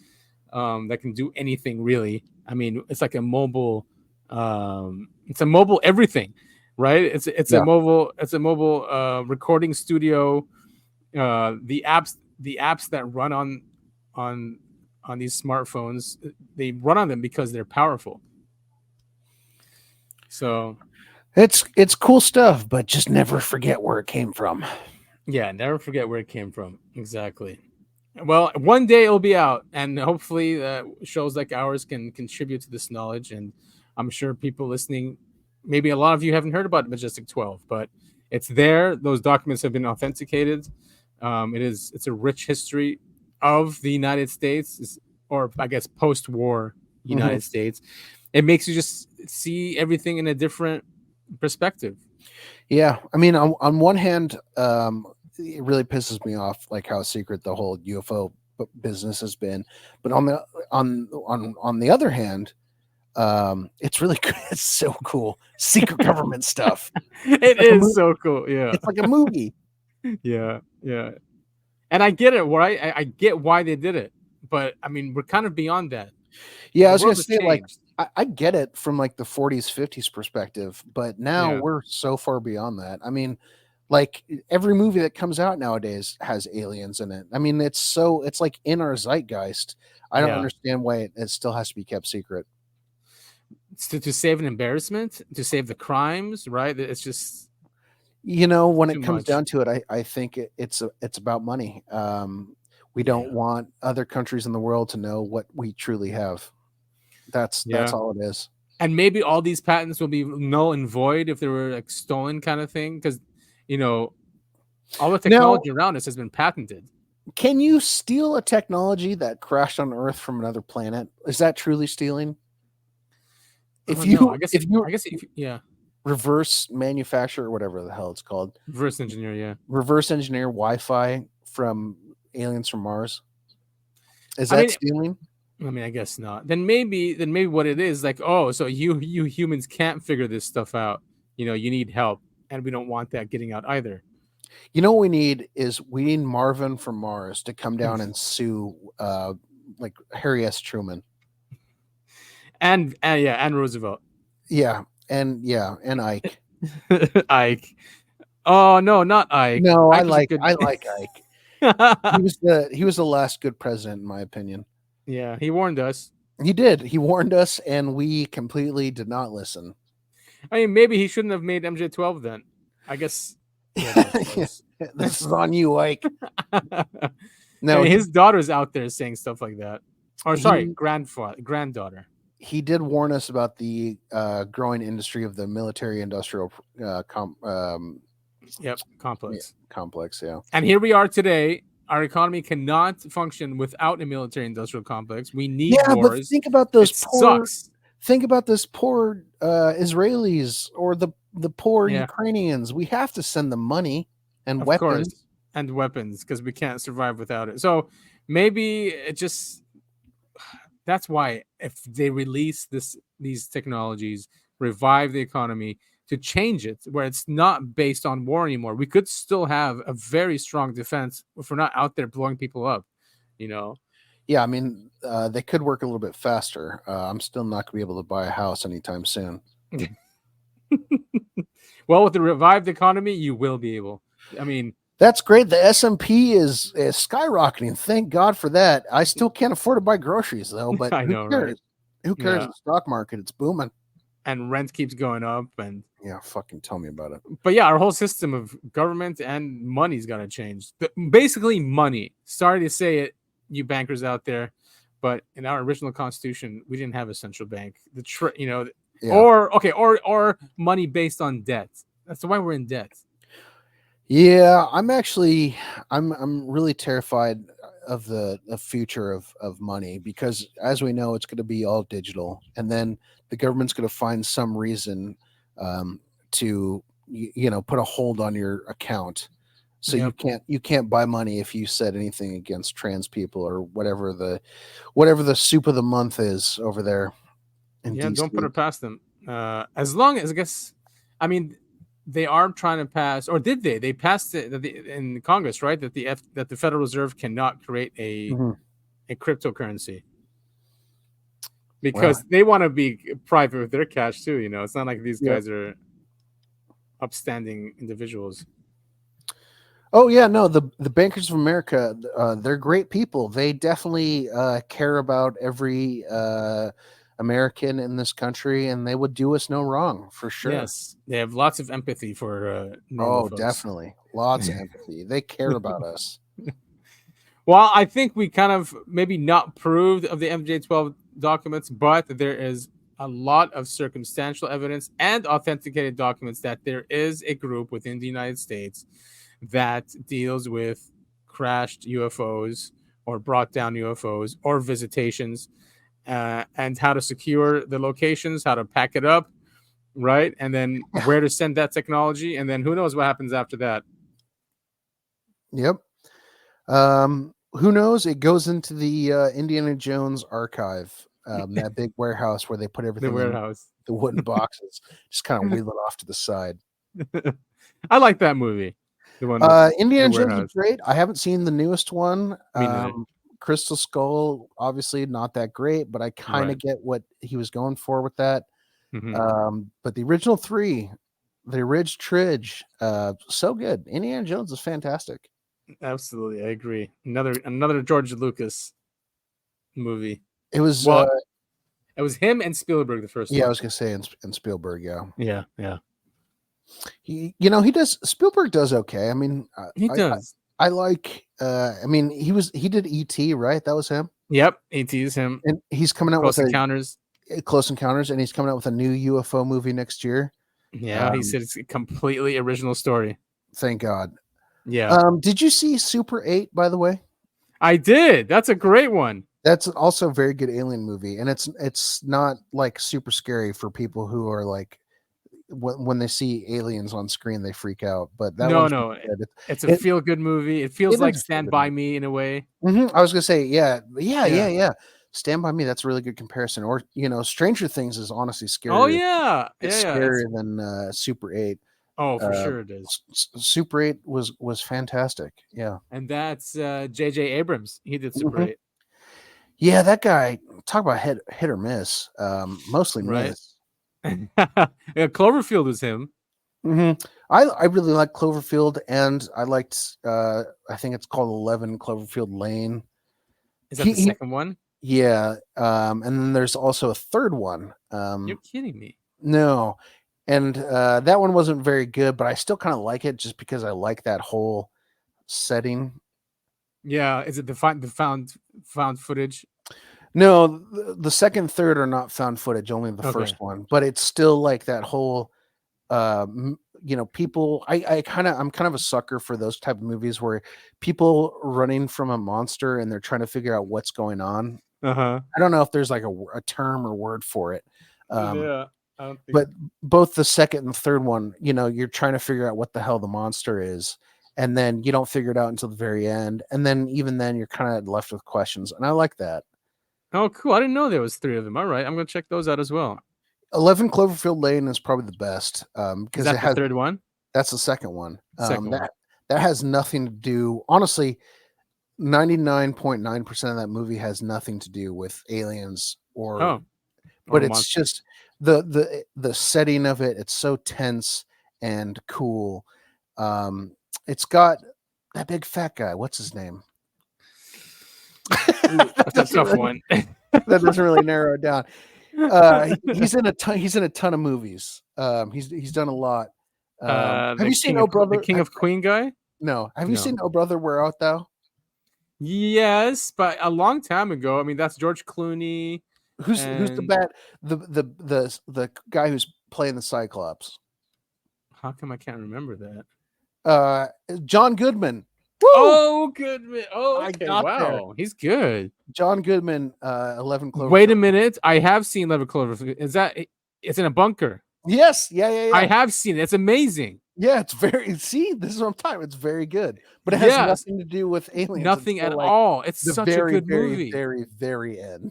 that can do anything really. I mean, it's like a mobile. It's a mobile everything. Right, it's a mobile recording studio. The apps that run on these smartphones, they run on them because they're powerful. So it's cool stuff, but just never forget where it came from. Yeah, never forget where it came from. Exactly. Well, one day it'll be out, and hopefully shows like ours can contribute to this knowledge. And I'm sure people listening, maybe a lot of you haven't heard about Majestic 12, but it's there. Those documents have been authenticated. It's a rich history of the United States, or I guess post-war United States. It makes you just see everything in a different perspective. Yeah, I mean, on one hand, it really pisses me off, like how secret the whole UFO business has been. But on the other hand, it's really good. It's so cool. Secret government stuff. It is so cool. Yeah, it's like a movie. Yeah. And I get it. Right? I get why they did it, but I mean, we're kind of beyond that. Yeah, I was gonna say, like, I get it from like the 40s, 50s perspective, but now we're so far beyond that. I mean, Like every movie that comes out nowadays has aliens in it. I mean, it's like in our zeitgeist. I don't understand why it still has to be kept secret. To save an embarrassment, to save the crimes, right? It's just, when it too comes much. down to it, I think it's about money. We don't want other countries in the world to know what we truly have. That's all it is. And maybe all these patents will be null and void if they were like stolen, kind of thing, because all the technology around us has been patented. Can you steal a technology that crashed on Earth from another planet? Is that truly stealing? If you reverse manufacture or whatever the hell it's called, reverse engineer Wi-Fi from aliens from Mars, is that stealing? I mean, I guess not. Then maybe what it is, like, oh, so you humans can't figure this stuff out. You need help, and we don't want that getting out either. What we need Marvin from Mars to come down and sue like Harry S. Truman. And Roosevelt. And Ike. Ike. Oh no, not Ike. No, Ike I like Ike. He was the last good president, in my opinion. Yeah, he warned us. He did. He warned us, and we completely did not listen. I mean, maybe he shouldn't have made MJ-12 then. I guess. This is on you, Ike. No, I mean, his daughter's out there saying stuff like that. Or sorry, granddaughter. He did warn us about the growing industry of the military-industrial complex. Complex, yeah. And here we are today. Our economy cannot function without a military-industrial complex. We need wars. But think about those Think about this poor Israelis or the poor Ukrainians. We have to send them money and weapons. And weapons, because we can't survive without it. So maybe it just, that's why if they release these technologies, revive the economy, to change it where it's not based on war anymore, we could still have a very strong defense if we're not out there blowing people up. Yeah, I mean, they could work a little bit faster. I'm still not going to be able to buy a house anytime soon. Well, with the revived economy, you will be able. I mean, that's great. The S&P is skyrocketing. Thank God for that. I still can't afford to buy groceries, though. But I know, who cares? Right? Who cares? The stock market, it's booming. And rent keeps going up. And fucking tell me about it. But yeah, our whole system of government and money's got to change. Basically, money. Sorry to say it, you bankers out there, but in our original Constitution, we didn't have a central bank. Or money based on debt. That's why we're in debt. Yeah, I'm really terrified of the future of money, because as we know, it's going to be all digital, and then the government's going to find some reason to put a hold on your account. So you can't buy money if you said anything against trans people or whatever the soup of the month is over there. Don't put it past them. As long as, I guess, I mean, they are trying to pass, or did they? They passed it in Congress, right? That the Federal Reserve cannot create a cryptocurrency because they want to be private with their cash too. It's not like these guys are upstanding individuals. Oh yeah, no, the Bankers of America, they're great people. They definitely care about every American in this country, and they would do us no wrong, for sure. Yes, they have lots of empathy for normal folks. Definitely, lots of empathy. They care about us. Well, I think we kind of maybe not proved of the MJ-12 documents, but there is a lot of circumstantial evidence and authenticated documents that there is a group within the United States that deals with crashed UFOs or brought down UFOs or visitations, and how to secure the locations, how to pack it up, right? And then where to send that technology, and then who knows what happens after that. Yep. Who knows? It goes into the Indiana Jones archive, that big warehouse where they put everything the warehouse, the wooden boxes, just kind of wheel it off to the side. I like that movie. The one Indiana Jones is great. I haven't seen the newest one. Me Crystal Skull, obviously not that great, but I kind of get what he was going for with that. But the original three, The Ridge Tridge, so good. Indiana Jones is fantastic. Absolutely, I agree. Another George Lucas movie. It was, Well, it was him and Spielberg the first yeah, I one. was gonna say in Spielberg, yeah. Yeah. He does Spielberg does okay. I mean, He does. I like. I mean, he did E.T. right? That was him. Yep, E.T. is him. And he's coming out Close with Encounters. Close Encounters, and he's coming out with a new UFO movie next year. Yeah, he said it's a completely original story. Thank God. Yeah. Did you see Super 8, by the way? I did. That's a great one. That's also a very good alien movie, and it's not like super scary for people who are like when they see aliens on screen they freak out. But that No, it's a feel good movie. It feels like Stand By Me in a way. I was gonna say, yeah. Stand By Me. That's a really good comparison. Or Stranger Things is honestly scarier. Oh yeah, it's scarier than Super 8. Oh, for sure it is. Super 8 was fantastic. Yeah, and that's J.J. Abrams. He did Super 8. Yeah, that guy. Talk about hit or miss. Mostly miss. Yeah, Cloverfield was him. I really like Cloverfield, and I liked. I think it's called 11 Cloverfield Lane. Is that the second one? Yeah. And then there's also a third one. You're kidding me. No. And that one wasn't very good, but I still kind of like it just because I like that whole setting. Yeah, is it the found footage? No, the second and third are not found footage, only the first one. But it's still like that whole people I'm kind of a sucker for those type of movies where people running from a monster and they're trying to figure out what's going on. I don't know if there's like a term or word for it. Yeah. I don't think... But both the second and third one, you're trying to figure out what the hell the monster is, and then you don't figure it out until the very end, and then even then you're kind of left with questions, and I like that. Oh, cool! I didn't know there was 3 of them. All right, I'm gonna check those out as well. 11 Cloverfield Lane is probably the best because it has the third one. That's the second one. That has nothing to do. Honestly, 99.9% of that movie has nothing to do with aliens but it's just the setting of it. It's so tense and cool. It's got that big fat guy. What's his name? That's a tough one. That doesn't really narrow it down. He's in a ton of movies. He's done a lot. Have you seen Oh Brother? The King of Queen guy? No. Have you seen Oh Brother, Where Art Thou? Yes, but a long time ago. I mean, that's George Clooney. Who's the guy who's playing the Cyclops? How come I can't remember that? John Goodman. Woo! Oh, Goodman. Oh, okay. Wow. He's good. John Goodman, 11 Cloverfield. Wait a minute. I have seen 11 Cloverfield. It's in a bunker? Yes. Yeah. I have seen it. It's amazing. Yeah, it's this is what I'm talking about. It's very good. But it has nothing to do with aliens. Nothing at all. It's such a good movie. Very, very end.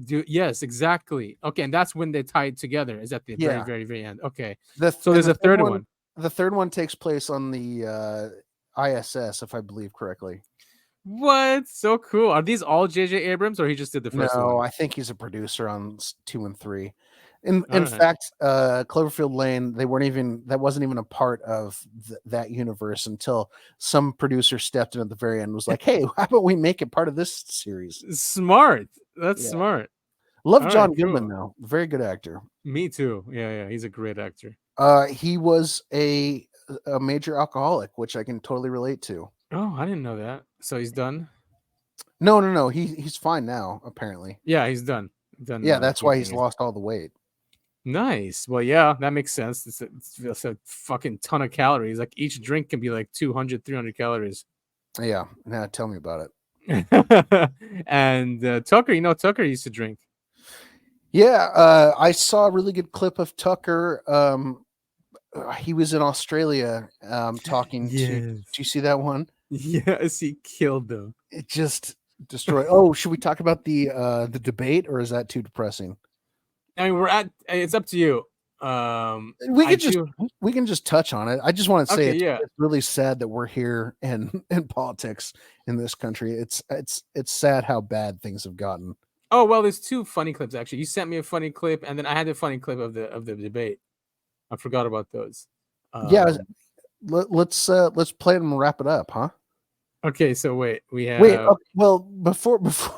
Yes, exactly. Okay, and that's when they tied together. Is at the very, very, very end. Okay. So there's a third one. The third one takes place on the ISS, if I believe correctly. What? So cool. Are these all J.J. Abrams, or he just did the first one? No, I think he's a producer on 2 and 3. In fact, Cloverfield Lane, that wasn't even a part of that universe until some producer stepped in at the very end and was like, hey, how about we make it part of this series? Smart. That's smart. Love John Goodman, though. Very good actor. Me too. Yeah. He's a great actor. He was a major alcoholic, which I can totally relate to. Oh, I didn't know that. So he's done? No. He's fine now, apparently. Yeah, he's done. Yeah, that's why he's lost all the weight. Nice. Well, yeah, that makes sense. It's a fucking ton of calories. Like each drink can be like 200, 300 calories. Yeah. Now tell me about it. And Tucker, Tucker used to drink. Yeah, I saw a really good clip of Tucker. He was in Australia talking to. Did you see that one? Yes, he killed them. It just destroyed. Oh, should we talk about the debate, or is that too depressing? I mean, it's up to you. We can just touch on it. I just want to say it's really sad that we're here in politics in this country. It's sad how bad things have gotten. Oh well, there's 2 funny clips actually. You sent me a funny clip, and then I had a funny clip of the debate. I forgot about those. Yeah, let's play them and wrap it up, huh? Okay, so wait, we have. Wait, well, before before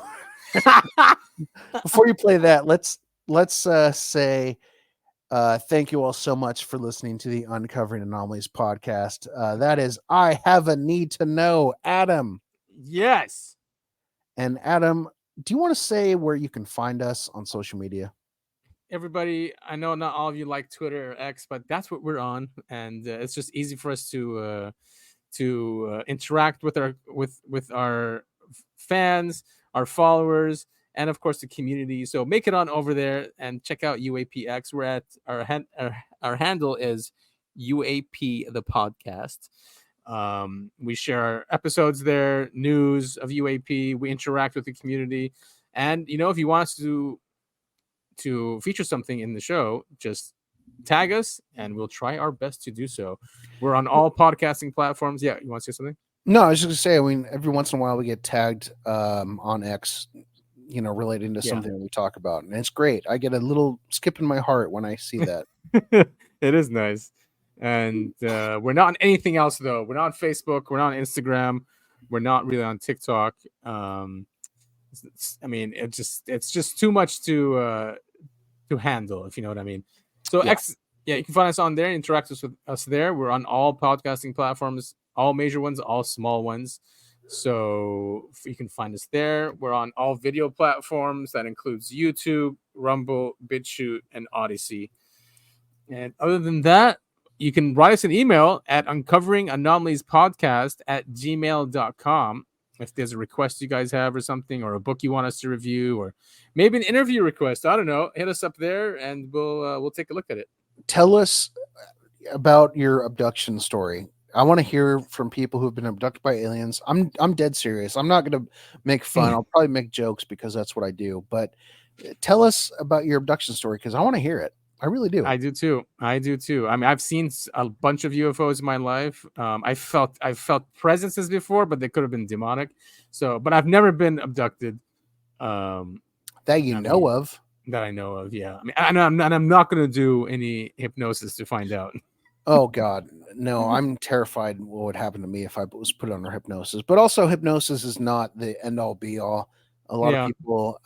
you play that, let's say thank you all so much for listening to the Uncovering Anomalies podcast. That is, I have a need to know, Adam. Yes. And Adam, do you want to say where you can find us on social media? Everybody, I know not all of you like Twitter or X, but that's what we're on, and it's just easy for us to interact with our fans, our followers, and of course the community. So make it on over there and check out UAPX. We're at our handle is UAP the podcast. We share our episodes there, news of UAP. We interact with the community, and if you want us to feature something in the show, just tag us and we'll try our best to do so. We're on all podcasting platforms. Yeah, you want to say something? No, I was just gonna say, I mean, every once in a while we get tagged on X, relating to something that we talk about, and it's great. I get a little skip in my heart when I see that. It is nice. And we're not on anything else though. We're not on Facebook, we're not on Instagram, we're not really on TikTok. I mean, it's just too much to handle, if you know what I mean. So you can find us on there, interact with us there. We're on all podcasting platforms, all major ones, all small ones. So you can find us there. We're on all video platforms. That includes YouTube, Rumble, BitChute, and Odyssey. And other than that, you can write us an email at uncoveringanomalies@gmail.com if there's a request you guys have or something, or a book you want us to review, or maybe an interview request. I don't know. Hit us up there and we'll take a look at it. Tell us about your abduction story. I want to hear from people who have been abducted by aliens. I'm dead serious. I'm not going to make fun. I'll probably make jokes because that's what I do. But tell us about your abduction story because I want to hear it. I really do. I do too. I mean, I've seen a bunch of UFOs in my life. I felt presences before, but they could have been demonic. So, but I've never been abducted. That I know of. Yeah. I mean, I'm not going to do any hypnosis to find out. Oh God, no! I'm terrified what would happen to me if I was put under hypnosis. But also, hypnosis is not the end all be all. A lot of people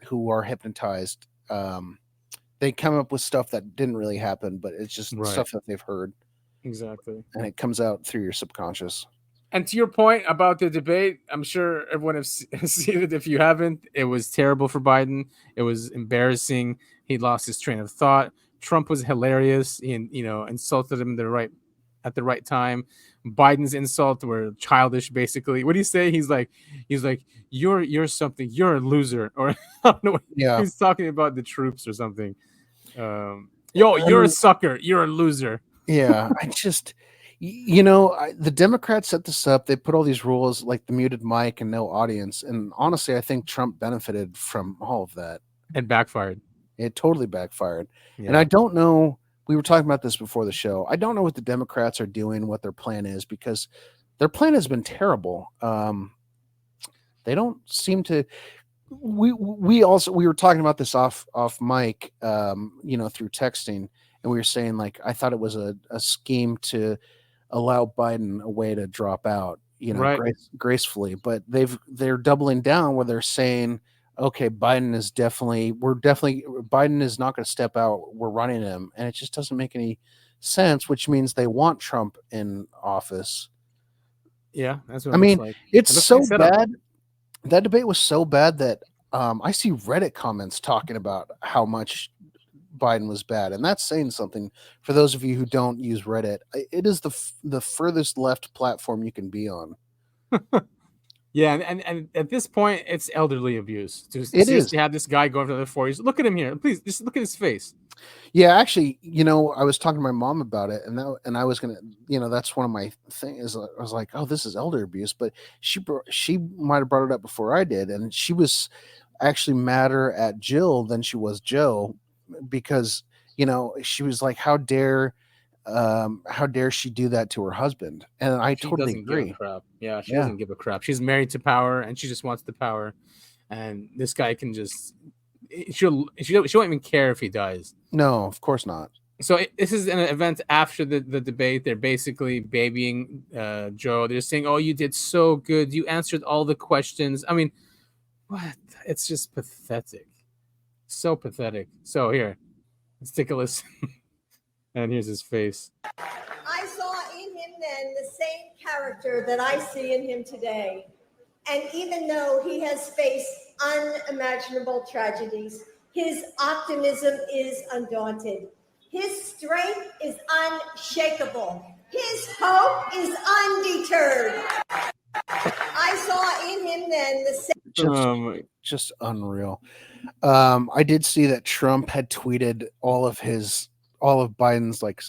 who are hypnotized, they come up with stuff that didn't really happen, but it's just stuff that they've heard. Exactly, and it comes out through your subconscious. And to your point about the debate, I'm sure everyone has seen it. If you haven't, it was terrible for Biden. It was embarrassing. He lost his train of thought. Trump was hilarious and insulted him at the right time. Biden's insults were childish, basically. What do you say? He's like, you're something. You're a loser, or I don't know. He's talking about the troops or something. You're a sucker. You're a loser. Yeah, I just. The Democrats set this up. They put all these rules like the muted mic and no audience. And honestly, I think Trump benefited from all of that. It backfired. It totally backfired. Yeah. And I don't know. We were talking about this before the show. I don't know what the Democrats are doing, what their plan is, because their plan has been terrible. They don't seem to. We were talking about this off mic, through texting, and we were saying like I thought it was a scheme to allow Biden a way to drop out, gracefully. But they're doubling down where they're saying, okay, Biden is not going to step out. We're running him. And it just doesn't make any sense, which means they want Trump in office. Yeah. That's what it looks like. It's so bad. That debate was so bad that I see Reddit comments talking about how much Biden was bad. And that's saying something for those of you who don't use Reddit. It is the furthest left platform you can be on. Yeah, and at this point, it's elderly abuse. It is to have this guy go over to the 40s. Look at him here, please. Just look at his face. Yeah, actually, I was talking to my mom about it, and I was gonna, that's one of my things. I was like, oh, this is elder abuse, but she might have brought it up before I did, and she was actually madder at Jill than she was Joe, because she was like, how dare she do that to her husband? And I totally agree. Give a crap. Yeah, she doesn't give a crap. She's married to power, and she just wants the power. And this guy can just she won't even care if he dies. No, of course not. So this is an event after the debate. They're basically babying Joe. They're saying, "Oh, you did so good. You answered all the questions." I mean, what? It's just pathetic. So pathetic. So here, let's take a listen. And here's his face. I saw in him then the same character that I see in him today. And even though he has faced unimaginable tragedies, his optimism is undaunted. His strength is unshakable. His hope is undeterred. I saw in him then the same. Just unreal. I did see that Trump had tweeted all of Biden's like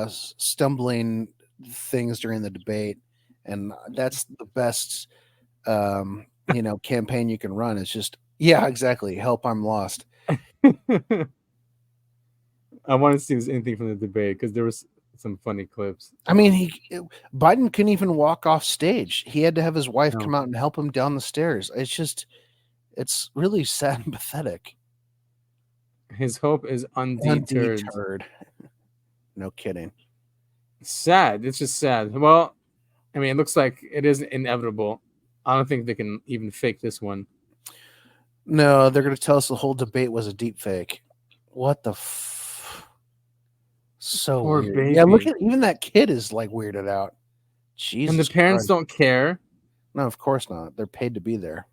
stumbling things during the debate, and that's the best campaign you can run. It's just exactly. Help, I'm lost. I want to see if there's anything from the debate because there was some funny clips. I mean, Biden couldn't even walk off stage. He had to have his wife come out and help him down the stairs. It's really sad and pathetic. His hope is undeterred. No kidding. Sad. It's just sad. Well, I mean, it looks like it is inevitable. I don't think they can even fake this one. No, they're going to tell us the whole debate was a deep fake. What the so Poor weird. baby. Yeah, look at even that kid is like weirded out. Jesus. And the parents don't care. No, of course not. They're paid to be there.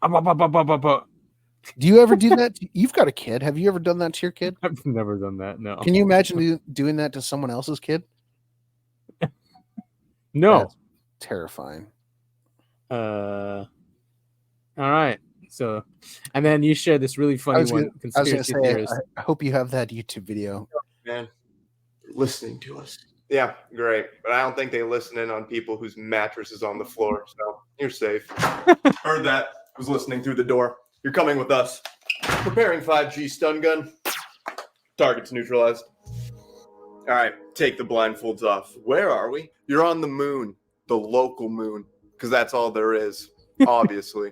Do you ever do that? You've got a kid. Have you ever done that to your kid? I've never done that. No. Can you imagine doing that to someone else's kid? No. That's terrifying. All right. So, and then you shared this really funny one. Conspiracy theorist. I hope you have that YouTube video. Man, listening to us. Yeah, great. But I don't think they listen in on people whose mattress is on the floor. So you're safe. Heard that. Was listening through the door. You're coming with us. Preparing 5G stun gun. Targets neutralized. All right, take the blindfolds off. Where are we? You're on the moon. The local moon. Because that's all there is. Obviously.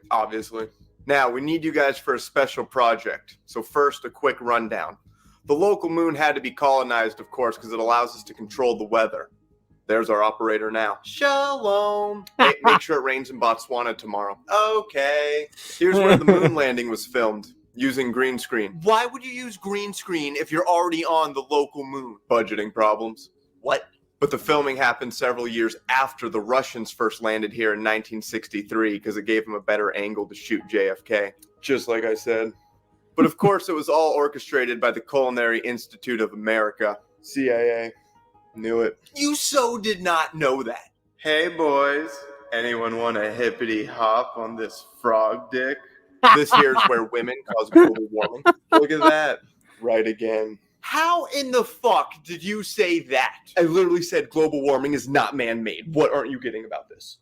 Now, we need you guys for a special project. So first, a quick rundown. The local moon had to be colonized, of course, because it allows us to control the weather. There's our operator now. Shalom. Hey, make sure it rains in Botswana tomorrow. Okay. Here's where the moon landing was filmed, using green screen. Why would you use green screen if you're already on the local moon? Budgeting problems. What? But the filming happened several years after the Russians first landed here in 1963 because it gave them a better angle to shoot JFK. Just like I said. But of course, it was all orchestrated by the Culinary Institute of America, CIA. Knew it. You so did not know that. Hey, boys. Anyone want a hippity hop on this frog dick? This here's where women cause global warming. Look at that. Right again. How in the fuck did you say that? I literally said global warming is not man-made. What aren't you getting about this?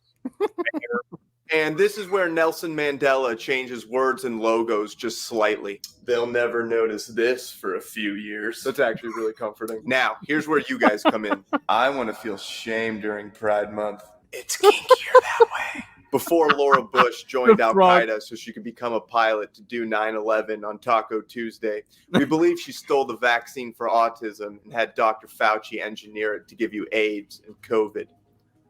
And this is where Nelson Mandela changes words and logos just slightly. They'll never notice this for a few years. That's actually really comforting. Now, here's where you guys come in. I want to feel shame during Pride Month. It's kinkier that way. Before Laura Bush joined Al-Qaeda so she could become a pilot to do 9/11 on Taco Tuesday, we believe she stole the vaccine for autism and had Dr. Fauci engineer it to give you AIDS and COVID.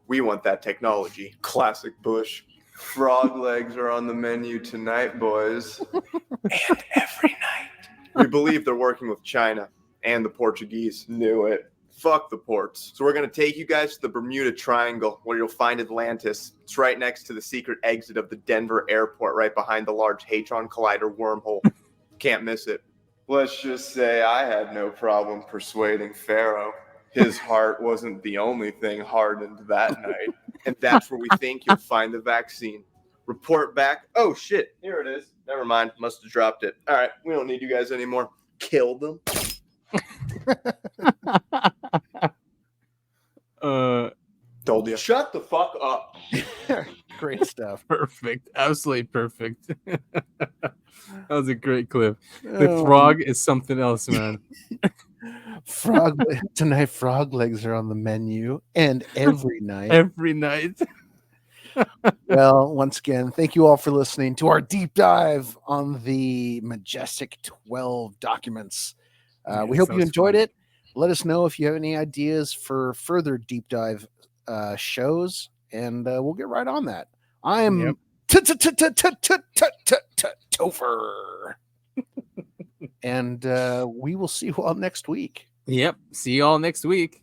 We want that technology. Classic Bush. Frog legs are on the menu tonight, boys. And every night. We believe they're working with China and the Portuguese. Knew it. Fuck the ports. So we're going to take you guys to the Bermuda Triangle where you'll find Atlantis. It's right next to the secret exit of the Denver airport, right behind the Large Hadron Collider wormhole. Can't miss it. Let's just say I had no problem persuading Pharaoh. His heart wasn't the only thing hardened that night. And that's where we think you'll find the vaccine. Report back. Oh, shit. Here it is. Never mind. Must have dropped it. All right. We don't need you guys anymore. Kill them. Told you. Shut the fuck up. Great stuff. Perfect. Absolutely perfect. That was a great clip. The frog is something else, man. Tonight frog legs are on the menu and every night. Every night. Well, once again, thank you all for listening to our deep dive on the Majestic 12 documents. We Yes, hope that you was enjoyed fun. it. Let us know if you have any ideas for further deep dive shows, and we'll get right on that. I'm Topher, and we will see you all next week. Yep. See you all next week.